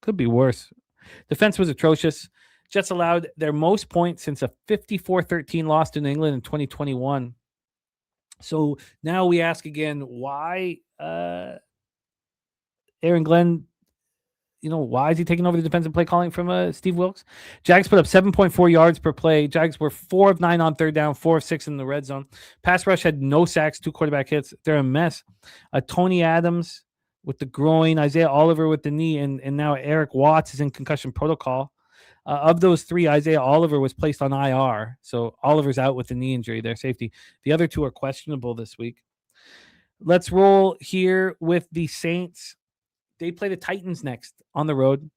could be worse. Defense was atrocious. Jets allowed their most points since a 54-13 loss to New England in 2021. So now we ask again, why Aaron Glenn, why is he taking over the defensive play calling from Steve Wilkes? Jags put up 7.4 yards per play. Jags were 4 of 9 on third down, 4 of 6 in the red zone. Pass rush had no sacks, 2 quarterback hits. They're a mess. Tony Adams with the groin, Isaiah Oliver with the knee, and now Eric Watts is in concussion protocol. Of those three, Isaiah Oliver was placed on IR. So Oliver's out with the knee injury, their safety. The other two are questionable this week. Let's roll here with the Saints. They play the Titans next on the road.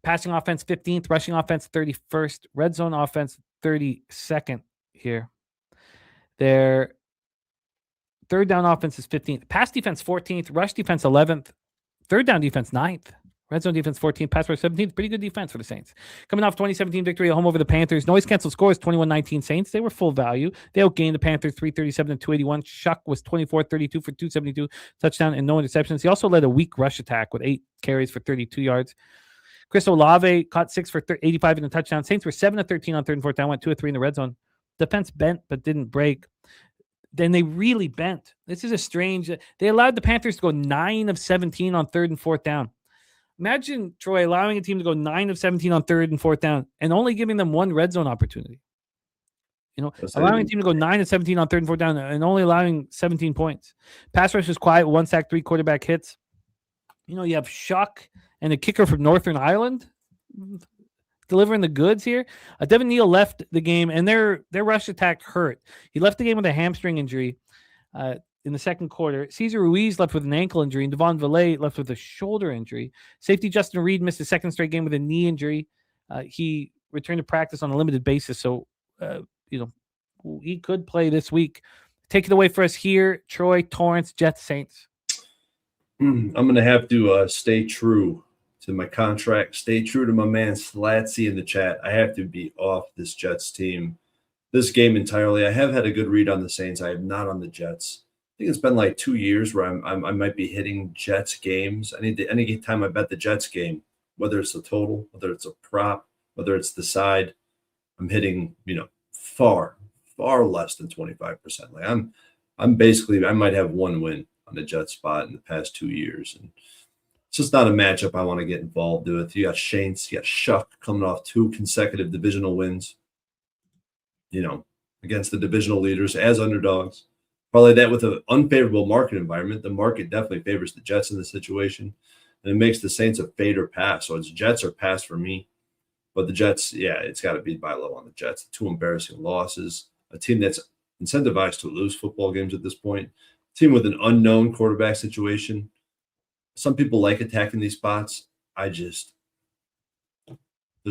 Passing offense 15th, rushing offense 31st, red zone offense 32nd here. Their third down offense is 15th. Pass defense 14th, rush defense 11th, third down defense 9th. Red zone defense 14th, pass rush 17th. Pretty good defense for the Saints. Coming off 2017 victory at home over the Panthers. Noise canceled scores 21-19 Saints. They were full value. They outgained the Panthers 337-281. Shuck was 24-32 for 272 touchdown and no interceptions. He also led a weak rush attack with 8 carries for 32 yards. Chris Olave caught 6 for 85 in the touchdown. Saints were 7-13 on third and fourth down. Went 2 of 3 in the red zone. Defense bent but didn't break. Then they really bent. This is a strange. They allowed the Panthers to go 9 of 17 on third and fourth down. Imagine, Troy, allowing a team to go 9 of 17 on third and fourth down and only giving them one red zone opportunity. Allowing a team to go 9 of 17 on third and fourth down and only allowing 17 points. Pass rush was quiet, 1 sack, 3 quarterback hits. You have Shuck and a kicker from Northern Ireland delivering the goods here. Devin Neal left the game, and their rush attack hurt. He left the game with a hamstring injury in the second quarter. Cesar Ruiz left with an ankle injury, and Devon Valet left with a shoulder injury. Safety Justin Reed missed a second straight game with a knee injury. He returned to practice on a limited basis, so he could play this week. Take it away for us here, Troy, Torrance, Jets, Saints. I'm going to have to stay true to my contract, stay true to my man Slatsy in the chat. I have to be off this Jets team, this game entirely. I have had a good read on the Saints. I have not on the Jets. I think it's been like 2 years where I might be hitting Jets games. Any time I bet the Jets game, whether it's the total, whether it's a prop, whether it's the side, I'm hitting far less than 25%. Like I'm basically, I might have one win on the Jets spot in the past 2 years, and it's just not a matchup I want to get involved with. You got Saints, you got Shuck coming off 2 consecutive divisional wins, against the divisional leaders as underdogs. Probably that with an unfavorable market environment. The market definitely favors the Jets in this situation, and it makes the Saints a fade or pass. So it's Jets or pass for me. But the Jets, it's got to be buy low on the Jets. 2 embarrassing losses. A team that's incentivized to lose football games at this point. A team with an unknown quarterback situation. Some people like attacking these spots. There's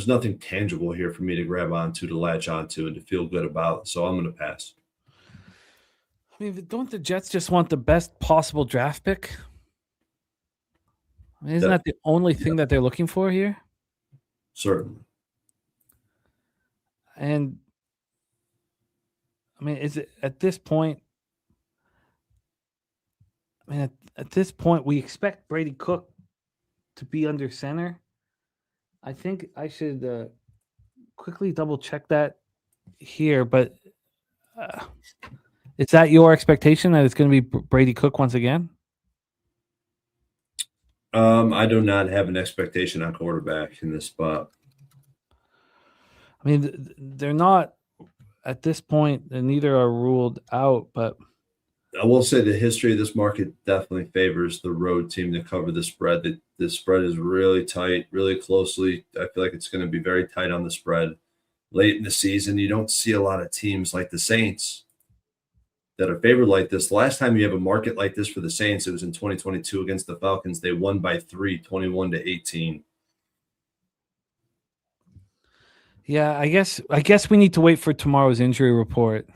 nothing tangible here for me to grab onto, to latch onto, and to feel good about. So I'm going to pass. I mean, don't the Jets just want the best possible draft pick? I mean, isn't that the only thing that they're looking for here? Certainly. And I mean, is it at this point? I mean, at this point, we expect Brady Cook to be under center. I think I should quickly double check that here, but is that your expectation that it's going to be Brady Cook once again? I do not have an expectation on quarterback in this spot. I mean, they're not at this point, and neither are ruled out, but I will say the history of this market definitely favors the road team to cover the spread. The spread is really tight, really closely. I feel like it's going to be very tight on the spread. Late in the season, you don't see a lot of teams like the Saints that are favored like this. The last time you have a market like this for the Saints, it was in 2022 against the Falcons. They won by 3, 21-18. Yeah, I guess we need to wait for tomorrow's injury report.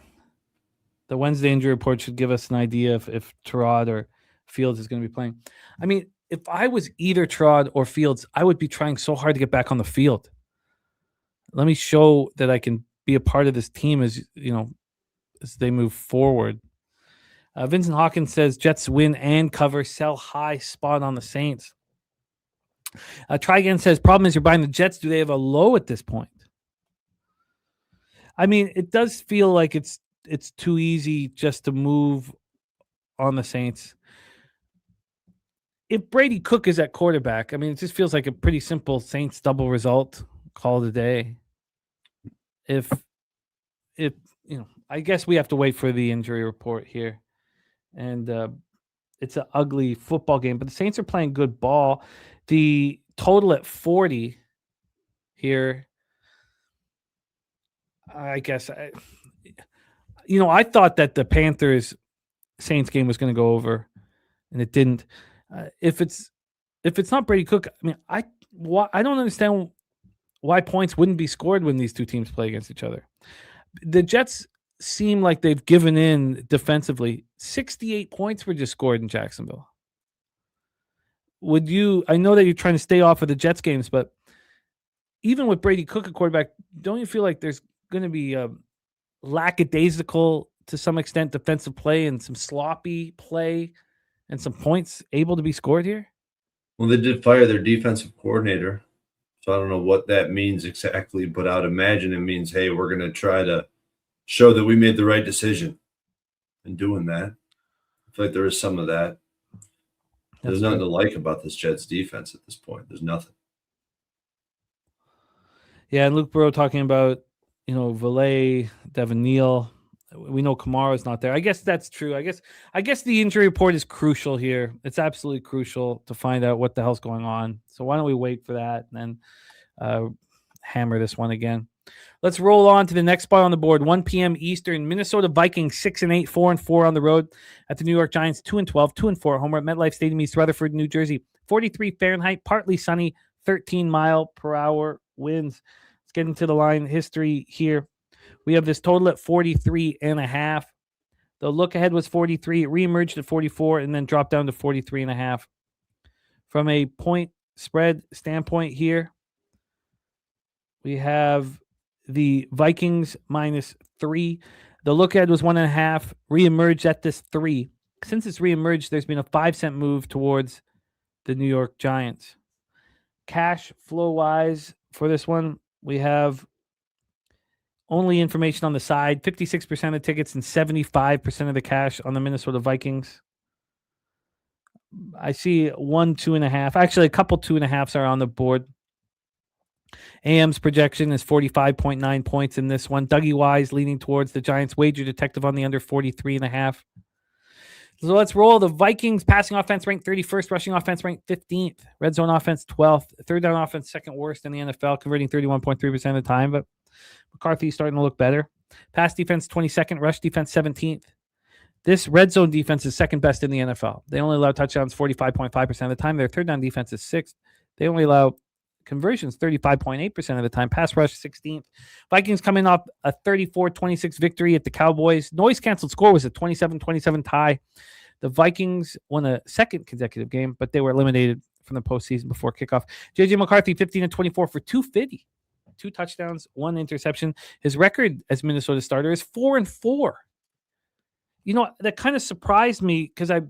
The Wednesday injury report should give us an idea if Terod or Fields is going to be playing. I mean, if I was either Terod or Fields, I would be trying so hard to get back on the field. Let me show that I can be a part of this team as they move forward. Vincent Hawkins says Jets win and cover, sell high, spot on the Saints. Try again says problem is you're buying the Jets. Do they have a low at this point? I mean, it does feel like it's too easy just to move on the Saints. If Brady Cook is at quarterback, I mean, it just feels like a pretty simple Saints double result. Call it a day. If I guess we have to wait for the injury report here. And It's an ugly football game, but the Saints are playing good ball. The total at 40 here, I guess. I thought that the Panthers Saints game was going to go over, and it didn't. If it's not Brady Cook, I mean, I don't understand why points wouldn't be scored when these two teams play against each other. The Jets seem like they've given in defensively. 68 points were just scored in Jacksonville. I know that you're trying to stay off of the Jets games, but even with Brady Cook at quarterback, don't you feel like there's going to be a lackadaisical, to some extent, defensive play and some sloppy play and some points able to be scored here? Well, they did fire their defensive coordinator, so I don't know what that means exactly, but I would imagine it means, hey, we're going to try to show that we made the right decision in doing that. I feel like there is some of that. There's nothing to like about this Jets defense at this point. There's nothing. Yeah, and Luke Burrow talking about, Valet, Devin Neal. We know Kamara's not there. I guess that's true. I guess the injury report is crucial here. It's absolutely crucial to find out what the hell's going on. So why don't we wait for that and then hammer this one again. Let's roll on to the next spot on the board. 1 p.m. Eastern. Minnesota Vikings 6-8, 4-4 on the road at the New York Giants 2-12, 2-4 at home. We're at MetLife Stadium, East Rutherford, New Jersey. 43 Fahrenheit, partly sunny, 13-mile-per-hour winds. Let's get into the line history here. We have this total at 43.5. The look ahead was 43. It reemerged at 44 and then dropped down to 43.5. From a point spread standpoint here, we have the Vikings -3. The look ahead was 1.5. Reemerged at this 3. Since it's reemerged, there's been a 5-cent move towards the New York Giants. Cash flow wise for this one, we have only information on the side, 56% of tickets and 75% of the cash on the Minnesota Vikings. I see 1, 2.5. Actually, a couple 2.5s are on the board. AM's projection is 45.9 points in this one. Dougie Wise leaning towards the Giants. Wager detective on the under 43.5. So let's roll. The Vikings passing offense ranked 31st, rushing offense ranked 15th, red zone offense 12th, third down offense second worst in the NFL, converting 31.3% of the time, but McCarthy's starting to look better. Pass defense 22nd, rush defense 17th. This red zone defense is second best in the NFL. They only allow touchdowns 45.5% of the time. Their third down defense is 6th. They only allow conversions 35.8% of the time. Pass rush 16th. Vikings coming off a 34-26 victory at the Cowboys. Noise canceled score was a 27-27 tie. The Vikings won a second consecutive game, but they were eliminated from the postseason before kickoff. JJ McCarthy 15-24 for 250. 2 touchdowns, 1 interception. His record as Minnesota starter is 4-4. That kind of surprised me because I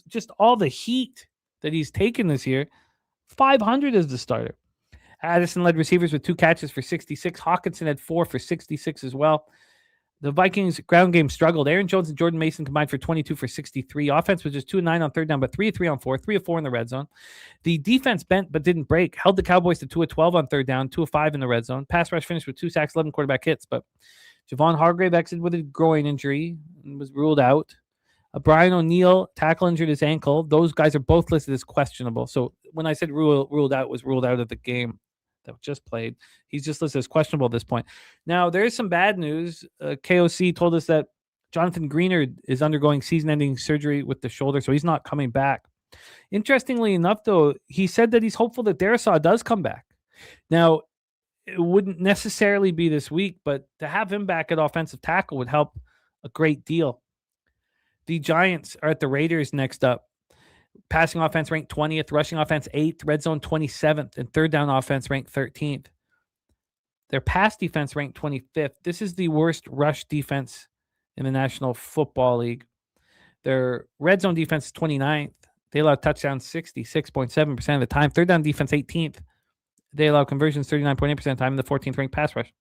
just all the heat that he's taken this year. 500 as the starter. Addison led receivers with 2 catches for 66. Hawkinson had 4 for 66 as well. The Vikings ground game struggled. Aaron Jones and Jordan Mason combined for 22 for 63. Offense was just 2-9 on third down, but 3-3 on fourth, 3-4 in the red zone. The defense bent but didn't break. Held the Cowboys to 2-12 on third down, 2-5 in the red zone. Pass rush finished with 2 sacks, 11 quarterback hits, but Javon Hargrave exited with a groin injury and was ruled out. Brian O'Neill, tackle injured his ankle. Those guys are both listed as questionable. So when I said ruled out, was ruled out of the game that just played. He's just listed as questionable at this point. Now, there is some bad news. KOC told us that Jonathan Greenard is undergoing season-ending surgery with the shoulder, so he's not coming back. Interestingly enough, though, he said that he's hopeful that Darisaw does come back. Now, it wouldn't necessarily be this week, but to have him back at offensive tackle would help a great deal. The Giants are at the Raiders next up. Passing offense ranked 20th, rushing offense 8th, red zone 27th, and third down offense ranked 13th. Their pass defense ranked 25th. This is the worst rush defense in the National Football League. Their red zone defense is 29th. They allow touchdowns 66.7% of the time. Third down defense 18th. They allow conversions 39.8% of the time in the 14th ranked pass rush.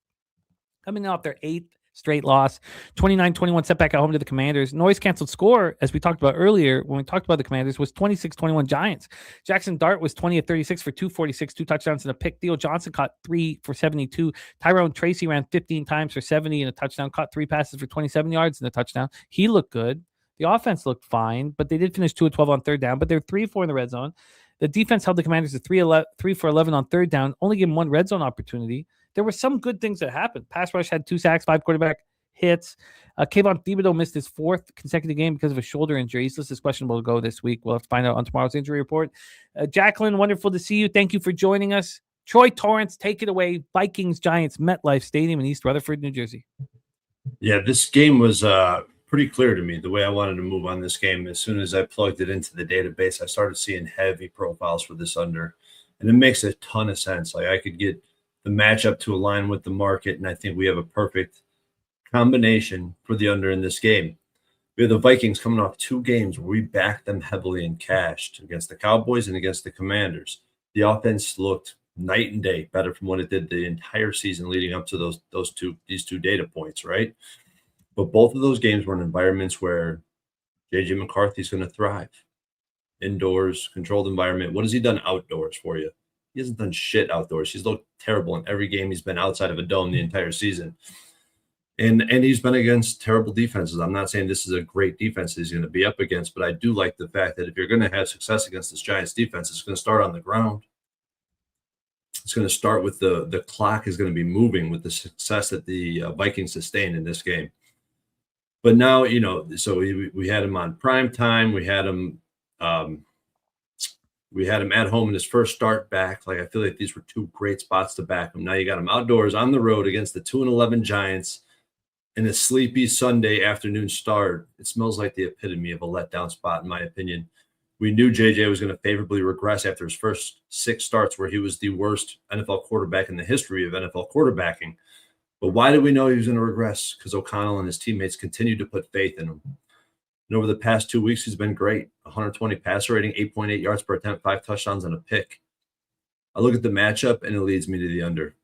Coming off their 8th straight loss, 29-21 setback at home to the Commanders. Noise canceled score, as we talked about earlier when we talked about the Commanders, was 26-21 Giants. Jackson Dart was 20-36 for 246, 2 touchdowns and a pick. Theo Johnson caught 3 for 72. Tyrone Tracy ran 15 times for 70 and a touchdown, caught 3 passes for 27 yards and a touchdown. He looked good. The offense looked fine, but they did finish 2 of 12 on third down, but they're 3-4 in the red zone. The defense held the Commanders to 3 for 11 on third down, only gave them 1 red zone opportunity. There were some good things that happened. Pass rush had 2 sacks, 5 quarterback hits. Kayvon Thibodeau missed his 4th consecutive game because of a shoulder injury. He's listed as questionable to go this week. We'll have to find out on tomorrow's injury report. Jacqueline, wonderful to see you. Thank you for joining us. Troy Torrance, take it away. Vikings, Giants, MetLife Stadium in East Rutherford, New Jersey. Yeah, this game was pretty clear to me the way I wanted to move on this game. As soon as I plugged it into the database, I started seeing heavy profiles for this under, and it makes a ton of sense. Like I could get the matchup to align with the market, and I think we have a perfect combination for the under in this game. We have the Vikings coming off 2 games where we backed them heavily and cashed against the Cowboys and against the Commanders. The offense looked night and day better from what it did the entire season leading up to these two data points, right? But both of those games were in environments where J.J. McCarthy's going to thrive. Indoors, controlled environment. What has he done outdoors for you? He hasn't done shit outdoors. He's looked terrible in every game he's been outside of a dome the entire season. And he's been against terrible defenses. I'm not saying this is a great defense he's going to be up against, but I do like the fact that if you're going to have success against this Giants defense, it's going to start on the ground. It's going to start with the clock is going to be moving with the success that the Vikings sustained in this game. But now, so we had him on prime time. We had him at home in his first start back. Like I feel like these were 2 great spots to back him. Now you got him outdoors on the road against the 2-11 Giants. In a sleepy Sunday afternoon start, it smells like the epitome of a letdown spot, in my opinion. We knew JJ was going to favorably regress after his first 6 starts where he was the worst NFL quarterback in the history of NFL quarterbacking. But why did we know he was going to regress? Because O'Connell and his teammates continued to put faith in him. And over the past 2 weeks, he's been great. 120 passer rating, 8.8 yards per attempt, 5 touchdowns, and a pick. I look at the matchup, and it leads me to the under.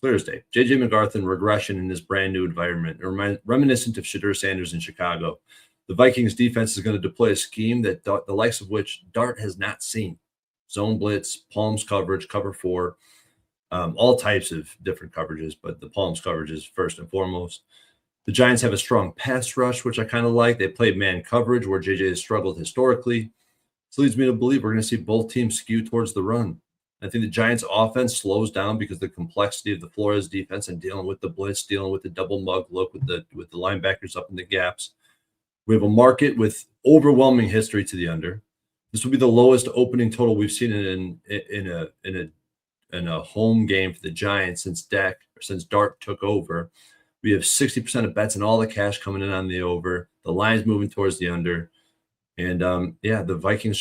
Clear as day. J.J. McCarthy regression in this brand new environment, reminiscent of Shadur Sanders in Chicago. The Vikings defense is going to deploy a scheme that the likes of which Dart has not seen. Zone blitz, palms coverage, cover 4, all types of different coverages, but the palms coverage is first and foremost. The Giants have a strong pass rush, which I kind of like. They played man coverage where JJ has struggled historically. This leads me to believe we're going to see both teams skew towards the run. I think the Giants' offense slows down because of the complexity of the Flores defense and dealing with the blitz, dealing with the double mug look with the linebackers up in the gaps. We have a market with overwhelming history to the under. This will be the lowest opening total we've seen in a home game for the Giants since Dart took over. We have 60% of bets and all the cash coming in on the over. The line's moving towards the under. And, the Vikings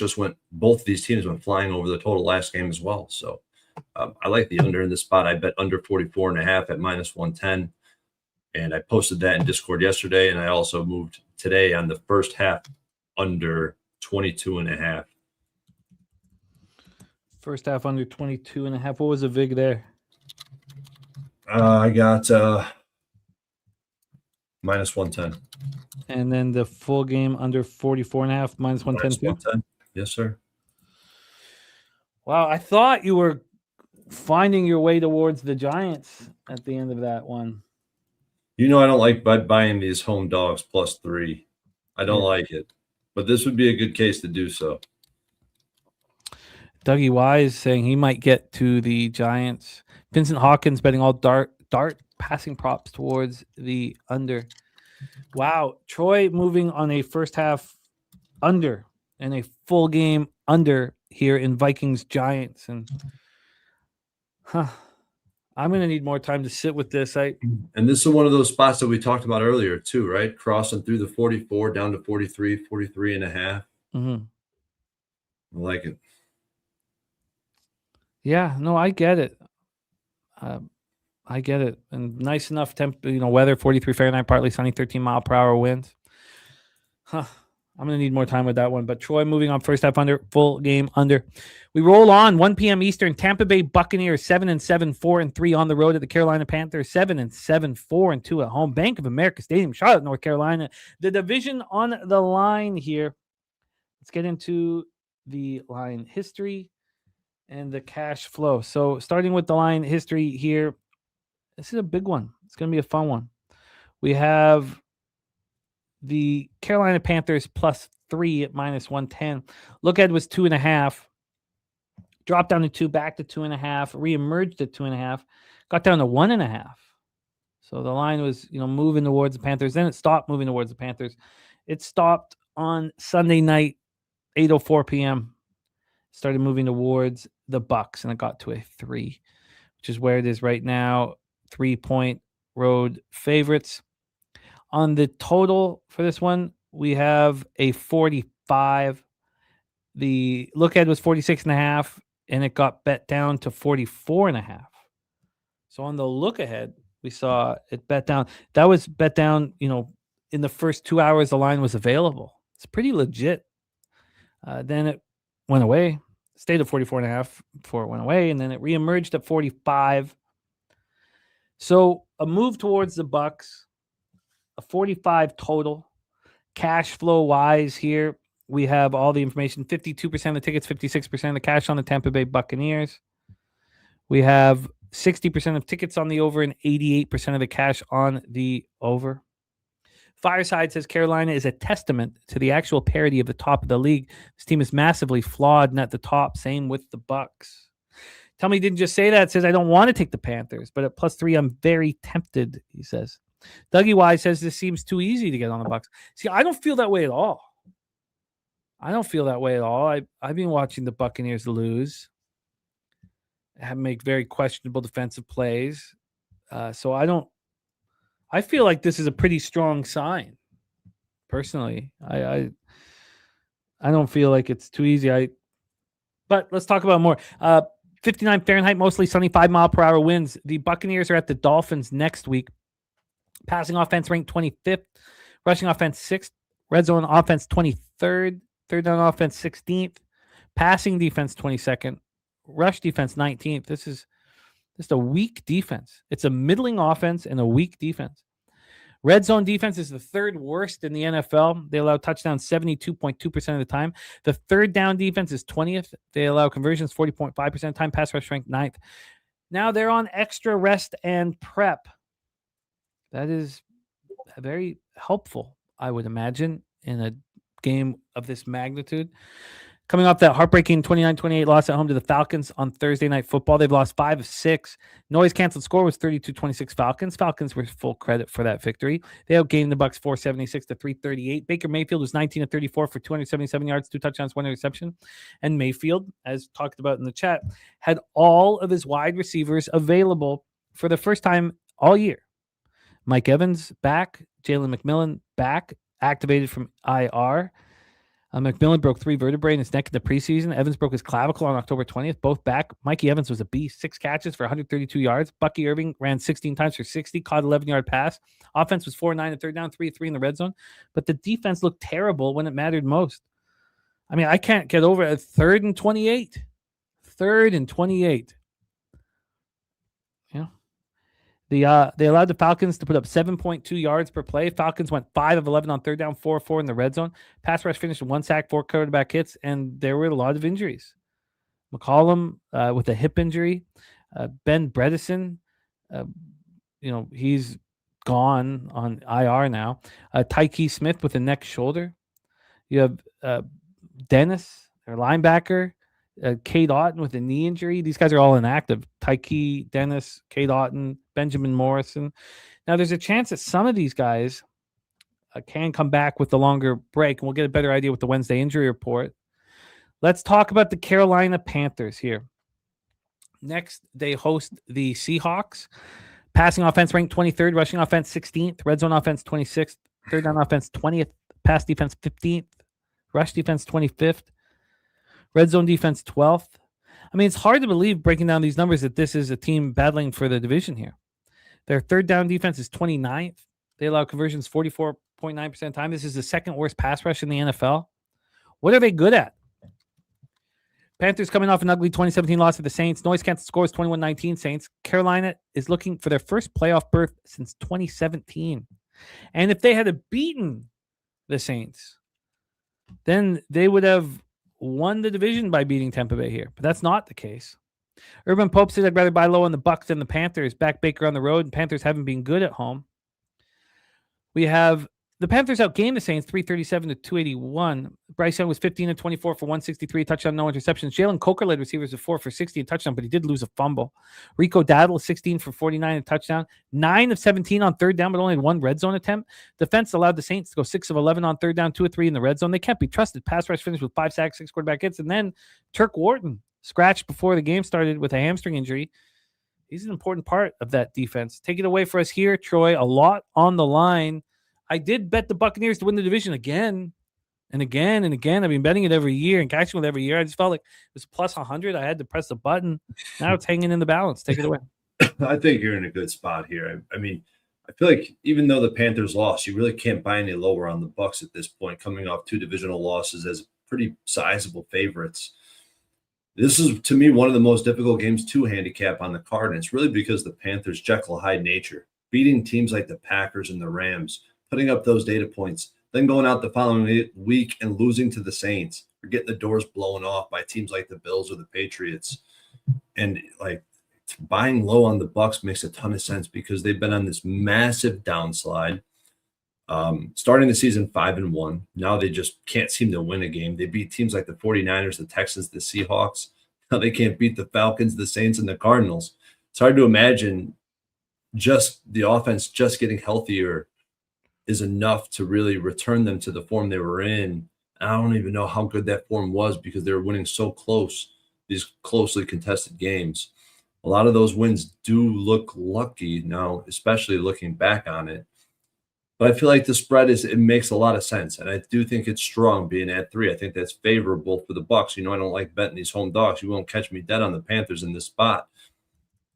both of these teams went flying over the total last game as well. So I like the under in this spot. I bet under 44.5 at -110. And I posted that in Discord yesterday. And I also moved today on the first half under 22.5. First half under 22.5. What was the VIG there? I got -110. And then the full game under 44.5, -110 too? -110. Yes, sir. Wow, I thought you were finding your way towards the Giants at the end of that one. I don't like buying these home dogs +3. I don't like it. But this would be a good case to do so. Dougie Wise saying he might get to the Giants. Vincent Hawkins betting all dart passing props towards the under. Wow. Troy moving on a first half under and a full game under here in Vikings Giants. And I'm going to need more time to sit with this. And this is one of those spots that we talked about earlier too, right? Crossing through the 44 down to 43, 43.5. Mm-hmm. I like it. Yeah, no, I get it. I get it. And nice enough weather, 43 Fahrenheit, partly sunny, 13 mile per hour winds. I'm going to need more time with that one. But Troy moving on first half under, full game under. We roll on 1 p.m. Eastern. Tampa Bay Buccaneers 7-7, 4-3 on the road at the Carolina Panthers. 7-7, 4-2 at home. Bank of America Stadium, Charlotte, North Carolina. The division on the line here. Let's get into the line history and the cash flow. So starting with the line history here, this is a big one. It's going to be a fun one. We have the Carolina Panthers +3 at -110. Look ahead was 2.5. Dropped down to 2, back to 2.5, reemerged at 2.5, got down to 1.5. So the line was, moving towards the Panthers. Then it stopped moving towards the Panthers. It stopped on Sunday night, 8:04 p.m. Started moving towards the Bucks, and it got to a 3, which is where it is right now. 3-point road favorites. On the total for this one, we have a 45. The look ahead was 46.5, and it got bet down to 44.5. So on the look ahead, we saw it bet down. That was bet down, in the first 2 hours the line was available. It's pretty legit. Then it went away, stayed at 44.5 before it went away, and then it reemerged at 45. So a move towards the Bucks, a 45 total. Cash flow wise here, we have all the information. 52% of the tickets, 56% of the cash on the Tampa Bay Buccaneers. We have 60% of tickets on the over and 88% of the cash on the over. Fireside says Carolina is a testament to the actual parity of the top of the league. This team is massively flawed and at the top. Same with the Bucks. Tell me he didn't just say that. It says I don't want to take the Panthers, but at +3, I'm very tempted, he says. Dougie Wise says this seems too easy to get on the Bucks. See, I don't feel that way at all. I've been watching the Buccaneers lose, make very questionable defensive plays. So I feel like this is a pretty strong sign. Personally, I don't feel like it's too easy. But let's talk about more. 59 Fahrenheit, mostly sunny, 5-mile-per-hour winds. The Buccaneers are at the Dolphins next week. Passing offense ranked 25th, rushing offense 6th, red zone offense 23rd, third down offense 16th, passing defense 22nd, rush defense 19th. This is just a weak defense. It's a middling offense and a weak defense. Red zone defense is the third worst in the NFL. They allow touchdowns 72.2% of the time. The third down defense is 20th. They allow conversions 40.5% of the time. Pass rush ranked 9th. Now they're on extra rest and prep. That is very helpful, I would imagine, in a game of this magnitude. Coming off that heartbreaking 29-28 loss at home to the Falcons on Thursday Night Football, they've lost 5 of 6. Noise canceled score was 32-26 Falcons. Falcons were full credit for that victory. They outgained the Bucs 476 to 338. Baker Mayfield was 19 of 34 for 277 yards, 2 touchdowns, 1 interception. And Mayfield, as talked about in the chat, had all of his wide receivers available for the first time all year. Mike Evans back, Jalen McMillan back, activated from IR. McMillan broke 3 vertebrae in his neck in the preseason. Evans broke his clavicle on October 20th, both back. Mikey Evans was a beast, 6 catches for 132 yards. Bucky Irving ran 16 times for 60, caught 11-yard pass. Offense was 4-9 at third down, 3-3 in the red zone. But the defense looked terrible when it mattered most. I mean, I can't get over it. 3rd and 28. 3rd and 28. Yeah. They allowed the Falcons to put up 7.2 yards per play. Falcons went 5 of 11 on third down, 4 of 4 in the red zone. Pass rush finished with 1 sack, 4 quarterback hits, and there were a lot of injuries. McCollum with a hip injury. Ben Bredesen, he's gone on IR now. Tyke Smith with a neck shoulder. You have Dennis, their linebacker. Cade Otton with a knee injury. These guys are all inactive. Tyke, Dennis, Cade Otton, Benjamin Morrison. Now, there's a chance that some of these guys can come back with the longer break, and we'll get a better idea with the Wednesday injury report. Let's talk about the Carolina Panthers here. Next, they host the Seahawks. Passing offense ranked 23rd, rushing offense 16th, red zone offense 26th, third down offense 20th, pass defense 15th, rush defense 25th. Red zone defense 12th. I mean, it's hard to believe, breaking down these numbers, that this is a team battling for the division here. Their third down defense is 29th. They allow conversions 44.9% of the time. This is the second worst pass rush in the NFL. What are they good at? Panthers coming off an ugly 2017 loss to the Saints. Noise canceled scores 21-19 Saints. Carolina is looking for their first playoff berth since 2017. And if they had beaten the Saints, then they would have won the division by beating Tampa Bay here, but that's not the case. Urban Pope said I'd rather buy low on the Bucs than the Panthers. Back Baker on the road, and Panthers haven't been good at home. We have The Panthers outgained the Saints 337 to 281. Bryce Young was 15 and 24 for 163, touchdown, no interceptions. Jalen Coker led receivers of 4 for 60 and touchdown, but he did lose a fumble. Rico Daddle 16 for 49 and touchdown. 9 of 17 on third down, but only had 1 red zone attempt. Defense allowed the Saints to go 6 of 11 on third down, 2 of 3 in the red zone. They can't be trusted. Pass rush finished with 5 sacks, 6 quarterback hits, and then Turk Wharton scratched before the game started with a hamstring injury. He's an important part of that defense. Take it away for us here, Troy. A lot on the line. I did bet the Buccaneers to win the division again and again and again. I've been betting it every year and catching it every year. I just felt like it was plus 100. I had to press the button. Now it's hanging in the balance. Take it away. I think you're in a good spot here. I mean, I feel like even though the Panthers lost, you really can't buy any lower on the Bucs at this point, coming off 2 divisional losses as pretty sizable favorites. This is, to me, one of the most difficult games to handicap on the card, and it's really because the Panthers' Jekyll Hyde nature, beating teams like the Packers and the Rams, putting up those data points, then going out the following week and losing to the Saints, or getting the doors blown off by teams like the Bills or the Patriots. And like buying low on the Bucs makes a ton of sense because they've been on this massive downslide. Starting the season 5-1. Now they just can't seem to win a game. They beat teams like the 49ers, the Texans, the Seahawks. Now they can't beat the Falcons, the Saints, and the Cardinals. It's hard to imagine just the offense just getting healthier is enough to really return them to the form they were in. I don't even know how good that form was because they were winning so close, these closely contested games. A lot of those wins do look lucky now, especially looking back on it. But I feel like the spread it makes a lot of sense. And I do think it's strong being at 3. I think that's favorable for the Bucs. You know, I don't like betting these home dogs. You won't catch me dead on the Panthers in this spot.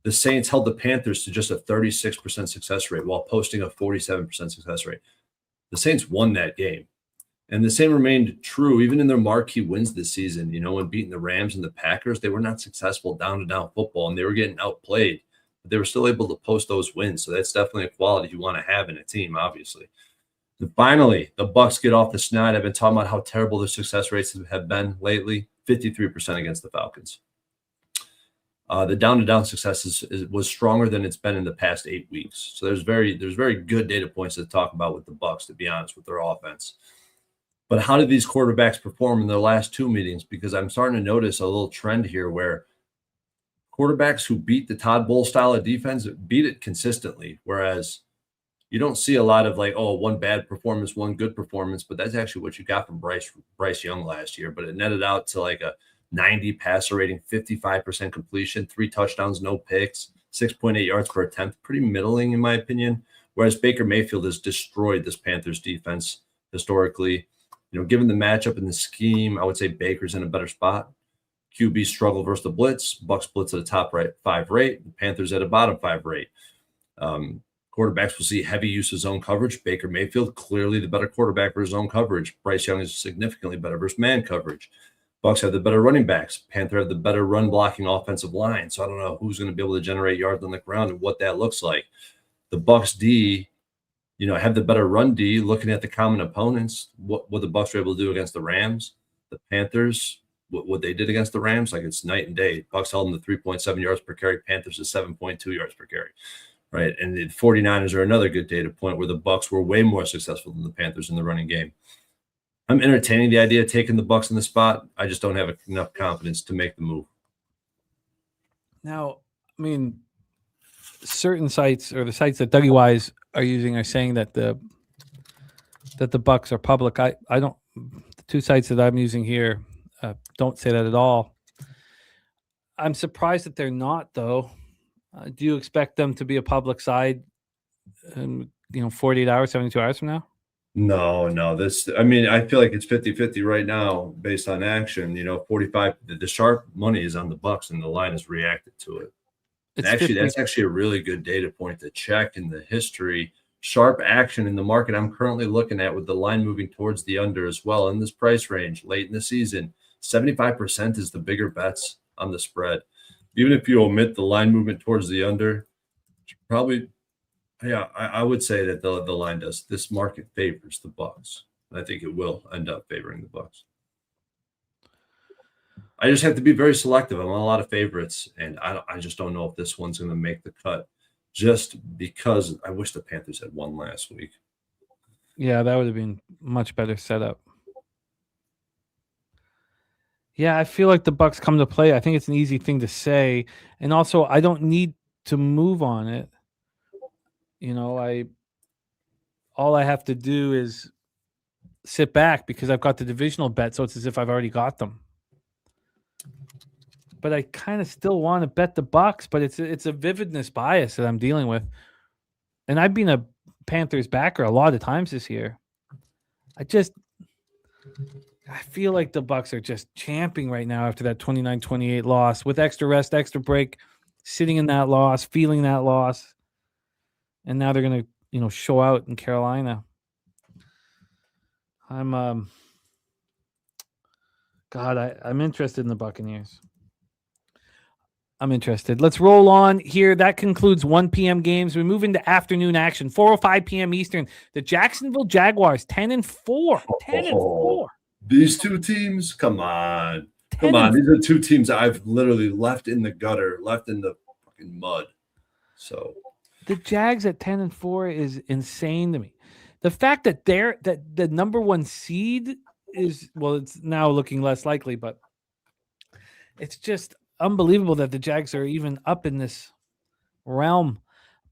The Saints held the Panthers to just a 36% success rate while posting a 47% success rate. The Saints won that game. And the same remained true even in their marquee wins this season. You know, when beating the Rams and the Packers, they were not successful down-to-down football, and they were getting outplayed. But they were still able to post those wins. So that's definitely a quality you want to have in a team, obviously. And finally, the Bucs get off the snide. I've been talking about how terrible their success rates have been lately. 53% against the Falcons. The down-to-down success was stronger than it's been in the past 8 weeks. So there's very good data points to talk about with the Bucs, to be honest, with their offense. But how did these quarterbacks perform in their last 2 meetings? Because I'm starting to notice a little trend here where quarterbacks who beat the Todd Bowles style of defense beat it consistently, whereas you don't see a lot of like, oh, one bad performance, one good performance, but that's actually what you got from Bryce Young last year. But it netted out to like a 90 passer rating, 55% completion, 3 touchdowns, no picks, 6.8 yards per attempt. Pretty middling, in my opinion. Whereas Baker Mayfield has destroyed this Panthers defense historically. You know, given the matchup and the scheme, I would say Baker's in a better spot. QB struggle versus the blitz. Bucs blitz at a top 5 rate. The Panthers at a bottom 5 rate. Quarterbacks will see heavy use of zone coverage. Baker Mayfield, clearly the better quarterback for zone coverage. Bryce Young is significantly better versus man coverage. Bucs have the better running backs. Panther have the better run blocking offensive line. So I don't know who's going to be able to generate yards on the ground and what that looks like. The Bucs D, you know, have the better run D. Looking at the common opponents, what the Bucs were able to do against the Rams, the Panthers, what they did against the Rams, like it's night and day. Bucs held them to 3.7 yards per carry. Panthers to 7.2 yards per carry. Right. And the 49ers are another good data point where the Bucs were way more successful than the Panthers in the running game. I'm entertaining the idea of taking the Bucs in the spot. I just don't have enough confidence to make the move. Now, I mean, certain sites or the sites that Dougie Wise are using are saying that the Bucs are public. I don't. The 2 sites that I'm using here don't say that at all. I'm surprised that they're not, though. Do you expect them to be a public side in 48 hours, 72 hours from now? No. I mean, I feel like it's 50-50 right now based on action. 45. The sharp money is on the Bucs, and the line has reacted to it. That's actually a really good data point to check in the history. Sharp action in the market I'm currently looking at with the line moving towards the under as well in this price range late in the season. 75% is the bigger bets on the spread. Even if you omit the line movement towards the under, probably, yeah, I would say that the line does. This market favors the Bucs. I think it will end up favoring the Bucs. I just have to be very selective. I'm on a lot of favorites, and I just don't know if this one's going to make the cut just because I wish the Panthers had won last week. Yeah, that would have been much better setup. Yeah, I feel like the Bucks come to play. I think it's an easy thing to say, and also I don't need to move on it. All I have to do is sit back because I've got the divisional bet, so it's as if I've already got them. But I kind of still want to bet the Bucks, but it's a vividness bias that I'm dealing with. And I've been a Panthers backer a lot of times this year. I feel like the Bucks are just champing right now after that 29-28 loss with extra rest, extra break, sitting in that loss, feeling that loss. And now they're going to, show out in Carolina. I'm interested in the Buccaneers. I'm interested. Let's roll on here. That concludes 1 p.m. games. We move into afternoon action. 4:05 p.m. Eastern. The Jacksonville Jaguars, 10-4. 10-4. These two teams, come on. These are two teams that I've literally left in the gutter, left in the fucking mud. So the Jags at 10-4 is insane to me. The fact that the number one seed is, it's now looking less likely, but it's just unbelievable that the Jags are even up in this realm.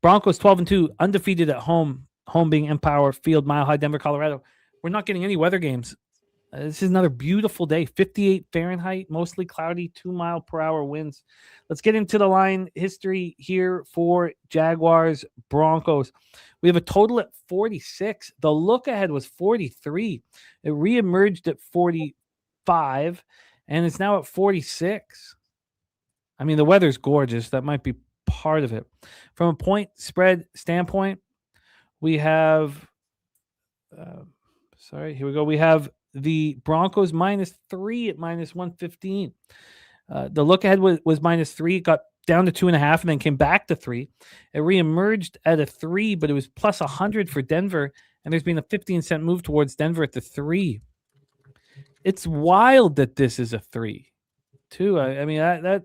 Broncos 12-2, undefeated at home. Home being Empower Field, Mile High, Denver, Colorado. We're not getting any weather games. This is another beautiful day. 58 Fahrenheit, mostly cloudy, 2-mile-per-hour winds. Let's get into the line history here for Jaguars Broncos. We have a total at 46. The look ahead was 43. It reemerged at 45, and it's now at 46. I mean, the weather's gorgeous. That might be part of it. From a point spread standpoint, we have here we go. We have the Broncos -3 at -115. The look ahead was -3, got down to 2.5, and then came back to 3. It reemerged at a 3, but it was plus 100 for Denver, and there's been a 15-cent move towards Denver at the 3. It's wild that this is a 3, too. I mean that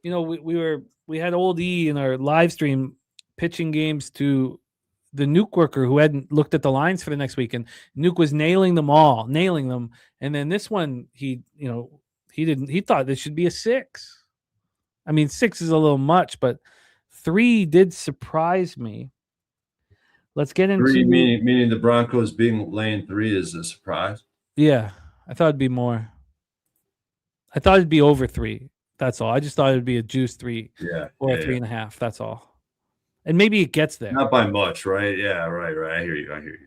we had Old E in our live stream pitching games to the Nuke worker who hadn't looked at the lines for the next week, and Nuke was nailing them. And then this one, he thought this should be a 6. I mean, 6 is a little much, but 3 did surprise me. Let's get into 3, meaning the Broncos being laying 3 is a surprise. Yeah, I thought it'd be more. I thought it'd be over 3. That's all. I just thought it'd be a juice 3 or 3.5. That's all. And maybe it gets there. Not by much, right? Yeah, right. I hear you.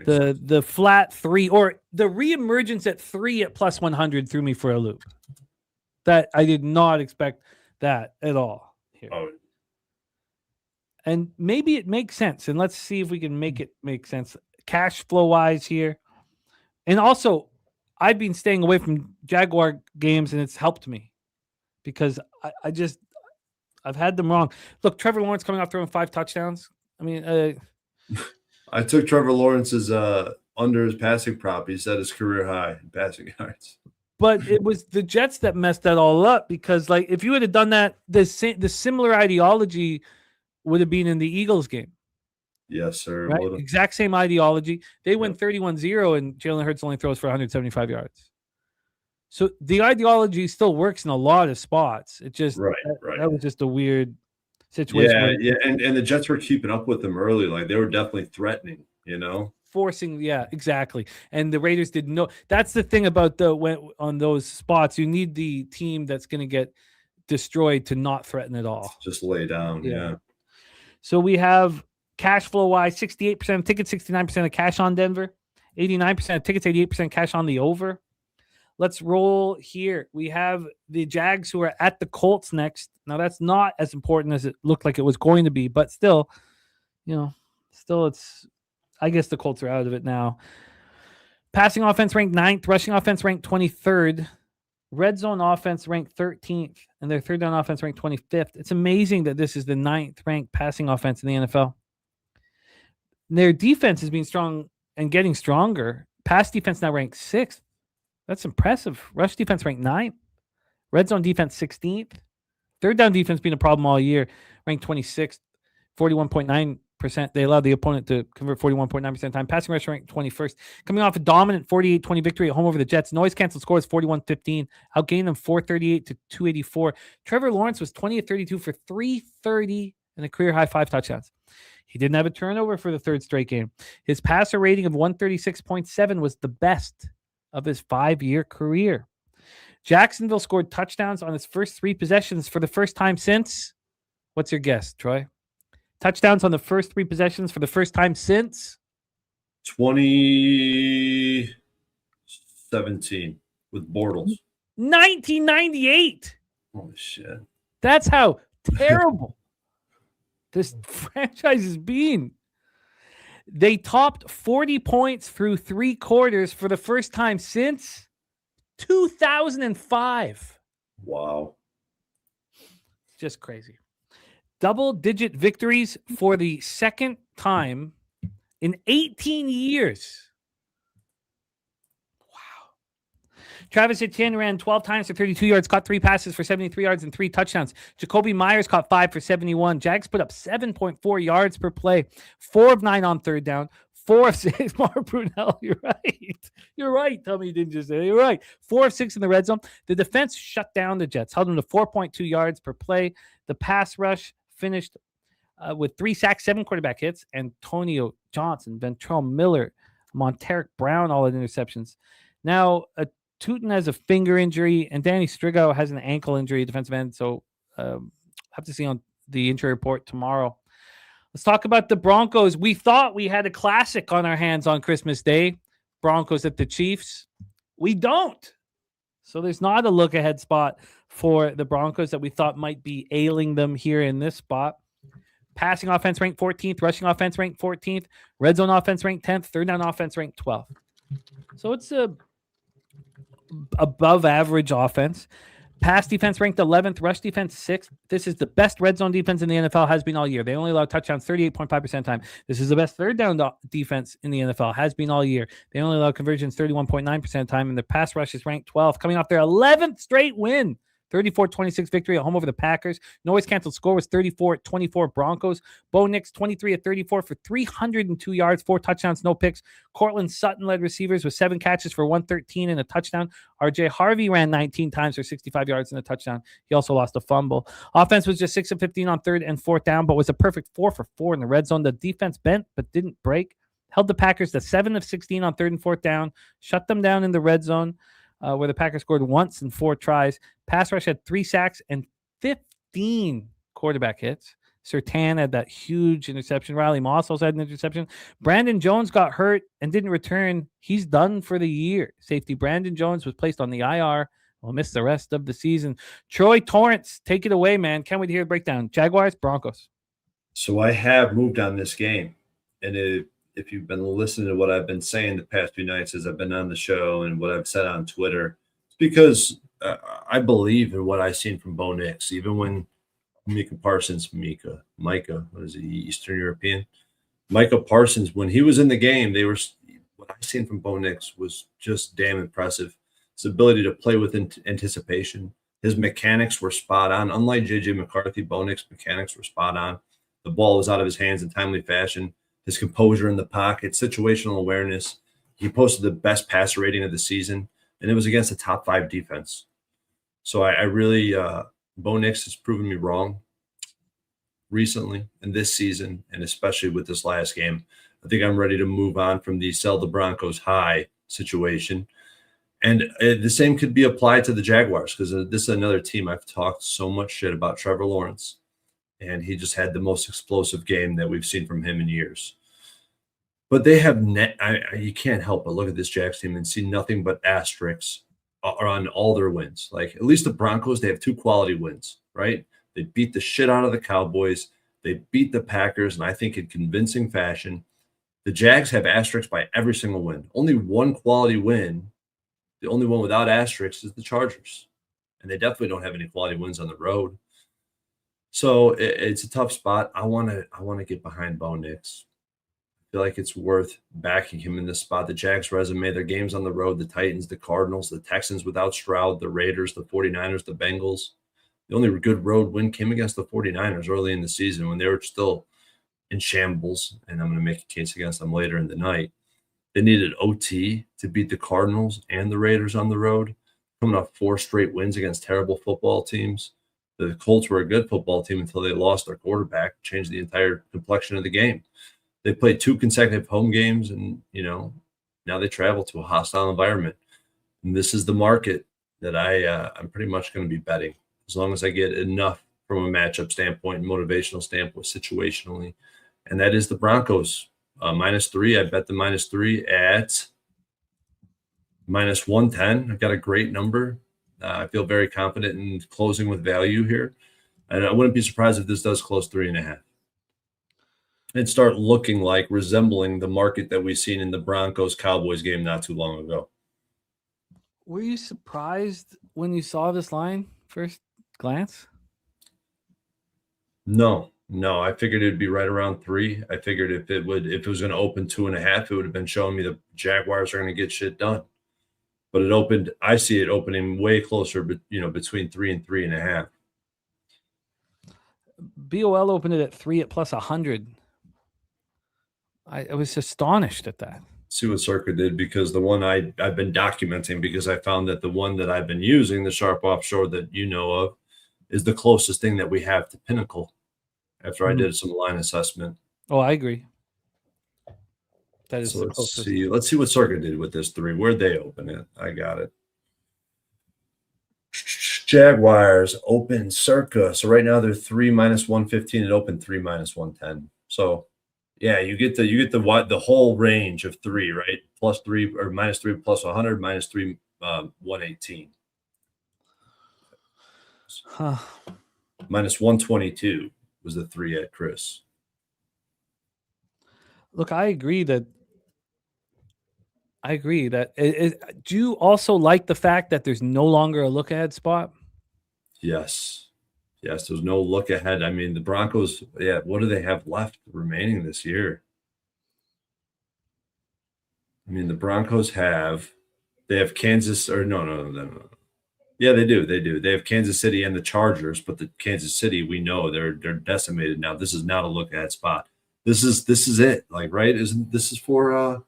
The flat 3 or the reemergence at 3 at plus 100 threw me for a loop. That I did not expect that at all here. Oh. And maybe it makes sense. And let's see if we can make it make sense cash flow wise here. And also, I've been staying away from Jaguar games, and it's helped me because I've had them wrong. Look, Trevor Lawrence coming off throwing 5 touchdowns. I mean, I took Trevor Lawrence's under his passing prop. He set his career high in passing yards. But it was the Jets that messed that all up because, like, if you would have done that, the similar ideology would have been in the Eagles game. Yes, sir. Right? Exact same ideology. They win 31-0, and Jalen Hurts only throws for 175 yards. So the ideology still works in a lot of spots. It just that was just a weird situation. Yeah, and the Jets were keeping up with them early. Like they were definitely threatening, forcing. Yeah, exactly. And the Raiders didn't know. That's the thing about on those spots. You need the team that's going to get destroyed to not threaten at all. Just lay down. Yeah. So we have cash flow wise, 68% of tickets, 69% of cash on Denver, 89% of tickets, 88% cash on the over. Let's roll here. We have the Jags who are at the Colts next. Now, that's not as important as it looked like it was going to be, but still, it's, I guess the Colts are out of it now. Passing offense ranked 9th, rushing offense ranked 23rd, red zone offense ranked 13th, and their third down offense ranked 25th. It's amazing that this is the 9th ranked passing offense in the NFL. Their defense has been strong and getting stronger. Pass defense now ranked 6th. That's impressive. Rush defense ranked 9th. Red zone defense 16th. Third down defense being a problem all year, ranked 26th, 41.9% They allowed the opponent to convert 41.9% of the time. Passing rush ranked 21st. Coming off a dominant 48-20 victory at home over the Jets. Noise canceled scores 41-15. Outgained them 438 to 284. Trevor Lawrence was 20 of 32 for 330 and a career-high 5 touchdowns. He didn't have a turnover for the third straight game. His passer rating of 136.7 was the best of his 5-year career. Jacksonville scored touchdowns on his first 3 possessions for the first time since... What's your guess, Troy? Touchdowns on the first 3 possessions for the first time since 2017 with Bortles. 1998. Holy shit. That's how terrible this franchise has been. They topped 40 points through 3 quarters for the first time since 2005. Wow. Just crazy. Double-digit victories for the second time in 18 years. Wow. Travis Etienne ran 12 times for 32 yards, caught 3 passes for 73 yards and 3 touchdowns. Jacoby Myers caught 5 for 71. Jags put up 7.4 yards per play, 4 of 9 on third down, 4 of 6. Mark Brunell, you're right. You're right. Tell me you didn't just say it. You're right. 4 of 6 in the red zone. The defense shut down the Jets, held them to 4.2 yards per play. The pass rush finished with 3 sacks, 7 quarterback hits. Antonio Johnson, Ventrell Miller, Monteric Brown, all at interceptions. Now, Tootin has a finger injury, and Danny Strigo has an ankle injury, defensive end. So have to see on the injury report tomorrow. Let's talk about the Broncos. We thought we had a classic on our hands on Christmas Day. Broncos at the Chiefs. We don't. So there's not a look-ahead spot for the Broncos that we thought might be ailing them here in this spot. Passing offense ranked 14th. Rushing offense ranked 14th. Red zone offense ranked 10th. Third down offense ranked 12th. So it's a above-average offense. Pass defense ranked 11th. Rush defense 6th. This is the best red zone defense in the NFL, has been all year. They only allow touchdowns 38.5% of the time. This is the best third down defense in the NFL, has been all year. They only allow conversions 31.9% of the time, and their pass rush is ranked 12th, coming off their 11th straight win. 34-26 victory at home over the Packers. Noise canceled score was 34-24 Broncos. Bo Nix 23 of 34 for 302 yards, 4 touchdowns, no picks. Cortland Sutton led receivers with 7 catches for 113 and a touchdown. RJ Harvey ran 19 times for 65 yards and a touchdown. He also lost a fumble. Offense was just 6 of 15 on third and fourth down, but was a perfect 4 for 4 in the red zone. The defense bent but didn't break. Held the Packers to 7 of 16 on third and fourth down. Shut them down in the red zone. Where the Packers scored once in 4 tries. Pass rush had 3 sacks and 15 quarterback hits. Surtain had that huge interception. Riley Moss also had an interception. Brandon Jones got hurt and didn't return. He's done for the year. Safety Brandon Jones was placed on the IR. Will miss the rest of the season. Troy Torrence, take it away, man. Can't wait to hear the breakdown. Jaguars, Broncos. So I have moved on this game, and if you've been listening to what I've been saying the past few nights as I've been on the show and what I've said on Twitter, it's because I believe in what I've seen from Bo Nix. Even when Micah Parsons, what is he, Eastern European? Micah Parsons, when he was in the game, what I've seen from Bo Nix was just damn impressive. His ability to play with anticipation. His mechanics were spot on. Unlike J.J. McCarthy, Bo Nix's mechanics were spot on. The ball was out of his hands in timely fashion. His composure in the pocket, situational awareness. He posted the best passer rating of the season, and it was against a top 5 defense. So I really, Bo Nix has proven me wrong recently in this season, and especially with this last game. I think I'm ready to move on from the sell the Broncos high situation. And the same could be applied to the Jaguars, because this is another team I've talked so much shit about Trevor Lawrence. And he just had the most explosive game that we've seen from him in years. But they have you can't help but look at this Jags team and see nothing but asterisks on all their wins. Like, at least the Broncos, they have 2 quality wins, right? They beat the shit out of the Cowboys. They beat the Packers, and I think in convincing fashion. The Jags have asterisks by every single win. Only one quality win, the only one without asterisks, is the Chargers. And they definitely don't have any quality wins on the road. So it's a tough spot. I want to get behind Bo Nix. I feel like it's worth backing him in this spot. The Jags resume, their games on the road, the Titans, the Cardinals, the Texans without Stroud, the Raiders, the 49ers, the Bengals. The only good road win came against the 49ers early in the season when they were still in shambles, and I'm going to make a case against them later in the night. They needed OT to beat the Cardinals and the Raiders on the road, coming off 4 straight wins against terrible football teams. The Colts were a good football team until they lost their quarterback, changed the entire complexion of the game. They played 2 consecutive home games, and, now they travel to a hostile environment. And this is the market that I'm pretty much going to be betting, as long as I get enough from a matchup standpoint, motivational standpoint, situationally. And that is the Broncos. -3. I bet the -3 at -110. I've got a great number. I feel very confident in closing with value here. And I wouldn't be surprised if this does close 3.5. And start looking like resembling the market that we've seen in the Broncos-Cowboys game not too long ago. Were you surprised when you saw this line first glance? No. I figured it'd be right around 3. I figured if it was going to open 2.5, it would have been showing me the Jaguars are going to get shit done. But I see it opening way closer, but between 3 and 3.5. BOL opened it at 3 at plus 100. I was astonished at that. See what Circa did, because the one I've been documenting, because I found that the one that I've been using, the sharp offshore that you know of, is the closest thing that we have to Pinnacle after I did some line assessment. Oh, I agree. That is so let's see what Circa did with this 3. Where'd they open it? I got it. Jaguars open Circa. So right now they're 3 -115. It opened 3 -110. So yeah, you get the whole range of 3, right? +3 or -3 plus 100, -3 118. Huh. -122 was the 3 at Chris. Look, I agree that. Do you also like the fact that there's no longer a look ahead spot? Yes, there's no look ahead. I mean, the Broncos, what do they have left remaining this year? I mean, the Broncos they have Kansas, or no. Yeah, they do. They have Kansas City and the Chargers, but the Kansas City, we know they're decimated now. This is not a look ahead spot. This is it. Like, right? This is for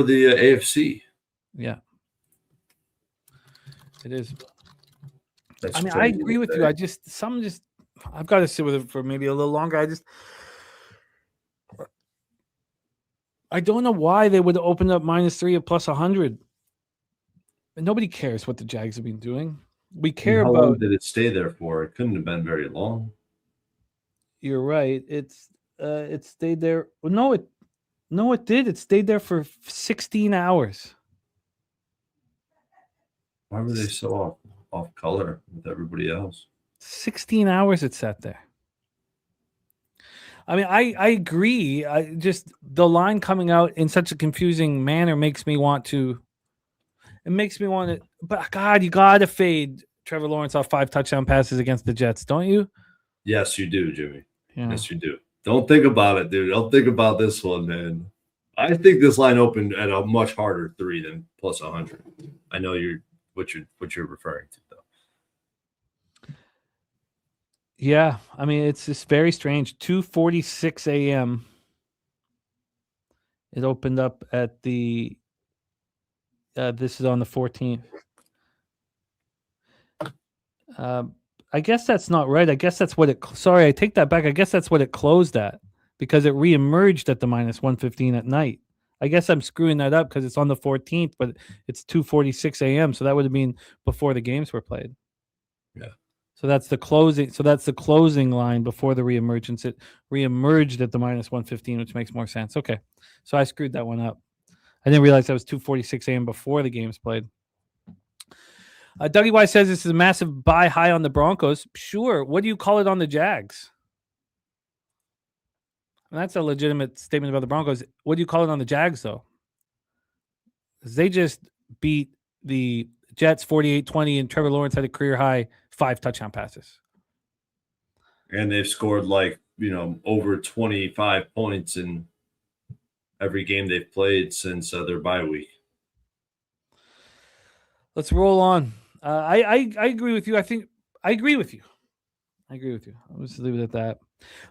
the AFC. Yeah, it is. I agree with you. I've got to sit with it for maybe a little longer. I don't know why they would open up -3 at plus 100. And nobody cares what the Jags have been doing. We care How about. long did it stay there for? It couldn't have been very long. You're right. It stayed there. No, it did. It stayed there for 16 hours. Why were they so off color with everybody else? 16 hours it sat there. I mean, I agree. The line coming out in such a confusing manner makes me want to. It makes me want to. But God, you gotta fade Trevor Lawrence off 5 touchdown passes against the Jets, don't you? Yes, you do, Jimmy. Yeah. Yes, you do. Don't think about it, dude. Don't think about this one, man. I think this line opened at a much harder 3 than plus 100. I know what you're referring to, though. Yeah, I mean, it's just very strange. 2:46 a.m. It opened up at the. This is on the 14th. I guess that's not right. I guess that's what it. Sorry, I take that back. I guess that's what it closed at, because it reemerged at the -115 at night. I guess I'm screwing that up because it's on the 14th, but it's 2:46 a.m. So that would have been before the games were played. Yeah. So that's the closing. So that's the closing line before the reemergence. It reemerged at the -115, which makes more sense. Okay, so I screwed that one up. I didn't realize that was 2:46 a.m. before the games played. Dougie Y says this is a massive buy high on the Broncos. Sure. What do you call it on the Jags? And that's a legitimate statement about the Broncos. What do you call it on the Jags, though? They just beat the Jets 48-20, and Trevor Lawrence had a career high 5 touchdown passes. And they've scored over 25 points in every game they've played since their bye week. Let's roll on. I agree with you. I agree with you. I agree with you. Let's leave it at that.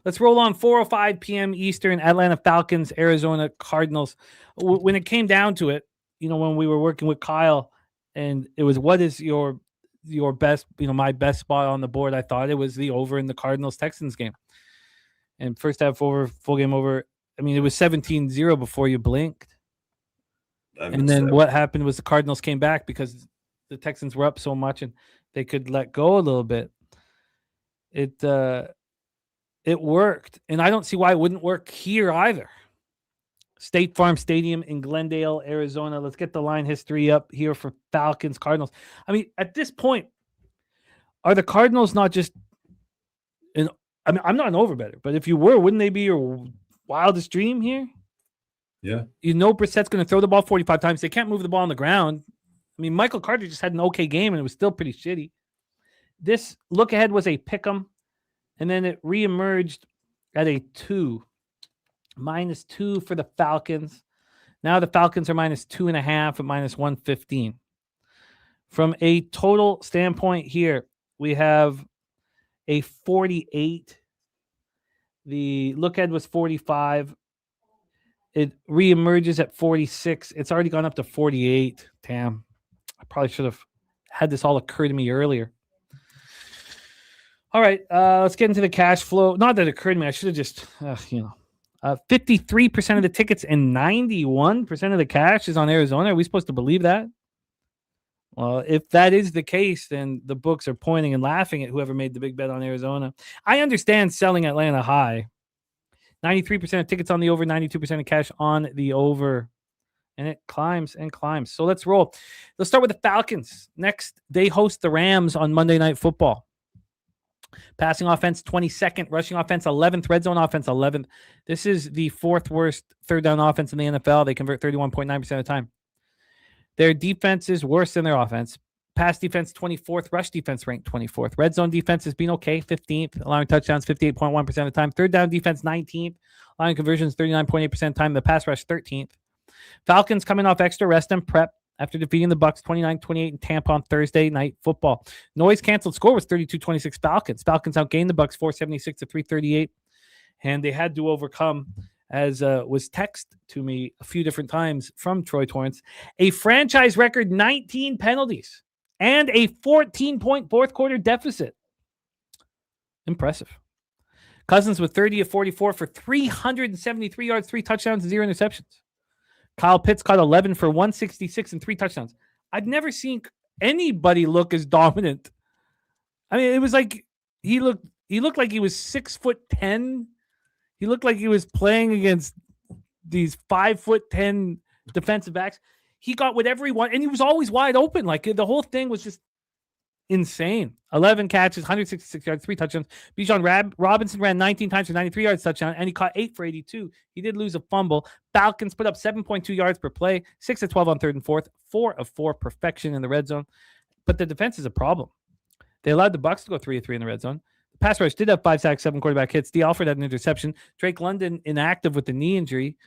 Let's roll on 4:05 p.m. Eastern. Atlanta Falcons, Arizona Cardinals. When it came down to it, when we were working with Kyle, and it was what is your best, my best spot on the board. I thought it was the over in the Cardinals Texans game. And first half over, full game over. I mean, it was 17-0 before you blinked. And then what happened was the Cardinals came back because the Texans were up so much and they could let go a little bit. It worked, and I don't see why it wouldn't work here either. State Farm Stadium in Glendale, Arizona. Let's get the line history up here for Falcons, Cardinals. I mean, at this point, are the Cardinals not just I'm not an overbetter, but if you were, wouldn't they be your wildest dream here? Yeah. Brissett's going to throw the ball 45 times. They can't move the ball on the ground. I mean, Michael Carter just had an okay game, and it was still pretty shitty. This look ahead was a pick'em, and then it reemerged at a 2. -2 for the Falcons. Now the Falcons are -2.5 at -115. From a total standpoint here, we have a 48. The look ahead was 45. It reemerges at 46. It's already gone up to 48. Damn. I probably should have had this all occur to me earlier. All right, let's get into the cash flow. Not that it occurred to me. I should have just, 53% of the tickets and 91% of the cash is on Arizona. Are we supposed to believe that? Well, if that is the case, then the books are pointing and laughing at whoever made the big bet on Arizona. I understand selling Atlanta high. 93% of tickets on the over, 92% of cash on the over. And it climbs and climbs. So let's roll. Let's start with the Falcons. Next, they host the Rams on Monday Night Football. Passing offense, 22nd. Rushing offense, 11th. Red zone offense, 11th. This is the 4th worst third down offense in the NFL. They convert 31.9% of the time. Their defense is worse than their offense. Pass defense, 24th. Rush defense ranked 24th. Red zone defense has been okay, 15th. Allowing touchdowns 58.1% of the time. Third down defense, 19th. Allowing conversions 39.8% of the time. The pass rush, 13th. Falcons coming off extra rest and prep after defeating the Bucs 29-28 in Tampa on Thursday Night Football. Noise canceled score was 32-26 Falcons. Falcons outgained the Bucs 476-338, and they had to overcome, as was texted to me a few different times from Troy Torrence, a franchise record 19 penalties and a 14-point fourth quarter deficit. Impressive. Cousins with 30 of 44 for 373 yards, 3 touchdowns, and 0 interceptions. Kyle Pitts caught 11 for 166 and 3 touchdowns. I've never seen anybody look as dominant. I mean, it was like he looked like he was 6'10". He looked like he was playing against these 5'10" defensive backs. He got whatever he wanted, and he was always wide open. Like the whole thing was just insane. 11 catches, 166 yards, 3 touchdowns. Bijan Robinson ran 19 times for 93 yards touchdown, and he caught 8 for 82. He did lose a fumble. Falcons put up 7.2 yards per play, 6 of 12 on third and fourth, 4 of 4 perfection in the red zone. But the defense is a problem. They allowed the Bucs to go 3 of 3 in the red zone. The pass rush did have 5 sacks, 7 quarterback hits. D. Alford had an interception. Drake London inactive with the knee injury.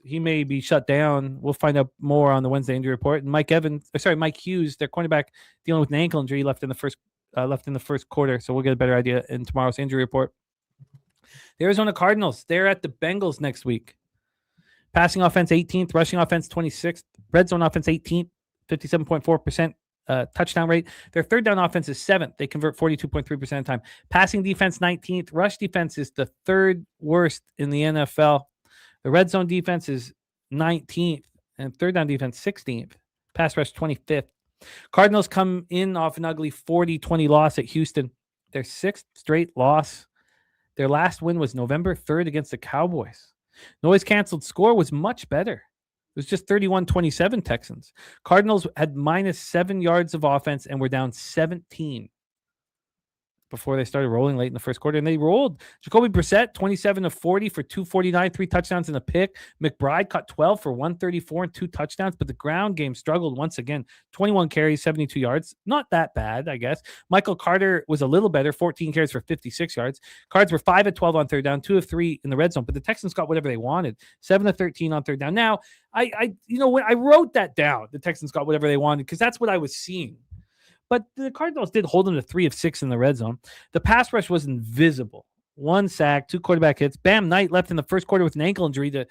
He may be shut down. We'll find out more on the Wednesday injury report. And Mike Hughes, their cornerback, dealing with an ankle injury, left in the first quarter. So we'll get a better idea in tomorrow's injury report. The Arizona Cardinals, they're at the Bengals next week. Passing offense 18th, rushing offense 26th, red zone offense 18th, 57.4% touchdown rate. Their third down offense is 7th. They convert 42.3% of the time. Passing defense 19th. Rush defense is the 3rd worst in the NFL. The red zone defense is 19th, and third down defense 16th. Pass rush 25th. Cardinals come in off an ugly 40-20 loss at Houston. Their 6th straight loss. Their last win was November 3rd against the Cowboys. Noise canceled score was much better. It was just 31-27 Texans. Cardinals had -7 yards of offense and were down 17 before they started rolling late in the first quarter, and they rolled. Jacoby Brissett, 27 of 40 for 249, 3 touchdowns and a pick. McBride caught 12 for 134 and 2 touchdowns, but the ground game struggled once again. 21 carries, 72 yards. Not that bad, I guess. Michael Carter was a little better, 14 carries for 56 yards. Cards were 5 of 12 on third down, 2 of 3 in the red zone, but the Texans got whatever they wanted. 7 of 13 on third down. Now, when I wrote that down, the Texans got whatever they wanted because that's what I was seeing. But the Cardinals did hold them to 3 of 6 in the red zone. The pass rush was invisible. 1 sack, 2 quarterback hits. Bam Knight left in the first quarter with an ankle injury.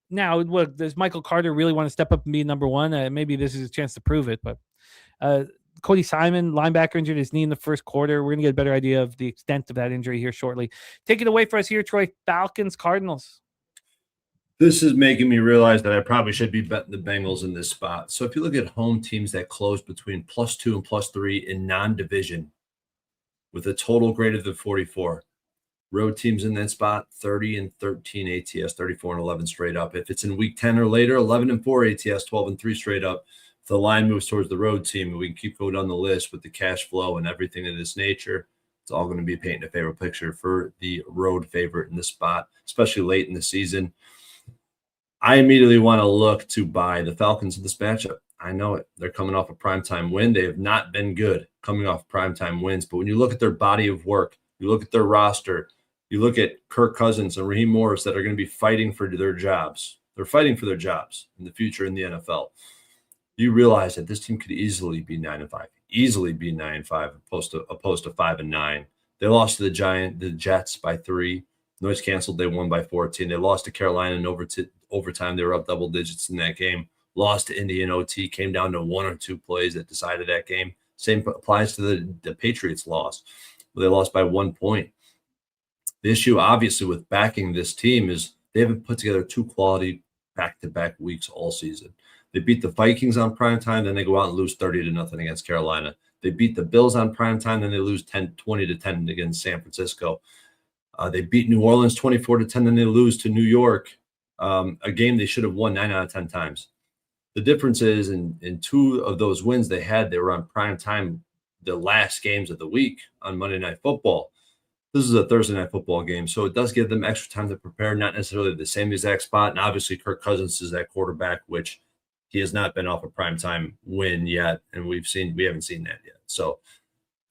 Now, look, does Michael Carter really want to step up and be number one? Maybe this is a chance to prove it. But Cody Simon, linebacker, injured his knee in the first quarter. We're going to get a better idea of the extent of that injury here shortly. Take it away for us here, Troy. Falcons, Cardinals. This is making me realize that I probably should be betting the Bengals in this spot. So if you look at home teams that close between +2 and +3 in non-division with a total greater than 44, road teams in that spot, 30 and 13 ATS, 34 and 11 straight up. If it's in week 10 or later, 11 and 4 ATS, 12 and 3 straight up. If the line moves towards the road team, and we can keep going down the list with the cash flow and everything of this nature, it's all going to be painting a favorable picture for the road favorite in this spot, especially late in the season. I immediately want to look to buy the Falcons in this matchup. I know it. They're coming off a primetime win. They have not been good coming off primetime wins. But when you look at their body of work, you look at their roster, you look at Kirk Cousins and Raheem Morris that are going to be fighting for their jobs. They're fighting for their jobs in the future in the NFL. You realize that this team could easily be 9-5, easily be 9-5 opposed to 5-9. They lost to the Jets by 3. Noise canceled. They won by 14. They lost to Carolina in overtime. They were up double digits in that game. Lost to Indy in OT. Came down to 1 or 2 plays that decided that game. Same applies to the Patriots loss. They lost by 1 point. The issue, obviously, with backing this team is they haven't put together 2 quality back-to-back weeks all season. They beat the Vikings on primetime, then they go out and lose 30-0 against Carolina. They beat the Bills on primetime, then they lose 20-10 against San Francisco. They beat New Orleans 24-10, then they lose to New York, a game they should have won 9 out of 10 times. The difference is in 2 of those wins they were on prime time, the last games of the week on Monday Night Football. This is a Thursday Night Football game, so it does give them extra time to prepare, not necessarily the same exact spot. And obviously Kirk Cousins is that quarterback, which he has not been off a primetime win yet, and we haven't seen that yet. So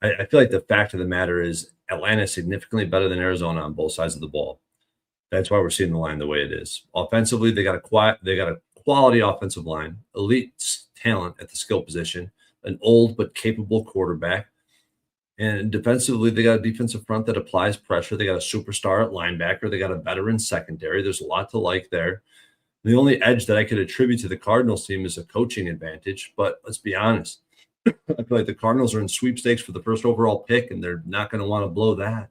I feel like the fact of the matter is Atlanta is significantly better than Arizona on both sides of the ball. That's why we're seeing the line the way it is. Offensively, they got a quality offensive line, elite talent at the skill position, an old but capable quarterback. And defensively, they got a defensive front that applies pressure. They got a superstar at linebacker. They got a veteran secondary. There's a lot to like there. The only edge that I could attribute to the Cardinals team is a coaching advantage. But let's be honest. I feel like the Cardinals are in sweepstakes for the first overall pick, and they're not going to want to blow that.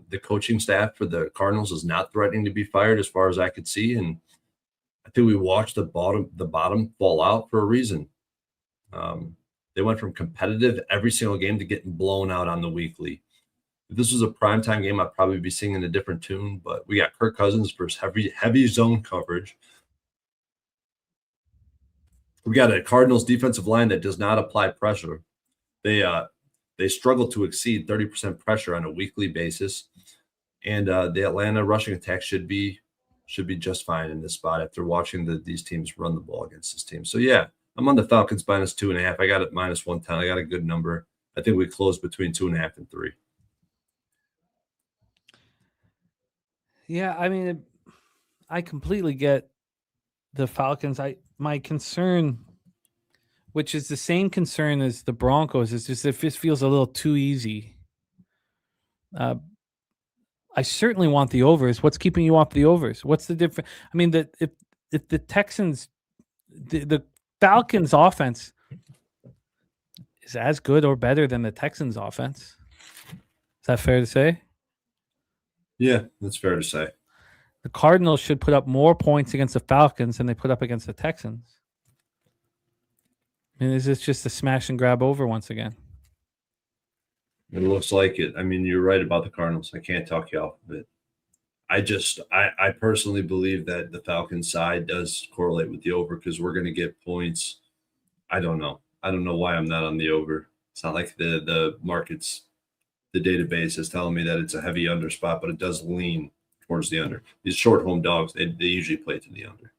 The coaching staff for the Cardinals is not threatening to be fired as far as I could see. And I think we watched the bottom fall out for a reason. They went from competitive every single game to getting blown out on the weekly. If this was a primetime game, I'd probably be singing a different tune, but we got Kirk Cousins versus heavy zone coverage. We got a Cardinals defensive line that does not apply pressure. They struggle to exceed 30% pressure on a weekly basis. And the Atlanta rushing attack should be just fine in this spot after watching these teams run the ball against this team. So, yeah, I'm on the Falcons -2.5. I got it -110. I got a good number. I think we closed between 2.5 and 3. Yeah, I mean, I completely get the Falcons. My concern, which is the same concern as the Broncos, is just if this feels a little too easy. I certainly want the overs. What's keeping you off the overs? What's the difference? I mean, if the Texans, the Falcons offense is as good or better than the Texans offense. Is that fair to say? Yeah, that's fair to say. The Cardinals should put up more points against the Falcons than they put up against the Texans. I mean, is this just a smash and grab over once again? It looks like it. I mean, you're right about the Cardinals. I can't talk you off of it. I personally believe that the Falcons side does correlate with the over because we're going to get points. I don't know. I don't know why I'm not on the over. It's not like the markets, the database is telling me that it's a heavy under spot, but it does lean towards the under. These short home dogs, they usually play to the under.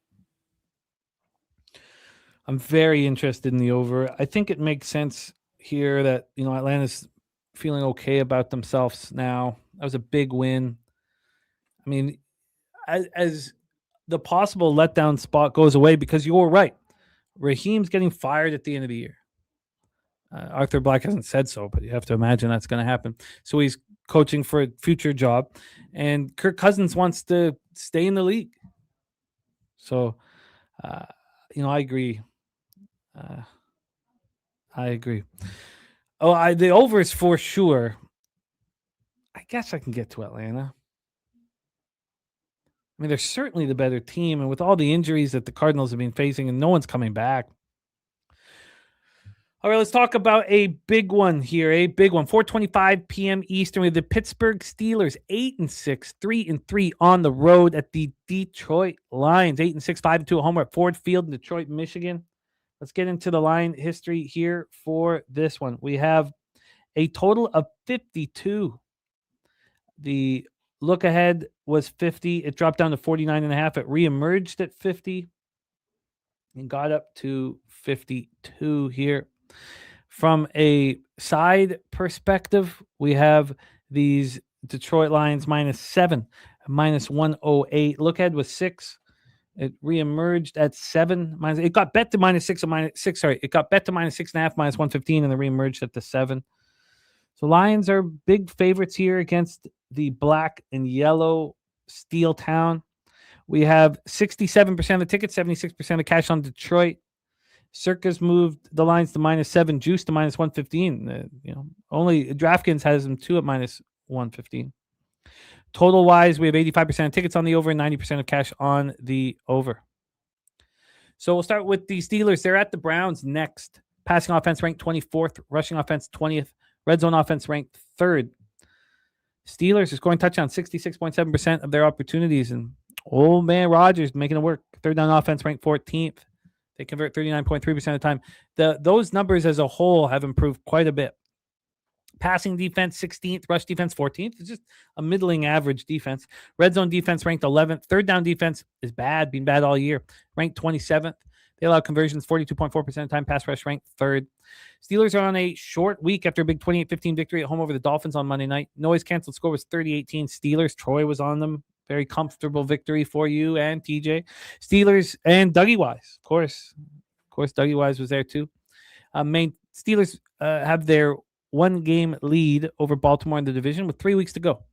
I'm very interested in the over. I think it makes sense here that, Atlanta's feeling okay about themselves now. That was a big win. I mean, as the possible letdown spot goes away, because you're right, Raheem's getting fired at the end of the year. Arthur Black hasn't said so, but you have to imagine that's going to happen. So he's coaching for a future job, and Kirk Cousins wants to stay in the league. So, I agree. I agree. Oh, the over is for sure. I guess I can get to Atlanta. I mean, they're certainly the better team, and with all the injuries that the Cardinals have been facing, and no one's coming back. All right, let's talk about a big one here. A big one. 4:25 p.m. Eastern with the Pittsburgh Steelers, 8-6, 3-3 on the road at the Detroit Lions. 8-6, 5-2 at home at Ford Field in Detroit, Michigan. Let's get into the line history here for this one. We have a total of 52. The look ahead was 50. It dropped down to 49.5. It reemerged at 50 and got up to 52 here. From a side perspective, we have these Detroit Lions -7, -108. Look ahead was 6. It reemerged at 7. It got bet to -6. Sorry, it got bet to -6.5, -115, and then reemerged at the 7. So Lions are big favorites here against the black and yellow Steel Town. We have 67% of the tickets, 76% of cash on Detroit. Circus moved the lines to -7, juice to -115. Only DraftKings has them 2 at -115. Total wise, we have 85% of tickets on the over and 90% of cash on the over. So we'll start with the Steelers. They're at the Browns next. Passing offense ranked 24th, rushing offense 20th, red zone offense ranked 3rd. Steelers are scoring touchdowns 66.7% of their opportunities, and old man Rodgers making it work. Third down offense ranked 14th. They convert 39.3% of the time. Those numbers as a whole have improved quite a bit. Passing defense 16th, rush defense 14th. It's just a middling average defense. Red zone defense ranked 11th. Third down defense is bad, been bad all year. Ranked 27th. They allow conversions 42.4% of the time. Pass rush ranked 3rd. Steelers are on a short week after a big 28-15 victory at home over the Dolphins on Monday night. Noise canceled score was 30-18 Steelers. Troy was on them. Very comfortable victory for you and TJ. Steelers and Dougie Wise. Of course, Dougie Wise was there too. Steelers have their 1-game lead over Baltimore in the division with 3 weeks to go.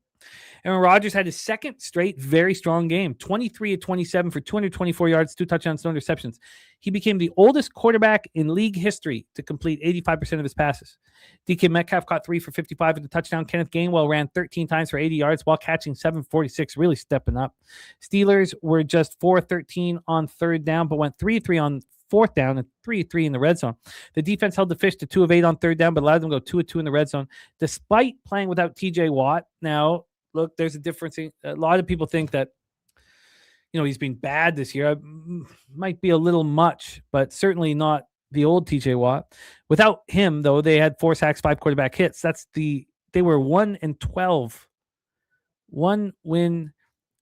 Aaron Rodgers had his second straight very strong game, 23-27 for 224 yards, 2 touchdowns, no interceptions. He became the oldest quarterback in league history to complete 85% of his passes. DK Metcalf caught 3 for 55 with a touchdown. Kenneth Gainwell ran 13 times for 80 yards while catching 746, really stepping up. Steelers were just 4-13 on third down, but went 3-3 on fourth down and 3-3 in the red zone. The defense held the fish to 2 of 8 on third down, but allowed them to go 2 of 2 in the red zone, despite playing without TJ Watt. Now, look, there's a difference. A lot of people think that, he's been bad this year. Might be a little much, but certainly not the old TJ Watt. Without him, though, they had 4 sacks, 5 quarterback hits. They were 1-12. 1 win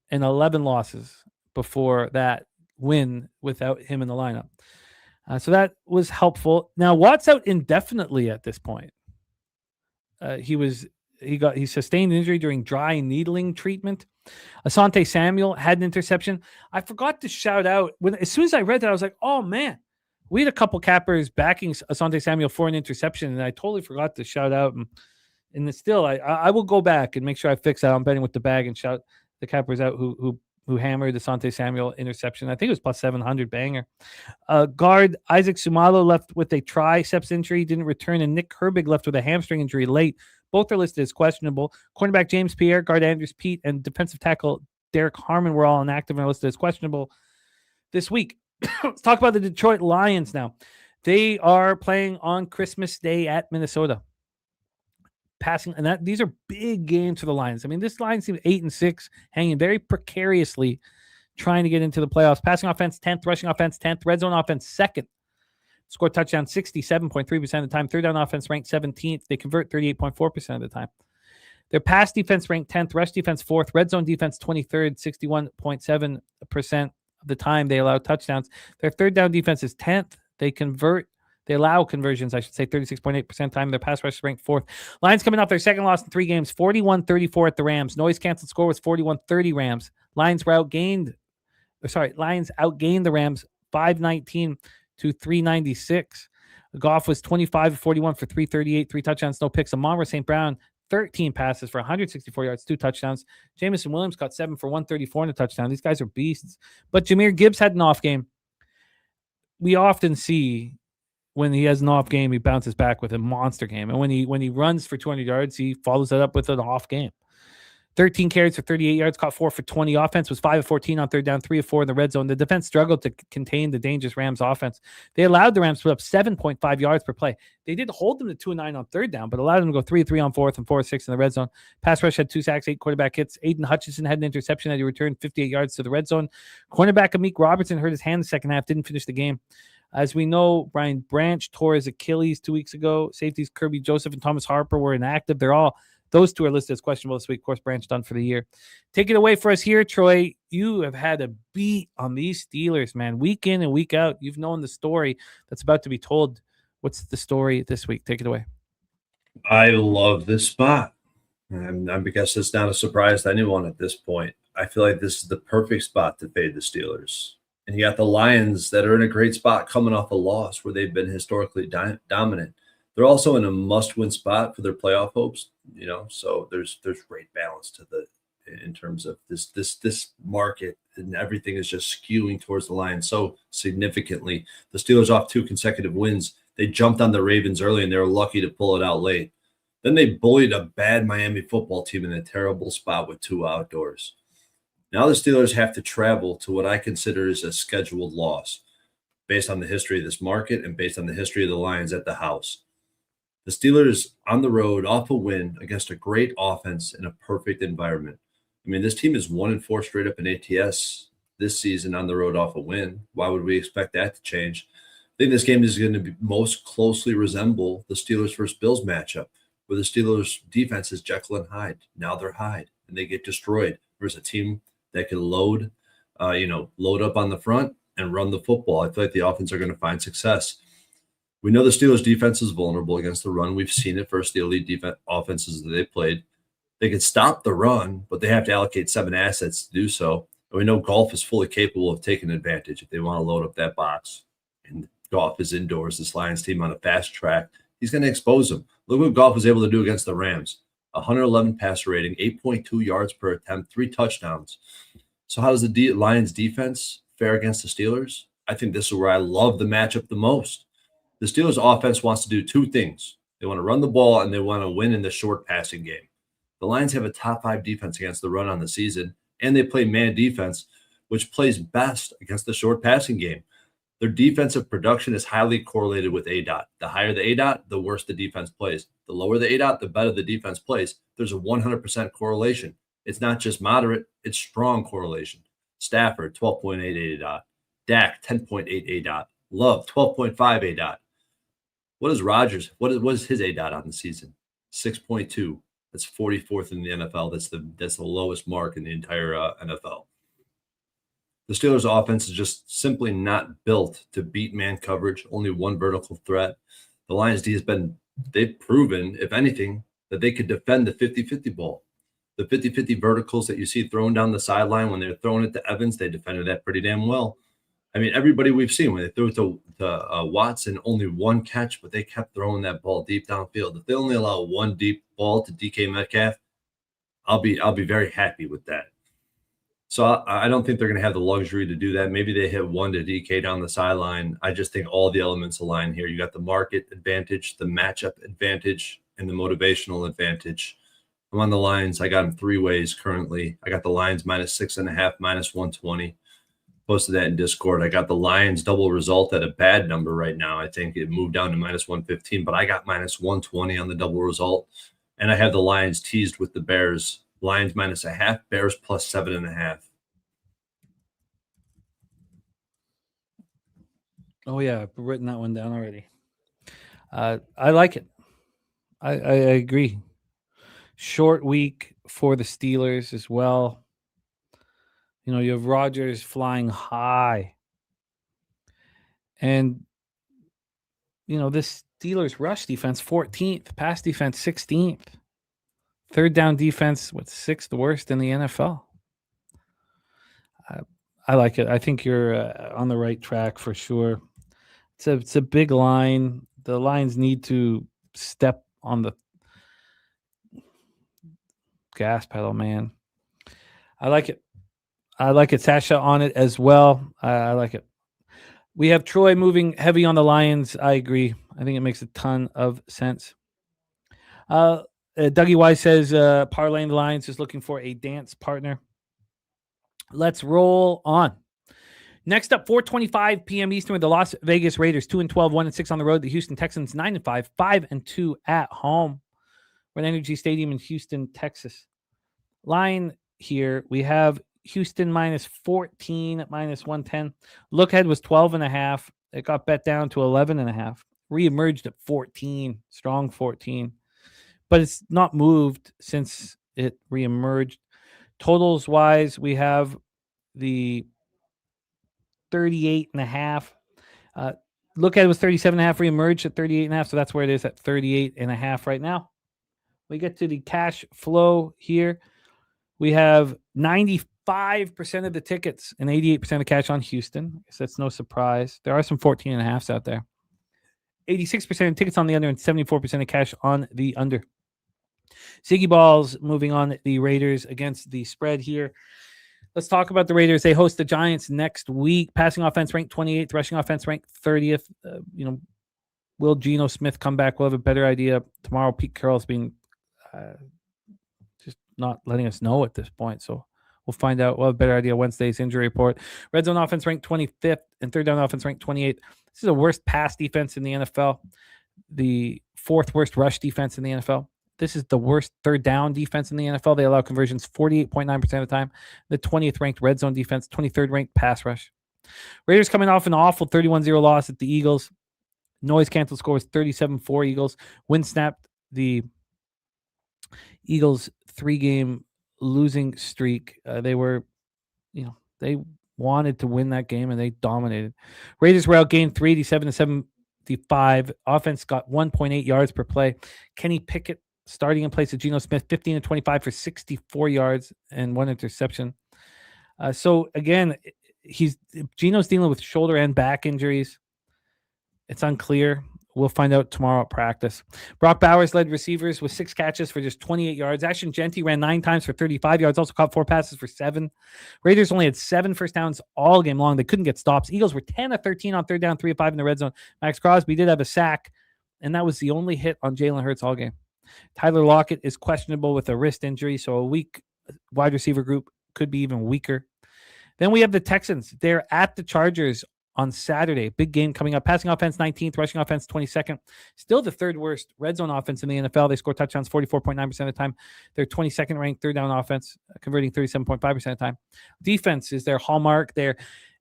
and 11 losses before that win without him in the lineup. So that was helpful. Now, Watt's out indefinitely at this point. He sustained injury during dry needling treatment. Asante Samuel had an interception. I forgot to shout out as soon as I read that, I was like, oh man, we had a couple cappers backing Asante Samuel for an interception, and I totally forgot to shout out. And still, I will go back and make sure I fix that. I'm betting with the bag and shout the cappers out who hammered Asante Samuel interception. I think it was plus 700 banger. Guard Isaac Sumalo left with a triceps injury, didn't return, and Nick Herbig left with a hamstring injury late. Both are listed as questionable. Cornerback James Pierre, guard Andrews Pete, and defensive tackle Derek Harmon were all inactive and are listed as questionable this week. Let's talk about the Detroit Lions now. They are playing on Christmas Day at Minnesota. These are big games for the Lions. I mean, this line seems 8-6, hanging very precariously, trying to get into the playoffs. Passing offense 10th, rushing offense 10th, red zone offense 2nd. Score touchdown 67.3% of the time. Third down offense ranked 17th. They convert 38.4% of the time. Their pass defense ranked 10th, rush defense 4th, red zone defense 23rd, 61.7% of the time they allow touchdowns. Their third down defense is 10th. They allow conversions, 36.8% of the time. Their pass rush is ranked 4th. Lions coming off their second loss in 3 games, 41-34 at the Rams. Noise canceled score was 41-30 Rams. Lions outgained the Rams 519 to 396. Goff was 25 of 41 for 338, 3 touchdowns, no picks. Amon-Ra St. Brown, 13 passes for 164 yards, 2 touchdowns. Jamison Williams caught 7 for 134 and a touchdown. These guys are beasts. But Jahmyr Gibbs had an off game. We often see when he has an off game, he bounces back with a monster game. And when he runs for 200 yards, he follows that up with an off game. 13 carries for 38 yards, caught 4 for 20. Offense was 5 of 14 on third down, 3 of 4 in the red zone. The defense struggled to contain the dangerous Rams offense. They allowed the Rams to put up 7.5 yards per play. They did hold them to 2 of 9 on third down, but allowed them to go 3 of 3 on fourth and 4 of 6 in the red zone. Pass rush had 2 sacks, 8 quarterback hits. Aiden Hutchinson had an interception that he returned 58 yards to the red zone. Cornerback Amik Robertson hurt his hand in the second half, didn't finish the game. As we know, Brian Branch tore his Achilles 2 weeks ago. Safeties Kirby Joseph and Thomas Harper were inactive. Those two are listed as questionable this week. Of course, Branch done for the year. Take it away for us here, Troy. You have had a beat on these Steelers, man. Week in and week out. You've known the story that's about to be told. What's the story this week? Take it away. I love this spot. I guess it's not a surprise to anyone at this point. I feel like this is the perfect spot to fade the Steelers. And you got the Lions that are in a great spot coming off a loss where they've been historically dominant. They're also in a must-win spot for their playoff hopes, so there's great balance in terms of this market, and everything is just skewing towards the Lions so significantly. The Steelers off 2 consecutive wins. They jumped on the Ravens early, and they were lucky to pull it out late. Then they bullied a bad Miami football team in a terrible spot with 2 outdoors. Now the Steelers have to travel to what I consider is a scheduled loss based on the history of this market and based on the history of the Lions at the house. The Steelers on the road off a win against a great offense in a perfect environment. I mean, this team is 1-4 straight up in ATS this season on the road off a win. Why would we expect that to change? I think this game is going to most closely resemble the Steelers versus Bills matchup, where the Steelers defense is Jekyll and Hyde. Now they're Hyde, and they get destroyed. There's a team that can load up on the front and run the football. I feel like the offense are going to find success. We know the Steelers' defense is vulnerable against the run. We've seen it versus the elite offenses that they played. They can stop the run, but they have to allocate 7 assets to do so. And we know Goff is fully capable of taking advantage if they want to load up that box. And Goff is indoors, this Lions team on a fast track. He's going to expose them. Look what Goff was able to do against the Rams. 111 passer rating, 8.2 yards per attempt, 3 touchdowns. So how does the Lions defense fare against the Steelers? I think this is where I love the matchup the most. The Steelers offense wants to do 2 things. They want to run the ball and they want to win in the short passing game. The Lions have a top 5 defense against the run on the season, and they play man defense, which plays best against the short passing game. Their defensive production is highly correlated with ADOT. The higher the ADOT, the worse the defense plays. The lower the ADOT, the better the defense plays. There's a 100% correlation. It's not just moderate, it's strong correlation. Stafford, 12.8 ADOT. Dak, 10.8 ADOT. Love, 12.5 ADOT. What is Rodgers? What is his ADOT on the season? 6.2. That's 44th in the NFL. That's the lowest mark in the entire NFL. The Steelers' offense is just simply not built to beat man coverage. Only one vertical threat. The Lions D they've proven, if anything, that they could defend the 50-50 ball. The 50-50 verticals that you see thrown down the sideline when they're throwing it to Evans, they defended that pretty damn well. I mean, everybody we've seen, when they threw it to Watson, only 1 catch, but they kept throwing that ball deep downfield. If they only allow 1 deep ball to DK Metcalf, I'll be very happy with that. So I don't think they're going to have the luxury to do that. Maybe they hit 1 to DK down the sideline. I just think all the elements align here. You got the market advantage, the matchup advantage, and the motivational advantage. I'm on the Lions. I got them 3 ways currently. I got the Lions -6.5, -120. Posted that in Discord. I got the Lions double result at a bad number right now. I think it moved down to -115, but I got -120 on the double result. And I have the Lions teased with the Bears. Lions -0.5, Bears +7.5. Oh, yeah. I've written that one down already. I like it. I agree. Short week for the Steelers as well. You know, you have Rodgers flying high. And, you know, this Steelers rush defense, 14th. Pass defense, 16th. Third down defense, 6th worst in the NFL. I like it. I think you're on the right track for sure. It's a big line. the Lions need to step on the gas pedal, man. I like it. Sasha on it as well. I like it. We have Troy moving heavy on the Lions. I agree. I think it makes a ton of sense. Dougie Wise says parlaying the Lions is looking for a dance partner. Let's roll on. Next up, 4:25 p.m. Eastern with the Las Vegas Raiders, 2-12, 1-6 on the road. The Houston Texans, 9-5, 5-2 at home. We're at Energy Stadium in Houston, Texas. Line here, we have Houston -14 at -110. Look ahead was 12.5. It got bet down to 11.5. Reemerged at 14, strong 14. But it's not moved since it reemerged. Totals wise, we have the 38.5. Look at it was 37.5, reemerged at 38.5. So that's where it is at 38.5 right now. We get to the cash flow here. We have 95% of the tickets and 88% of cash on Houston. So that's no surprise. There are some 14.5s out there. 86% of tickets on the under and 74% of cash on the under. Ziggy Balls moving on the Raiders against the spread here. Let's talk about the Raiders. They host the Giants next week. Passing offense ranked 28th, rushing offense ranked 30th. Will Geno Smith come back? We'll have a better idea tomorrow. Pete Carroll's being just not letting us know at this point. So we'll find out. We'll have a better idea Wednesday's injury report. Red zone offense ranked 25th and third down offense ranked 28th. This is the worst pass defense in the NFL. The fourth worst rush defense in the NFL. This is the worst third down defense in the NFL. They allow conversions 48.9% of the time. The 20th ranked red zone defense, 23rd ranked pass rush. Raiders coming off an awful 31-0 loss at the Eagles. Noise cancel score was 37-4 Eagles. Win snapped the Eagles 3-game losing streak. They they wanted to win that game and they dominated. Raiders were outgained 387-75. Offense got 1.8 yards per play. Kenny Pickett starting in place of Geno Smith, 15-25 for 64 yards and 1 interception. So again, Geno's dealing with shoulder and back injuries. It's unclear. We'll find out tomorrow at practice. Brock Bowers led receivers with 6 catches for just 28 yards. Ashton Genty ran 9 times for 35 yards, also caught 4 passes for 7. Raiders only had 7 first downs all game long. They couldn't get stops. Eagles were 10 of 13 on third down, 3 of 5 in the red zone. Max Crosby did have a sack, and that was the only hit on Jalen Hurts all game. Tyler Lockett is questionable with a wrist injury, so a weak wide receiver group could be even weaker. Then we have the Texans. They're at the Chargers on Saturday. Big game coming up. Passing offense 19th, rushing offense 22nd. Still the third worst red zone offense in the NFL. They score touchdowns 44.9% of the time. They're 22nd ranked third down offense, converting 37.5% of the time. Defense is their hallmark. They're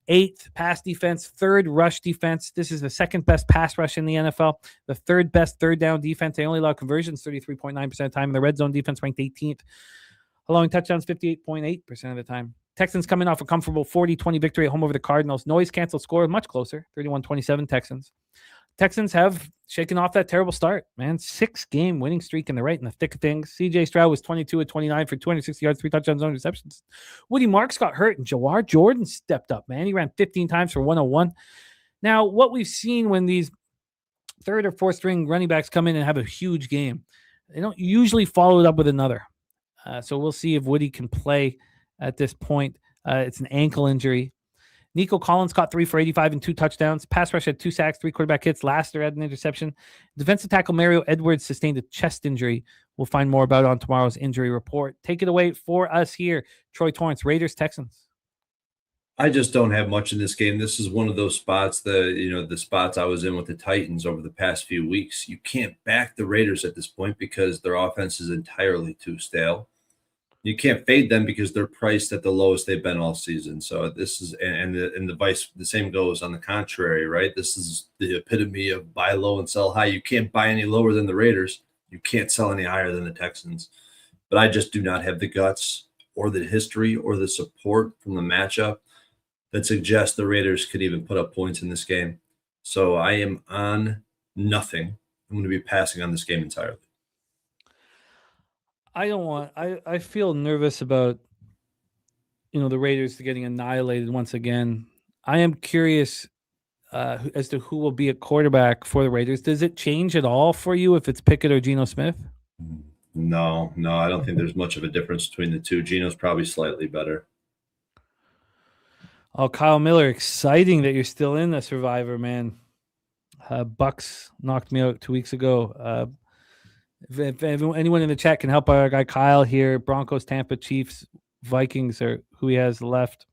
8th pass defense, 3rd rush defense. This is the 2nd best pass rush in the NFL. The 3rd best third down defense. They only allow conversions 33.9% of the time. The red zone defense ranked 18th, allowing touchdowns 58.8% of the time. Texans coming off a comfortable 40-20 victory at home over the Cardinals. Noise canceled score much closer, 31-27 Texans. Texans have shaken off that terrible start, man. 6-game winning streak, and they're right in the thick of things. C.J. Stroud was 22 of 29 for 260 yards, 3 touchdowns, no interceptions. Woody Marks got hurt, and Jawar Jordan stepped up, man. He ran 15 times for 101. Now, what we've seen when these third or fourth string running backs come in and have a huge game, they don't usually follow it up with another. So we'll see if Woody can play at this point. It's an ankle injury. Nico Collins caught 3 for 85 and 2 touchdowns. Pass rush had 2 sacks, 3 quarterback hits. Laster had an interception. Defensive tackle Mario Edwards sustained a chest injury. We'll find more about it on tomorrow's injury report. Take it away for us here, Troy Torrence, Raiders, Texans. I just don't have much in this game. This is one of those spots, the spots I was in with the Titans over the past few weeks. You can't back the Raiders at this point because their offense is entirely too stale. You can't fade them because they're priced at the lowest they've been all season. So this is, and the same goes on the contrary, right? This is the epitome of buy low and sell high. You can't buy any lower than the Raiders. You can't sell any higher than the Texans. But I just do not have the guts or the history or the support from the matchup that suggests the Raiders could even put up points in this game. So I am on nothing. I'm going to be passing on this game entirely. I feel nervous about, the Raiders getting annihilated once again. I am curious as to who will be a quarterback for the Raiders. Does it change at all for you if it's Pickett or Geno Smith? No, I don't think there's much of a difference between the two. Geno's probably slightly better. Oh, Kyle Miller, exciting that you're still in the Survivor, man. Bucks knocked me out 2 weeks ago. If anyone in the chat can help our guy Kyle here, Broncos, Tampa, Chiefs, Vikings are who he has left.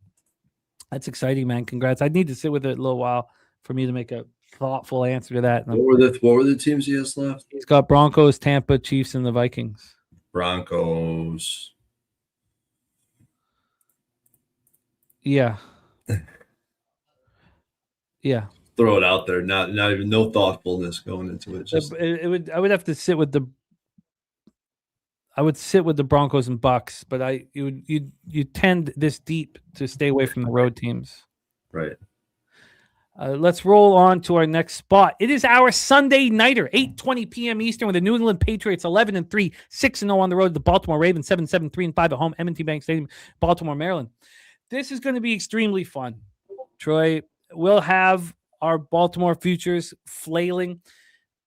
That's exciting, man. Congrats. I'd need to sit with it a little while for me to make a thoughtful answer to that. What were the teams he has left? He's got Broncos, Tampa, Chiefs, and the Vikings. Broncos. Yeah. Yeah. Throw it out there. Not even no thoughtfulness going into it. Just I would have to sit with the Broncos and Bucks, but you tend this deep to stay away from the road teams. Right. Let's roll on to our next spot. It is our Sunday nighter, 8:20 p.m. Eastern, with the New England Patriots 11-3, 6-0 on the road. The Baltimore Ravens 7-7, 3-5 at home. M&T Bank Stadium, Baltimore, Maryland. This is going to be extremely fun. Troy, we'll have our Baltimore futures flailing.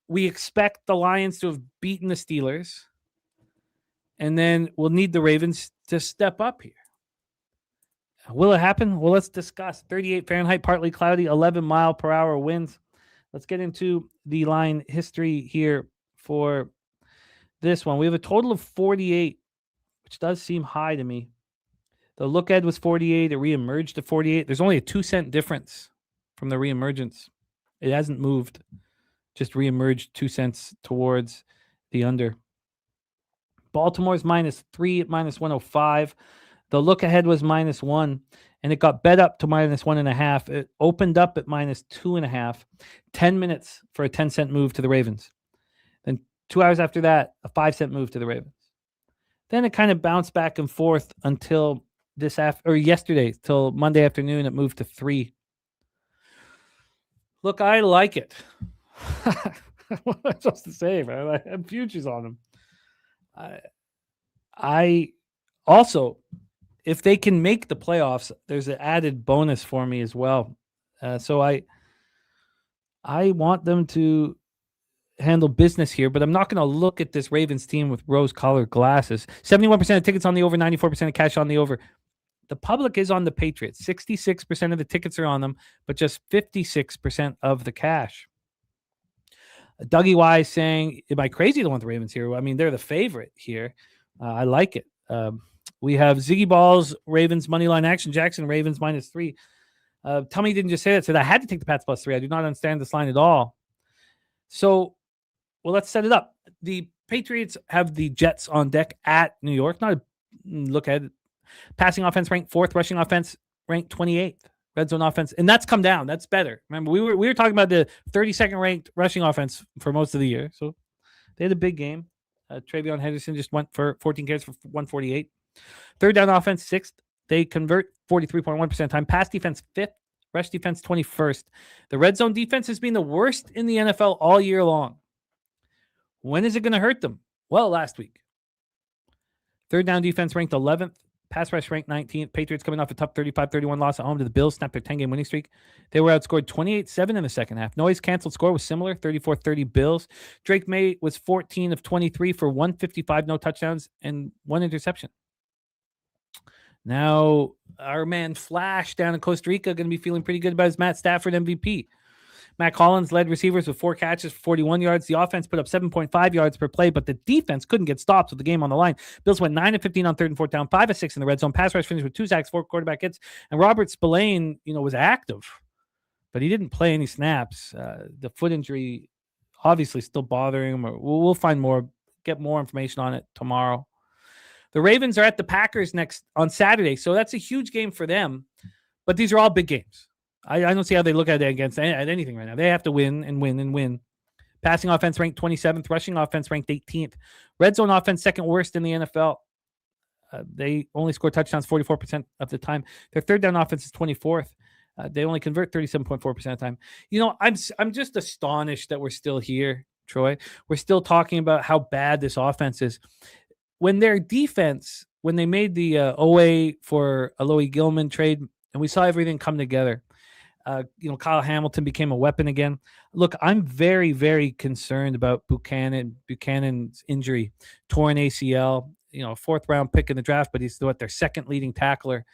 We expect the Lions to have beaten the Steelers, and then we'll need the Ravens to step up here. Will it happen? Well, let's discuss. 38 Fahrenheit, partly cloudy, 11 mile per hour winds. Let's get into the line history here for this one. We have a total of 48, which does seem high to me. The look ahead was 48. It reemerged to 48. There's only a 2-cent difference from the reemergence. It hasn't moved, just reemerged 2 cents towards the under. Baltimore's -3 at -105. The look ahead was -1, and it got bet up to -1.5. It opened up at -2.5. 10 minutes for a 10-cent move to the Ravens. Then 2 hours after that, a 5-cent move to the Ravens. Then it kind of bounced back and forth until yesterday, till Monday afternoon. It moved to 3. Look, I like it. What am I supposed to say, man? I have futures on them. I also, if they can make the playoffs, there's an added bonus for me as well. So I want them to handle business here, but I'm not going to look at this Ravens team with rose-colored glasses. 71% of tickets on the over, 94% of cash on the over. The public is on the Patriots. 66% of the tickets are on them, but just 56% of the cash. Dougie Y saying, am I crazy to want the Ravens here? I mean, they're the favorite here. I like it. We have Ziggy Balls, Ravens moneyline action. Jackson, Ravens -3. Tommy didn't just say that. Said I had to take the Pats +3. I do not understand this line at all. So, well, let's set it up. The Patriots have the Jets on deck at New York. Not a look at it. Passing offense ranked 4th, rushing offense ranked 28th, red zone offense, and that's come down. That's better. Remember, we were talking about the 32nd ranked rushing offense for most of the year, so they had a big game. Travion Henderson just went for 14 carries for 148. Third down offense 6th. They convert 43.1% of the time. Pass defense 5th, rush defense 21st. The red zone defense has been the worst in the NFL all year long. When is it going to hurt them? Well, last week. Third down defense ranked 11th. Pass rush ranked 19th. Patriots coming off a tough 35-31 loss at home to the Bills, snapped their 10-game winning streak. They were outscored 28-7 in the second half. Noise canceled score was similar, 34-30 Bills. Drake May was 14 of 23 for 155, no touchdowns, and 1 interception. Now, our man Flash down in Costa Rica going to be feeling pretty good about his Matt Stafford MVP. Matt Collins led receivers with 4 catches for 41 yards. The offense put up 7.5 yards per play, but the defense couldn't get stops with the game on the line. Bills went 9 of 15 on 3rd and 4th down, 5 of 6 in the red zone. Pass rush finished with 2 sacks, 4 quarterback hits, and Robert Spillane, was active, but he didn't play any snaps. The foot injury obviously still bothering him. We'll find more, get more information on it tomorrow. The Ravens are at the Packers next on Saturday, so that's a huge game for them. But these are all big games. I don't see how they look at it against anything right now. They have to win and win and win. Passing offense ranked 27th. Rushing offense ranked 18th. Red zone offense second worst in the NFL. They only score touchdowns 44% of the time. Their third down offense is 24th. They only convert 37.4% of the time. I'm just astonished that we're still here, Troy. We're still talking about how bad this offense is. When their defense, when they made the OA for Aloy Gilman trade, and we saw everything come together, Kyle Hamilton became a weapon again. Look, I'm very, very concerned about Buchanan's injury, torn ACL, 4th round pick in the draft, but he's their second leading tackler.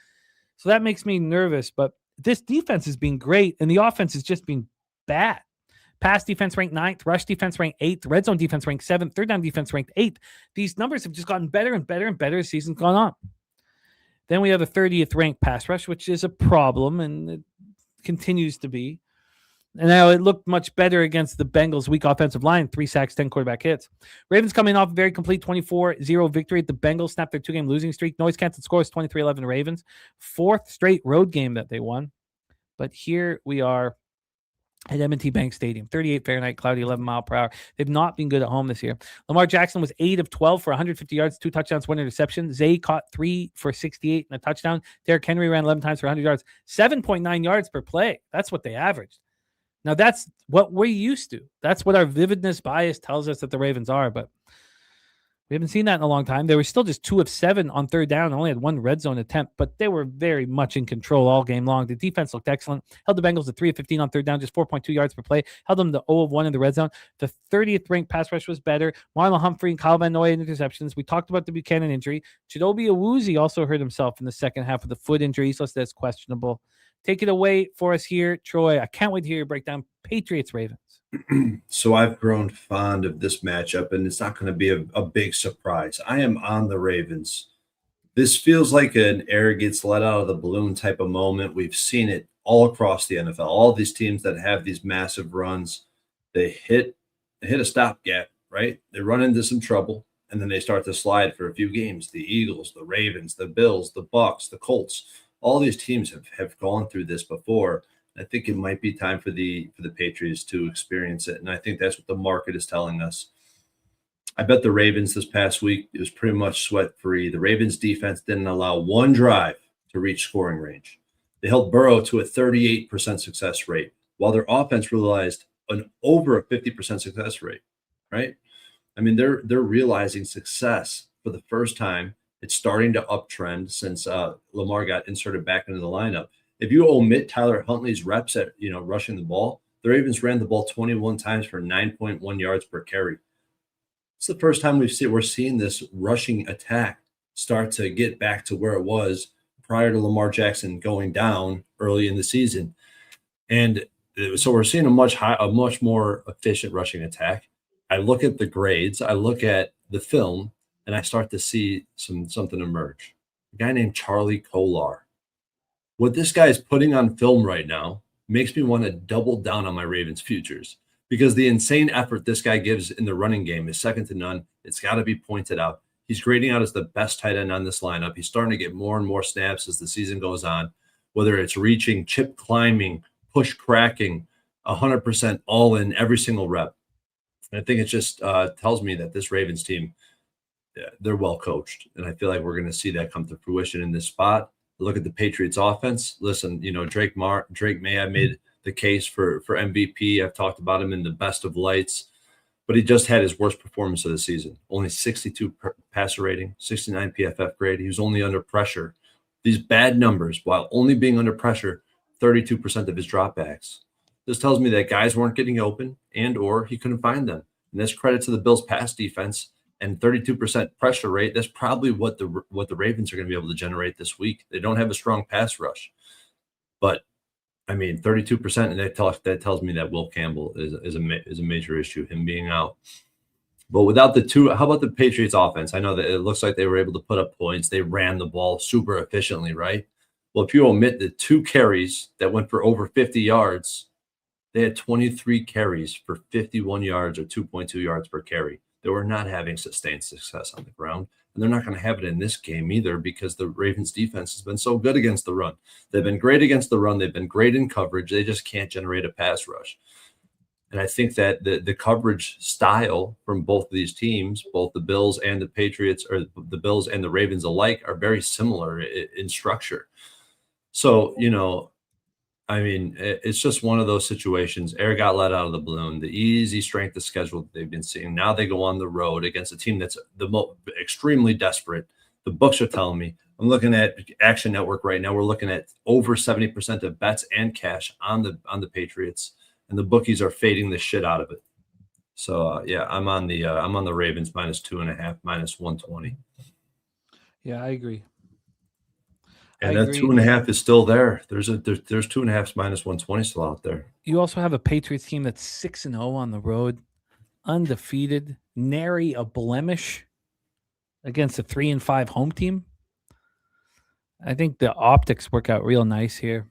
So that makes me nervous, but this defense has been great and the offense has just been bad. Pass defense ranked 9th, rush defense ranked 8th, red zone defense ranked 7th, third down defense ranked 8th. These numbers have just gotten better and better and better as the season's gone on. Then we have a 30th ranked pass rush, which is a problem, and it continues to be. And now it looked much better against the Bengals' weak offensive line, 3 sacks, 10 quarterback hits. Ravens coming off a very complete 24-0 victory at the Bengals, snapped their 2-game losing streak. Noise canceled scores 23-11 Ravens. 4th straight road game that they won. But here we are at M&T Bank Stadium, 38 Fahrenheit, cloudy, 11 mile per hour. They've not been good at home this year. Lamar Jackson was 8 of 12 for 150 yards, 2 touchdowns, 1 interception. Zay caught 3 for 68 and a touchdown. Derrick Henry ran 11 times for 100 yards, 7.9 yards per play. That's what they averaged. Now, that's what we're used to. That's what our vividness bias tells us that the Ravens are, but we haven't seen that in a long time. They were still just 2 of 7 on third down, only had 1 red zone attempt, but they were very much in control all game long. The defense looked excellent. Held the Bengals to 3 of 15 on third down, just 4.2 yards per play. Held them to 0 of 1 in the red zone. The 30th ranked pass rush was better. Marlon Humphrey and Kyle Van Noy in interceptions. We talked about the Buchanan injury. Chidobe Awuzie also hurt himself in the second half with the foot injury. He's listed as questionable. Take it away for us here, Troy. I can't wait to hear you break down Patriots Ravens. So I've grown fond of this matchup, and it's not going to be a big surprise. I am on the Ravens. This feels like an air gets let out of the balloon type of moment. We've seen it all across the NFL. All these teams that have these massive runs, they hit a stopgap, right? They run into some trouble, and then they start to slide for a few games. The Eagles, the Ravens, the Bills, the Bucs, the Colts, all these teams have gone through this before. I think it might be time for the Patriots to experience it, and I think that's what the market is telling us. I bet the Ravens this past week, it was pretty much sweat-free. The Ravens defense didn't allow one drive to reach scoring range. They held Burrow to a 38% success rate, while their offense realized an over a 50% success rate, right? I mean, they're realizing success for the first time. It's starting to uptrend since Lamar got inserted back into the lineup. If you omit Tyler Huntley's reps at rushing the ball, the Ravens ran the ball 21 times for 9.1 yards per carry. It's the first time we're seeing this rushing attack start to get back to where it was prior to Lamar Jackson going down early in the season. And so we're seeing a much more efficient rushing attack. I look at the grades, I look at the film, and I start to see something emerge. A guy named Charlie Kolar. What this guy is putting on film right now makes me want to double down on my Ravens futures, because the insane effort this guy gives in the running game is second to none. It's got to be pointed out. He's grading out as the best tight end on this lineup. He's starting to get more and more snaps as the season goes on, whether it's reaching, chip climbing, push cracking, 100% all in every single rep. And I think it just tells me that this Ravens team, they're well coached. And I feel like we're going to see that come to fruition in this spot. Look at the Patriots offense. Listen, Drake May have made the case for MVP. I've talked about him in the best of lights, but he just had his worst performance of the season. Only 62 passer rating, 69 PFF grade. He was only under pressure. These bad numbers, while only being under pressure, 32% of his dropbacks. This tells me that guys weren't getting open or he couldn't find them. And that's credit to the Bills' pass defense. And 32% pressure rate, that's probably what the Ravens are going to be able to generate this week. They don't have a strong pass rush. But, 32%, and that tells me that Will Campbell is a major issue, him being out. But without the two, how about the Patriots offense? I know that it looks like they were able to put up points. They ran the ball super efficiently, right? Well, if you omit the 2 carries that went for over 50 yards, they had 23 carries for 51 yards or 2.2 yards per carry. They were not having sustained success on the ground, and they're not going to have it in this game either, because the Ravens defense has been so good against the run. They've been great against the run. They've been great in coverage. They just can't generate a pass rush. And I think that the coverage style from both of these teams, both the Bills and the Patriots, or the Bills and the Ravens alike, are very similar in structure. So, it's just one of those situations. Air got let out of the balloon. The easy strength of schedule that they've been seeing. Now they go on the road against a team that's extremely desperate. The books are telling me I'm looking at Action Network right now. We're looking at over 70% of bets and cash on the Patriots, and the bookies are fading the shit out of it. So yeah, I'm on the Ravens -2.5, -120. Yeah, I agree. And that 2.5 is still there. There's 2.5 -120 still out there. You also have a Patriots team that's 6-0 on the road, undefeated, nary a blemish against a 3-5 home team. I think the optics work out real nice here.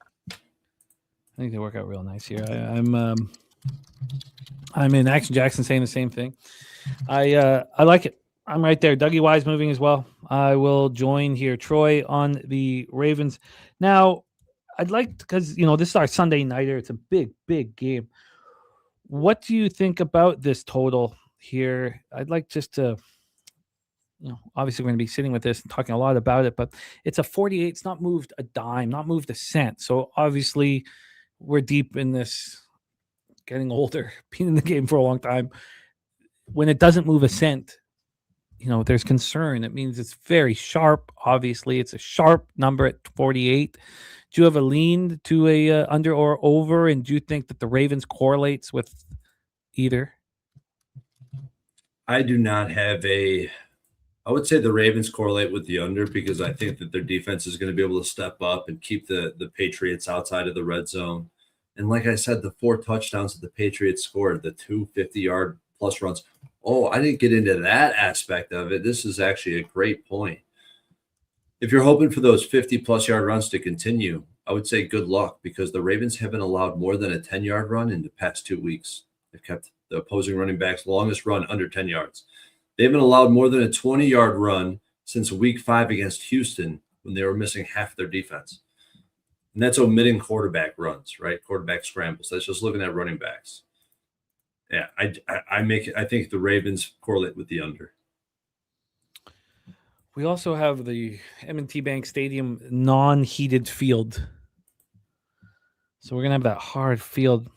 I'm in Action Jackson saying the same thing. I like it. I'm right there. Dougie Wise moving as well. I will join here. Troy on the Ravens. Now, I'd like, because this is our Sunday nighter. It's a big, big game. What do you think about this total here? I'd like just to, obviously we're going to be sitting with this and talking a lot about it, but it's a 48. It's not moved a dime, not moved a cent. So obviously we're deep in this, getting older, being in the game for a long time. When it doesn't move a cent, there's concern. It means it's very sharp. Obviously, it's a sharp number at 48. Do you have a lean to a under or over? And do you think that the Ravens correlates with either? I do not have I would say the Ravens correlate with the under, because I think that their defense is going to be able to step up and keep the Patriots outside of the red zone. And like I said, the 4 touchdowns that the Patriots scored, the 2 50-yard plus runs. Oh, I didn't get into that aspect of it. This is actually a great point. If you're hoping for those 50-plus yard runs to continue, I would say good luck, because the Ravens haven't allowed more than a 10-yard run in the past 2 weeks. They've kept the opposing running backs' longest run under 10 yards. They haven't allowed more than a 20-yard run since week 5 against Houston, when they were missing half their defense. And that's omitting quarterback runs, right? Quarterback scrambles. That's just looking at running backs. Yeah, I think the Ravens correlate with the under. We also have the M&T Bank Stadium non-heated field. So we're going to have that hard field.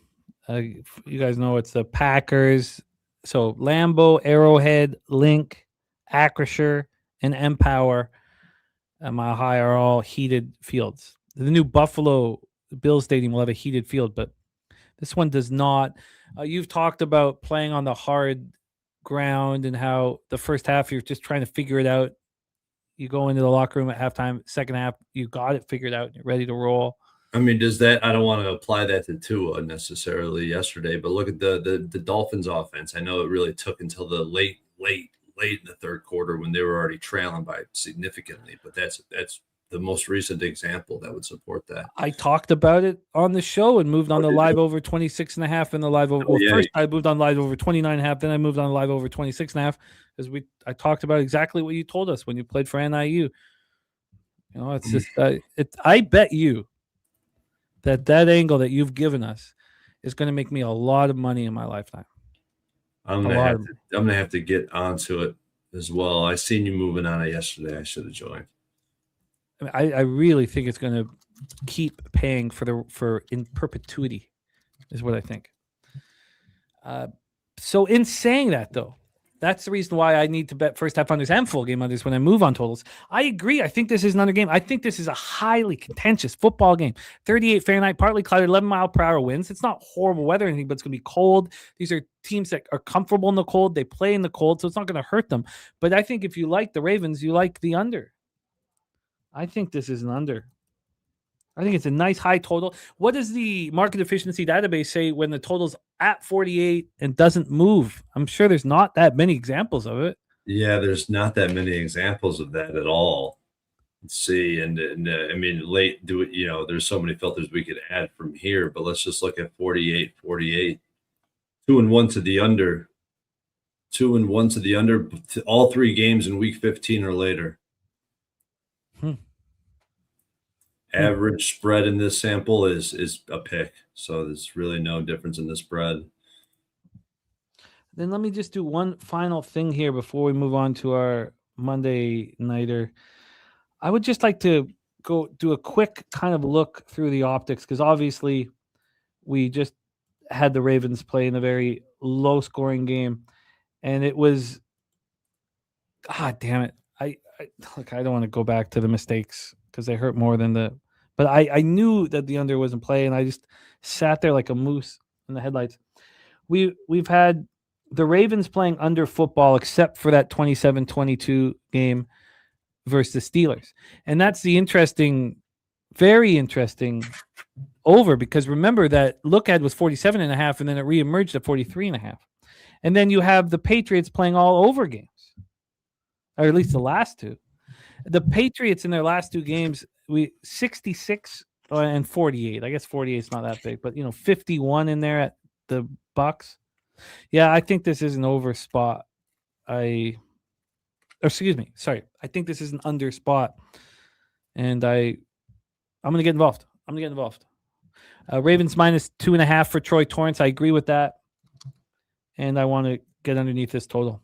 You guys know it's the Packers. So Lambeau, Arrowhead, Link, Acrisure, and Empower at Mile High are all heated fields. The new Buffalo Bills Stadium will have a heated field, but this one does not. You've talked about playing on the hard ground and how the first half you're just trying to figure it out. You go into the locker room at halftime, second half, you got it figured out, you're ready to roll. I mean, I don't want to apply that to Tua necessarily yesterday, but look at the Dolphins offense. I know it really took until the late in the third quarter when they were already trailing by significantly, but that's the most recent example that would support that. I talked about it on the show and moved on to live over 26.5 and the live over. First I moved on live over 29.5, then I moved on live over 26.5 because I talked about exactly what you told us when you played for NIU. It's just I bet you that angle that you've given us is going to make me a lot of money in my lifetime. I'm gonna have to get onto it as well. I seen you moving on it yesterday. I should have joined. I really think it's going to keep paying for in perpetuity, is what I think. So in saying that, though, that's the reason why I need to bet first half unders and full game unders when I move on totals. I agree. I think this is another game. I think this is a highly contentious football game. 38 Fahrenheit, partly cloudy, 11-mile-per-hour winds. It's not horrible weather or anything, but it's going to be cold. These are teams that are comfortable in the cold. They play in the cold, so it's not going to hurt them. But I think if you like the Ravens, you like the under. I think this is an under. I think it's a nice high total. What does the market efficiency database say when the total's at 48 and doesn't move? I'm sure there's not that many examples of it. Yeah, there's not that many examples of that at all. Let's see. And I mean, there's so many filters we could add from here, but let's just look at 48. 2-1 to the under. 2-1 to the under. All 3 games in week 15 or later. Average spread in this sample is a pick, so there's really no difference in the spread. Then let me just do one final thing here before we move on to our Monday nighter. I would just like to go do a quick kind of look through the optics, because obviously we just had the Ravens play in a very low-scoring game, and it was, God damn it. I look, I don't want to go back to the mistakes because they hurt more than the. But I knew that the under wasn't play, and I just sat there like a moose in the headlights. We've had the Ravens playing under football except for that 27-22 game versus the Steelers, and that's the interesting, very interesting over, because remember that look ahead was 47.5, and then it reemerged at 43.5, and then you have the Patriots playing all over games, or at least the last two. The Patriots in their last two games, 66 and 48. I guess 48 is not that big, but 51 in there at the Bucks. Yeah, I think this is an over spot. I think this is an under spot, and I'm going to get involved. Ravens minus 2.5 for Troy Torrence. I agree with that, and I want to get underneath this total.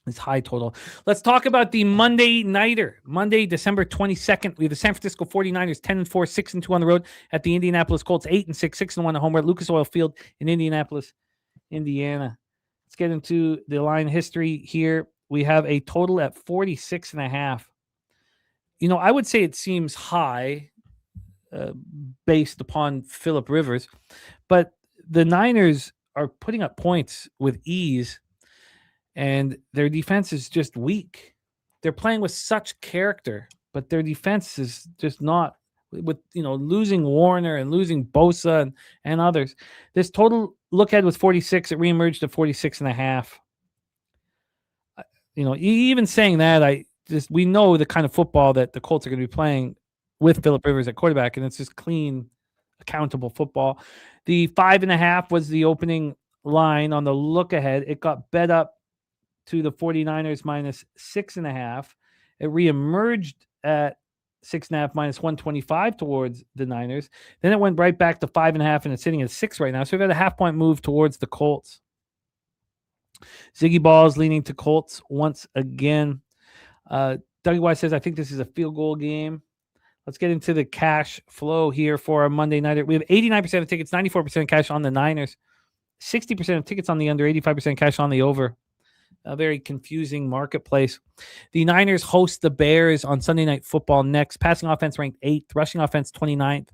This high total. Let's talk about the Monday nighter. Monday, December 22nd. We have the San Francisco 49ers 10-4, 6-2 on the road at the Indianapolis Colts 8-6, 6-1 at home. We're at Lucas Oil Field in Indianapolis, Indiana. Let's get into the line history here. We have a total at 46.5. I would say it seems high based upon Phillip Rivers, but the Niners are putting up points with ease, and their defense is just weak. They're playing with such character, but their defense is just not, with losing Warner and losing Bosa and others. This total look ahead was 46. It reemerged to 46.5. Even saying that, we know the kind of football that the Colts are going to be playing with Phillip Rivers at quarterback, and it's just clean, accountable football. The 5.5 was the opening line on the look ahead. It got bet up to the 49ers minus 6.5. It reemerged at 6.5 minus 125 towards the Niners. Then it went right back to 5.5, and it's sitting at 6 right now. So we've got a half-point move towards the Colts. Ziggy Ball's leaning to Colts once again. Dougie Wise says, I think this is a field goal game. Let's get into the cash flow here for our Monday nighter. We have 89% of tickets, 94% cash on the Niners, 60% of tickets on the under, 85% cash on the over. A very confusing marketplace. The Niners host the Bears on Sunday Night Football next. Passing offense ranked 8th, rushing offense 29th,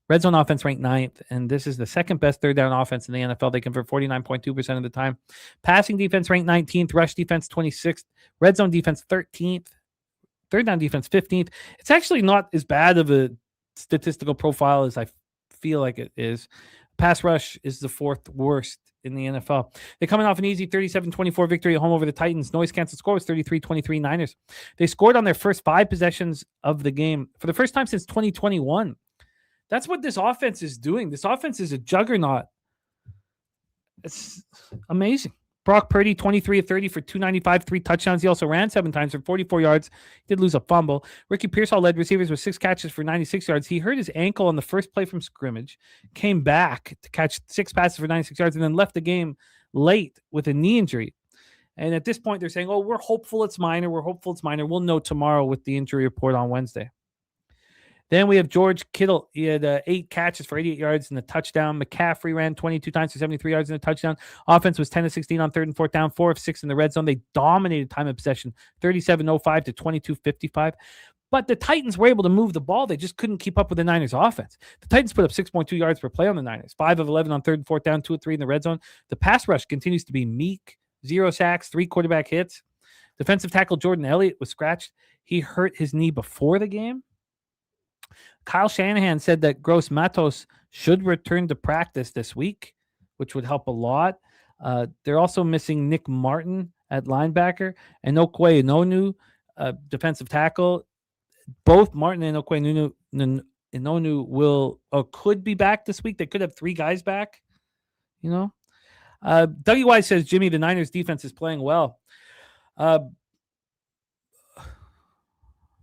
red zone offense ranked 9th, and this is the second best third down offense in the NFL. They convert 49.2% of the time. Passing defense ranked 19th, rush defense 26th, red zone defense 13th, third down defense 15th. It's actually not as bad of a statistical profile as I feel like it is. Pass rush is the 4th worst in the NFL. They're coming off an easy 37-24 victory at home over the Titans. Noise canceled score was 33-23 Niners. They scored on their first 5 possessions of the game for the first time since 2021. That's what this offense is doing. This offense is a juggernaut. It's amazing. Brock Purdy, 23 of 30 for 295, 3 touchdowns. He also ran 7 times for 44 yards. He did lose a fumble. Ricky Pearsall led receivers with 6 catches for 96 yards. He hurt his ankle on the first play from scrimmage, came back to catch 6 passes for 96 yards, and then left the game late with a knee injury. And at this point, they're saying, we're hopeful it's minor. We'll know tomorrow with the injury report on Wednesday. Then we have George Kittle. He had 8 catches for 88 yards and a touchdown. McCaffrey ran 22 times for 73 yards and a touchdown. Offense was 10 of 16 on 3rd and 4th down, 4 of 6 in the red zone. They dominated time of possession, 37-05 to 22-55. But the Titans were able to move the ball. They just couldn't keep up with the Niners offense. The Titans put up 6.2 yards per play on the Niners, 5 of 11 on 3rd and 4th down, 2 of 3 in the red zone. The pass rush continues to be meek, 0 sacks, 3 quarterback hits. Defensive tackle Jordan Elliott was scratched. He hurt his knee before the game. Kyle Shanahan said that Gross Matos should return to practice this week, which would help a lot. They're also missing Nick Martin at linebacker and Okwe Inonu, defensive tackle. Both Martin and Okwe Inonu will or could be back this week. They could have 3 guys back. Dougie Wise says, Jimmy, the Niners defense is playing well.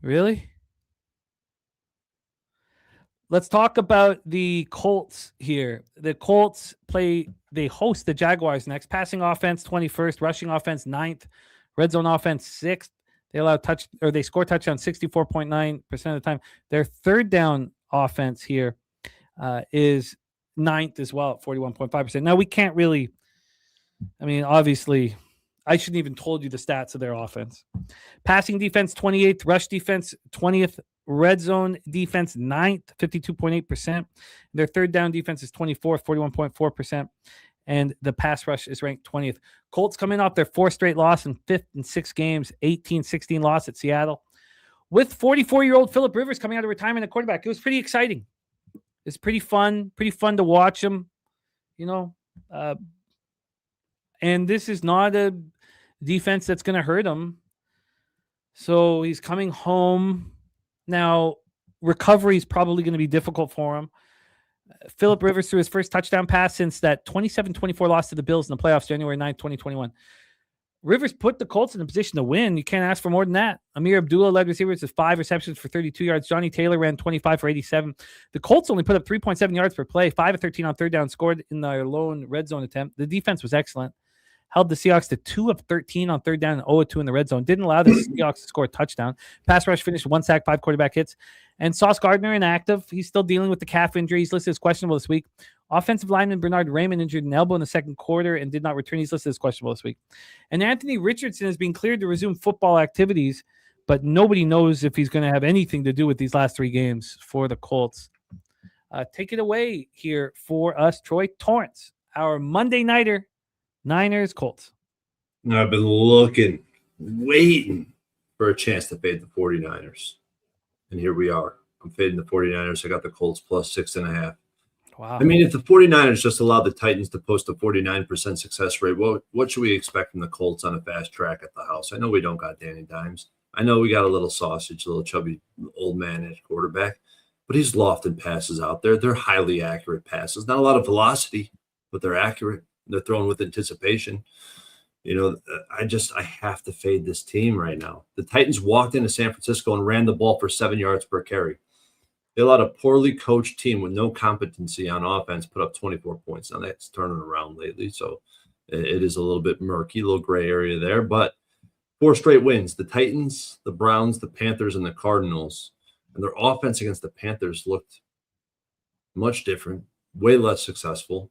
Really? Let's talk about the Colts here. The Colts they host the Jaguars next. Passing offense 21st, rushing offense 9th, red zone offense 6th. They score touchdowns 64.9% of the time. Their third down offense here is 9th as well at 41.5%. Now we can't really, obviously, I shouldn't even told you the stats of their offense. Passing defense, 28th. Rush defense, 20th. Red zone defense, 9th, 52.8%. Their third down defense is 24th, 41.4%. And the pass rush is ranked 20th. Colts come in off their 4th straight loss in 5th in 6 games, 18-16 loss at Seattle. With 44-year-old Phillip Rivers coming out of retirement at quarterback. It was pretty exciting. It's pretty fun to watch him, and this is not a defense that's going to hurt him. So he's coming home. Now, recovery is probably going to be difficult for him. Phillip Rivers threw his first touchdown pass since that 27-24 loss to the Bills in the playoffs, January 9th, 2021. Rivers put the Colts in a position to win. You can't ask for more than that. Amir Abdullah led receivers with 5 receptions for 32 yards. Johnny Taylor ran 25 for 87. The Colts only put up 3.7 yards per play, 5 of 13 on third down, scored in their lone red zone attempt. The defense was excellent. Held the Seahawks to 2 of 13 on third down and 0 of 2 in the red zone. Didn't allow the Seahawks to score a touchdown. Pass rush finished 1 sack, 5 quarterback hits. And Sauce Gardner inactive. He's still dealing with the calf injury. He's listed as questionable this week. Offensive lineman Bernard Raymond injured an elbow in the second quarter and did not return. He's listed as questionable this week. And Anthony Richardson has been cleared to resume football activities, but nobody knows if he's going to have anything to do with these last 3 games for the Colts. Take it away here for us, Troy Torrence, our Monday nighter, Niners, Colts. I've been waiting for a chance to fade the 49ers. And here we are. I'm fading the 49ers. I got the Colts plus 6.5. Wow. I mean, if the 49ers just allowed the Titans to post a 49% success rate, what should we expect from the Colts on a fast track at the house? I know we don't got Danny Dimes. I know we got a little sausage, a little chubby old man at quarterback, but he's lofted passes out there. They're highly accurate passes. Not a lot of velocity, but they're accurate. They're thrown with anticipation. I have to fade this team right now. The Titans walked into San Francisco and ran the ball for 7 yards per carry. They allowed a poorly coached team with no competency on offense put up 24 points. Now that's turning around lately, so it is a little bit murky, a little gray area there. But 4 straight wins. The Titans, the Browns, the Panthers, and the Cardinals. And their offense against the Panthers looked much different, way less successful.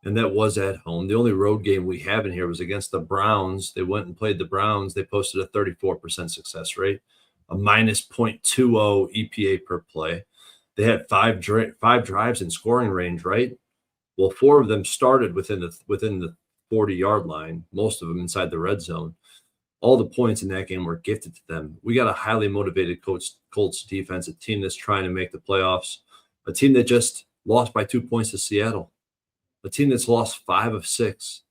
And that was at home. The only road game we have in here was against the Browns. They went and played the Browns. They posted a 34% success rate, a minus 0.20 EPA per play. They had 5 drives in scoring range, right? Well, 4 of them started within the 40-yard line, most of them inside the red zone. All the points in that game were gifted to them. We got a highly motivated Colts defense, a team that's trying to make the playoffs, a team that just lost by 2 points to Seattle. A team that's lost 5 of 6.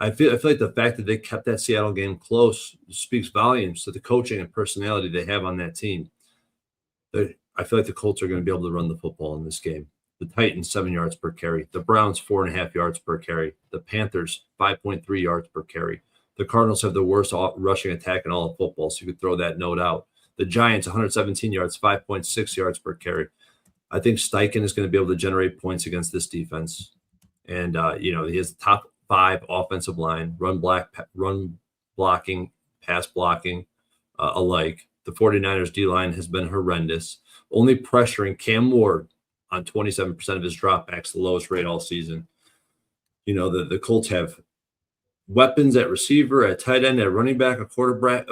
I feel like the fact that they kept that Seattle game close speaks volumes to the coaching and personality they have on that team. I feel like the Colts are going to be able to run the football in this game. The Titans, 7 yards per carry. The Browns, 4.5 yards per carry. The Panthers, 5.3 yards per carry. The Cardinals have the worst rushing attack in all of football, so you could throw that note out. The Giants, 117 yards, 5.6 yards per carry. I think Steichen is going to be able to generate points against this defense. And, he has the top 5 offensive line, run blocking, pass blocking alike. The 49ers D-line has been horrendous, only pressuring Cam Ward on 27% of his dropbacks, the lowest rate all season. The Colts have weapons at receiver, at tight end, at running back, a quarterback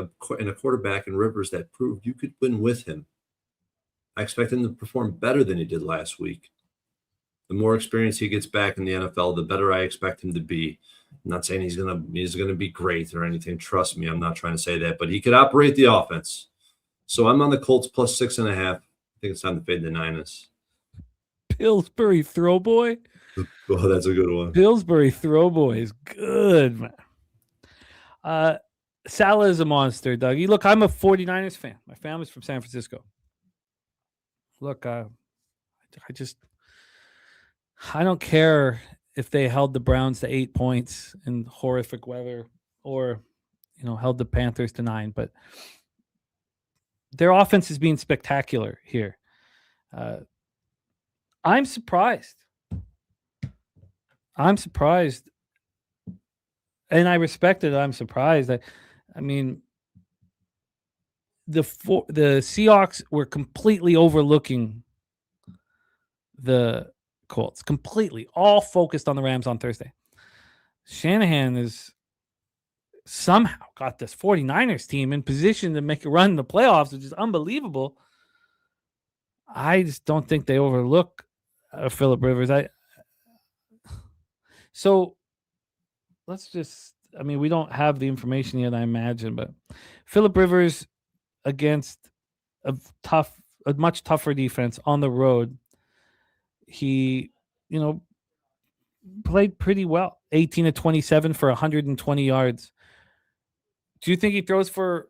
in Rivers that proved you could win with him. I expect him to perform better than he did last week. The more experience he gets back in the NFL, the better I expect him to be. I'm not saying he's gonna be great or anything. Trust me, I'm not trying to say that, but he could operate the offense. So I'm on the Colts plus 6.5. I think it's time to fade the Niners. Pillsbury Throwboy. Oh, that's a good one. Pillsbury Throwboy is good, man. Salah is a monster, Dougie. Look, I'm a 49ers fan. My family's from San Francisco. Look, I don't care if they held the Browns to 8 points in horrific weather or, held the Panthers to 9, but their offense is being spectacular here. I'm surprised. And I respect it. I'm surprised. The Seahawks were completely overlooking the Colts, completely, all focused on the Rams on Thursday. Shanahan somehow got this 49ers team in position to make a run in the playoffs, which is unbelievable. I just don't think they overlook Phillip Rivers. So let's just, we don't have the information yet, I imagine, but Phillip Rivers against a much tougher defense on the road, he, played pretty well. 18 to 27 for 120 yards. Do you think he throws for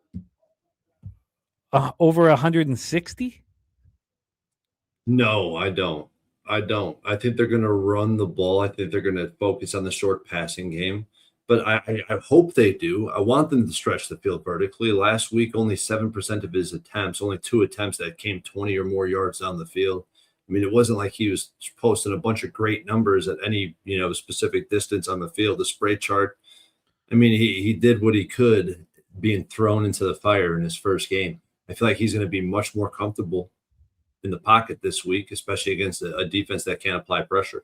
over 160? No, I don't. I think they're going to run the ball. I think they're going to focus on the short passing game. But I hope they do. I want them to stretch the field vertically. Last week, only 7% of his attempts, only 2 attempts that came 20 or more yards down the field. It wasn't like he was posting a bunch of great numbers at any, specific distance on the field. The spray chart, he did what he could being thrown into the fire in his first game. I feel like he's going to be much more comfortable in the pocket this week, especially against a defense that can't apply pressure.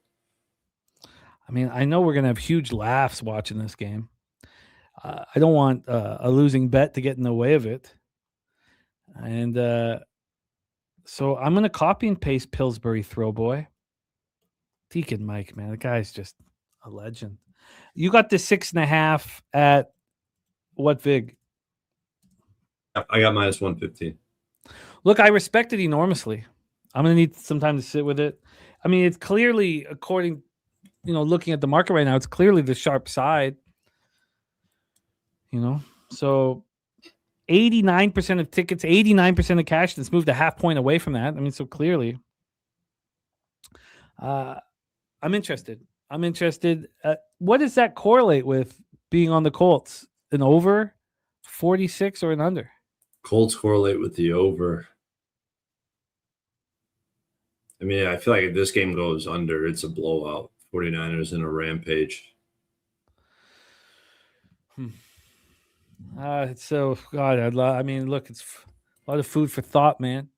I know we're going to have huge laughs watching this game. I don't want a losing bet to get in the way of it. And so I'm going to copy and paste Pillsbury throw boy. Deacon Mike, man, the guy's just a legend. You got the 6.5 at what vig? I got minus 115. Look, I respect it enormously. I'm going to need some time to sit with it. It's clearly, according, looking at the market right now, it's clearly the sharp side. So 89% of tickets, 89% of cash that's moved a half point away from that. So clearly, I'm interested. What does that correlate with being on the Colts? An over 46 or an under? Colts correlate with the over. I feel like if this game goes under, it's a blowout. 49ers in a rampage. It's so, God, look, it's a lot of food for thought, man.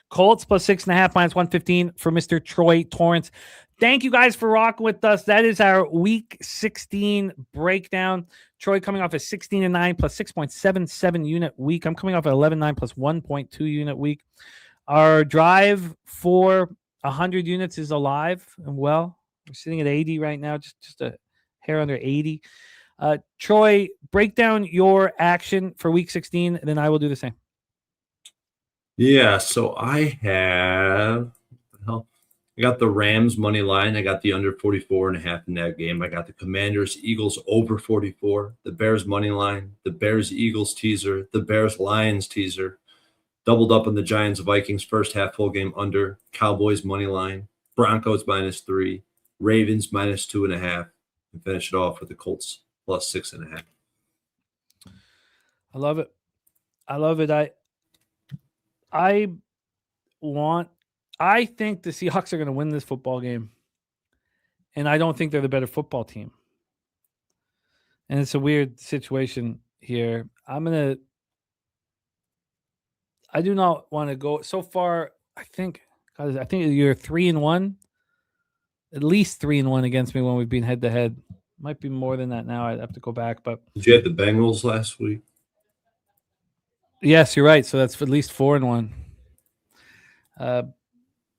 Colts plus 6.5 minus 115 for Mr. Troy Torrence. Thank you guys for rocking with us. That is our week 16 breakdown. Troy coming off a 16-9 plus 6.77 unit week. I'm coming off an 11-9 plus 1.2 unit week. Our drive for 100 units is alive and well. We're sitting at 80 right now, just a hair under 80. Troy, break down your action for week 16, and then I will do the same. Yeah, so I got the Rams money line. I got the under 44.5 in that game. I got the Commanders Eagles over 44, the Bears money line, the Bears Eagles teaser, the Bears Lions teaser. Doubled up on the Giants Vikings first half full game under, Cowboys money line, Broncos -3, Ravens -2.5, and finish it off with the Colts plus 6.5. I love it. I think the Seahawks are going to win this football game. And I don't think they're the better football team. And it's a weird situation here. I do not want to go so far. I think you're 3-1, at least 3-1 against me when we've been head to head. Might be more than that now. I'd have to go back. But did you have the Bengals last week? Yes, you're right. So that's at least 4-1.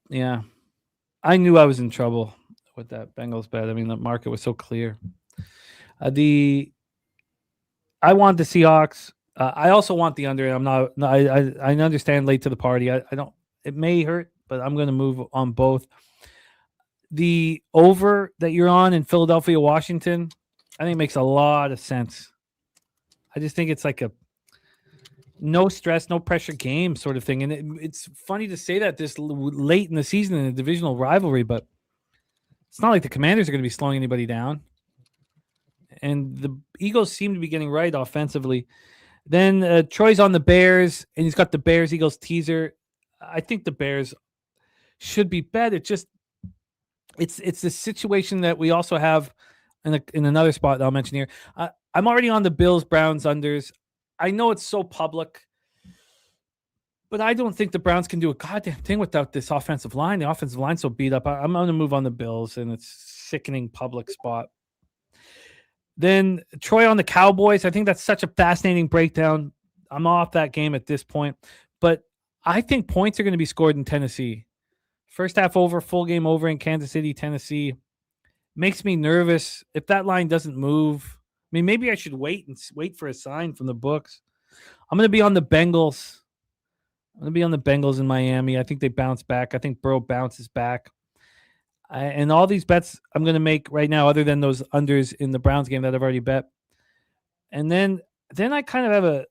Yeah, I knew I was in trouble with that Bengals bet. The market was so clear. I want the Seahawks. I also want the under. I understand late to the party. I don't. It may hurt, but I'm going to move on both. The over that you're on in Philadelphia, Washington, I think makes a lot of sense. I just think it's like a no stress, no pressure game sort of thing. And it's funny to say that this late in the season in a divisional rivalry, but it's not like the Commanders are going to be slowing anybody down. And the Eagles seem to be getting right offensively. Then Troy's on the Bears, and he's got the Bears-Eagles teaser. I think the Bears should be bet. It's the situation that we also have in another spot that I'll mention here. I'm already on the Bills-Browns unders. I know it's so public, but I don't think the Browns can do a goddamn thing without this offensive line. The offensive line's so beat up. I'm going to move on the Bills, and it's sickening public spot. Then Troy on the Cowboys. I think that's such a fascinating breakdown. I'm off that game at this point, but I think points are going to be scored in Tennessee. First half over, full game over in Kansas City, Tennessee. Makes me nervous if that line doesn't move. I mean, maybe I should wait for a sign from the books. I'm going to be on the Bengals. I'm going to be on the Bengals in Miami. I think they bounce back. I think Burrow bounces back. And all these bets I'm going to make right now, other than those unders in the Browns game that I've already bet. And then I kind of have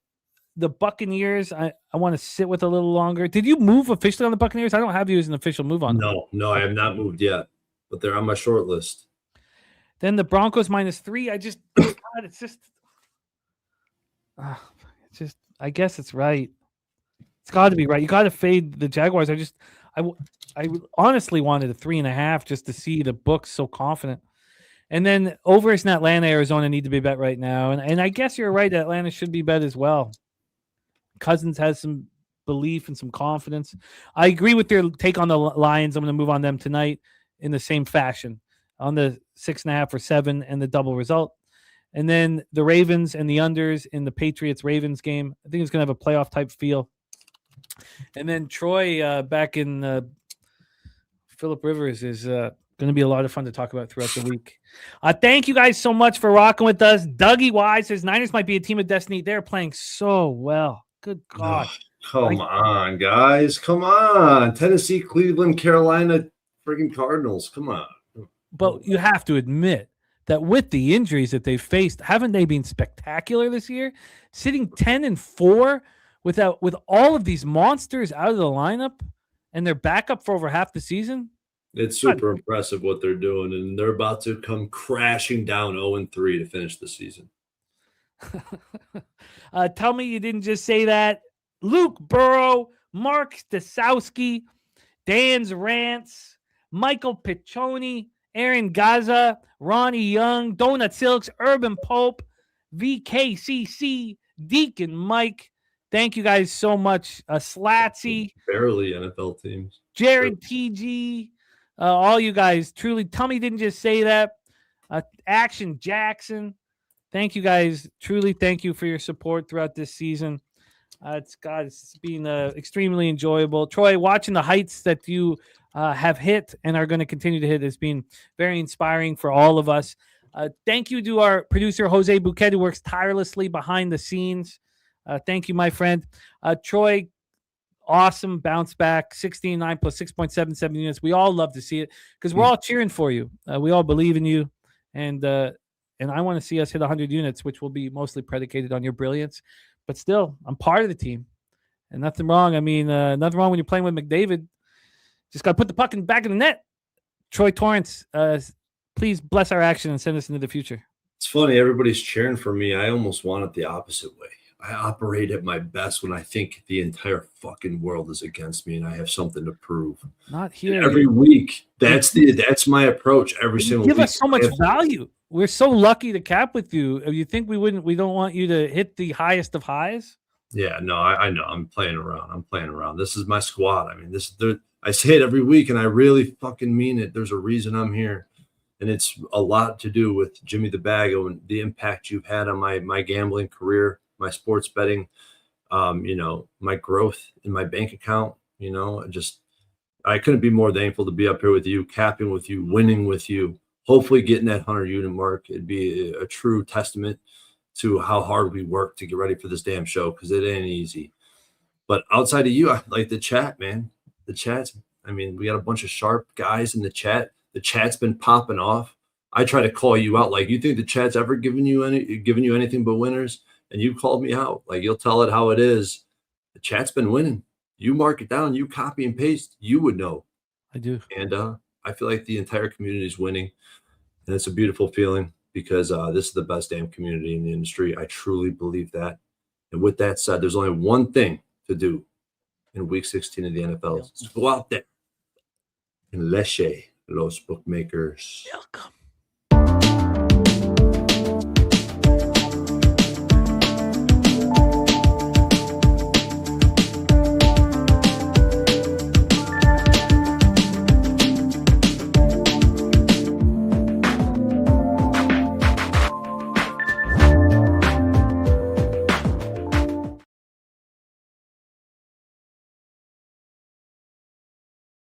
the Buccaneers. I want to sit with a little longer. Did you move officially on the Buccaneers? I don't have you as an official move on them. No, I have not moved yet, but they're on my short list. Then the Broncos -3. I guess it's right. It's got to be right. You got to fade the Jaguars. I honestly wanted a 3.5 just to see the books so confident. And then overs in Atlanta, Arizona need to be bet right now. And I guess you're right. Atlanta should be bet as well. Cousins has some belief and some confidence. I agree with your take on the Lions. I'm going to move on them tonight in the same fashion on the 6.5 or 7 and the double result. And then the Ravens and the unders in the Patriots-Ravens game. I think it's going to have a playoff type feel. And then Troy back in Phillip Rivers is going to be a lot of fun to talk about throughout the week. Thank you guys so much for rocking with us. Dougie Wise says Niners might be a team of destiny. They're playing so well. Good God. Come on, guys. Come on. Tennessee, Cleveland, Carolina, freaking Cardinals. Come on. But you have to admit that with the injuries that they've faced, haven't they been spectacular this year? Sitting 10-4 with all of these monsters out of the lineup and they're back up for over half the season. It's super impressive what they're doing, and they're about to come crashing down 0-3 to finish the season. Tell me you didn't just say that. Luke Burrow, Mark Stasowski, Dan's Rants, Michael Piccioni, Aaron Gaza, Ronnie Young, Donut Silks, Urban Pope, VKCC, Deacon Mike. Thank you guys so much. Slatsy. Barely NFL teams. Jared TG. All you guys. Truly. Tell me you didn't just say that. Action Jackson. Thank you guys. Truly thank you for your support throughout this season. It's been extremely enjoyable. Troy, watching the heights that you have hit and are going to continue to hit has been very inspiring for all of us. Thank you to our producer, Jose Bouquet, who works tirelessly behind the scenes. Thank you, my friend. Troy, awesome bounce back, 16.9 plus 6.77 units. We all love to see it because we're all cheering for you. We all believe in you. And I want to see us hit 100 units, which will be mostly predicated on your brilliance. But still, I'm part of the team. And nothing wrong. I mean, nothing wrong when you're playing with McDavid. Just got to put the puck back in the net. Troy Torrence, please bless our action and send us into the future. It's funny. Everybody's cheering for me. I almost want it the opposite way. I operate at my best when I think the entire fucking world is against me and I have something to prove. Not here. Every week. That's my approach every single week. Give us so much value. We're so lucky to cap with you. You think we don't want you to hit the highest of highs? Yeah, no, I know. I'm playing around. This is my squad. I mean, I say it every week and I really fucking mean it. There's a reason I'm here. And it's a lot to do with Jimmy the Bago and the impact you've had on my gambling career, my sports betting, my growth in my bank account. I couldn't be more thankful to be up here with you, capping with you, winning with you, hopefully getting that 100 unit mark. It'd be a true testament to how hard we work to get ready for this damn show, because it ain't easy. But outside of you, I like the chat, man. The chat's, we got a bunch of sharp guys in the chat. The chat's been popping off. I try to call you out. Like, you think the chat's ever given you anything but winners? And you called me out. Like, you'll tell it how it is. The chat's been winning. You mark it down, you copy and paste, you would know. I do. And I feel like the entire community is winning. And it's a beautiful feeling, because this is the best damn community in the industry. I truly believe that. And with that said, there's only one thing to do in week 16 of the NFL. Just go out there and leche los bookmakers. Welcome.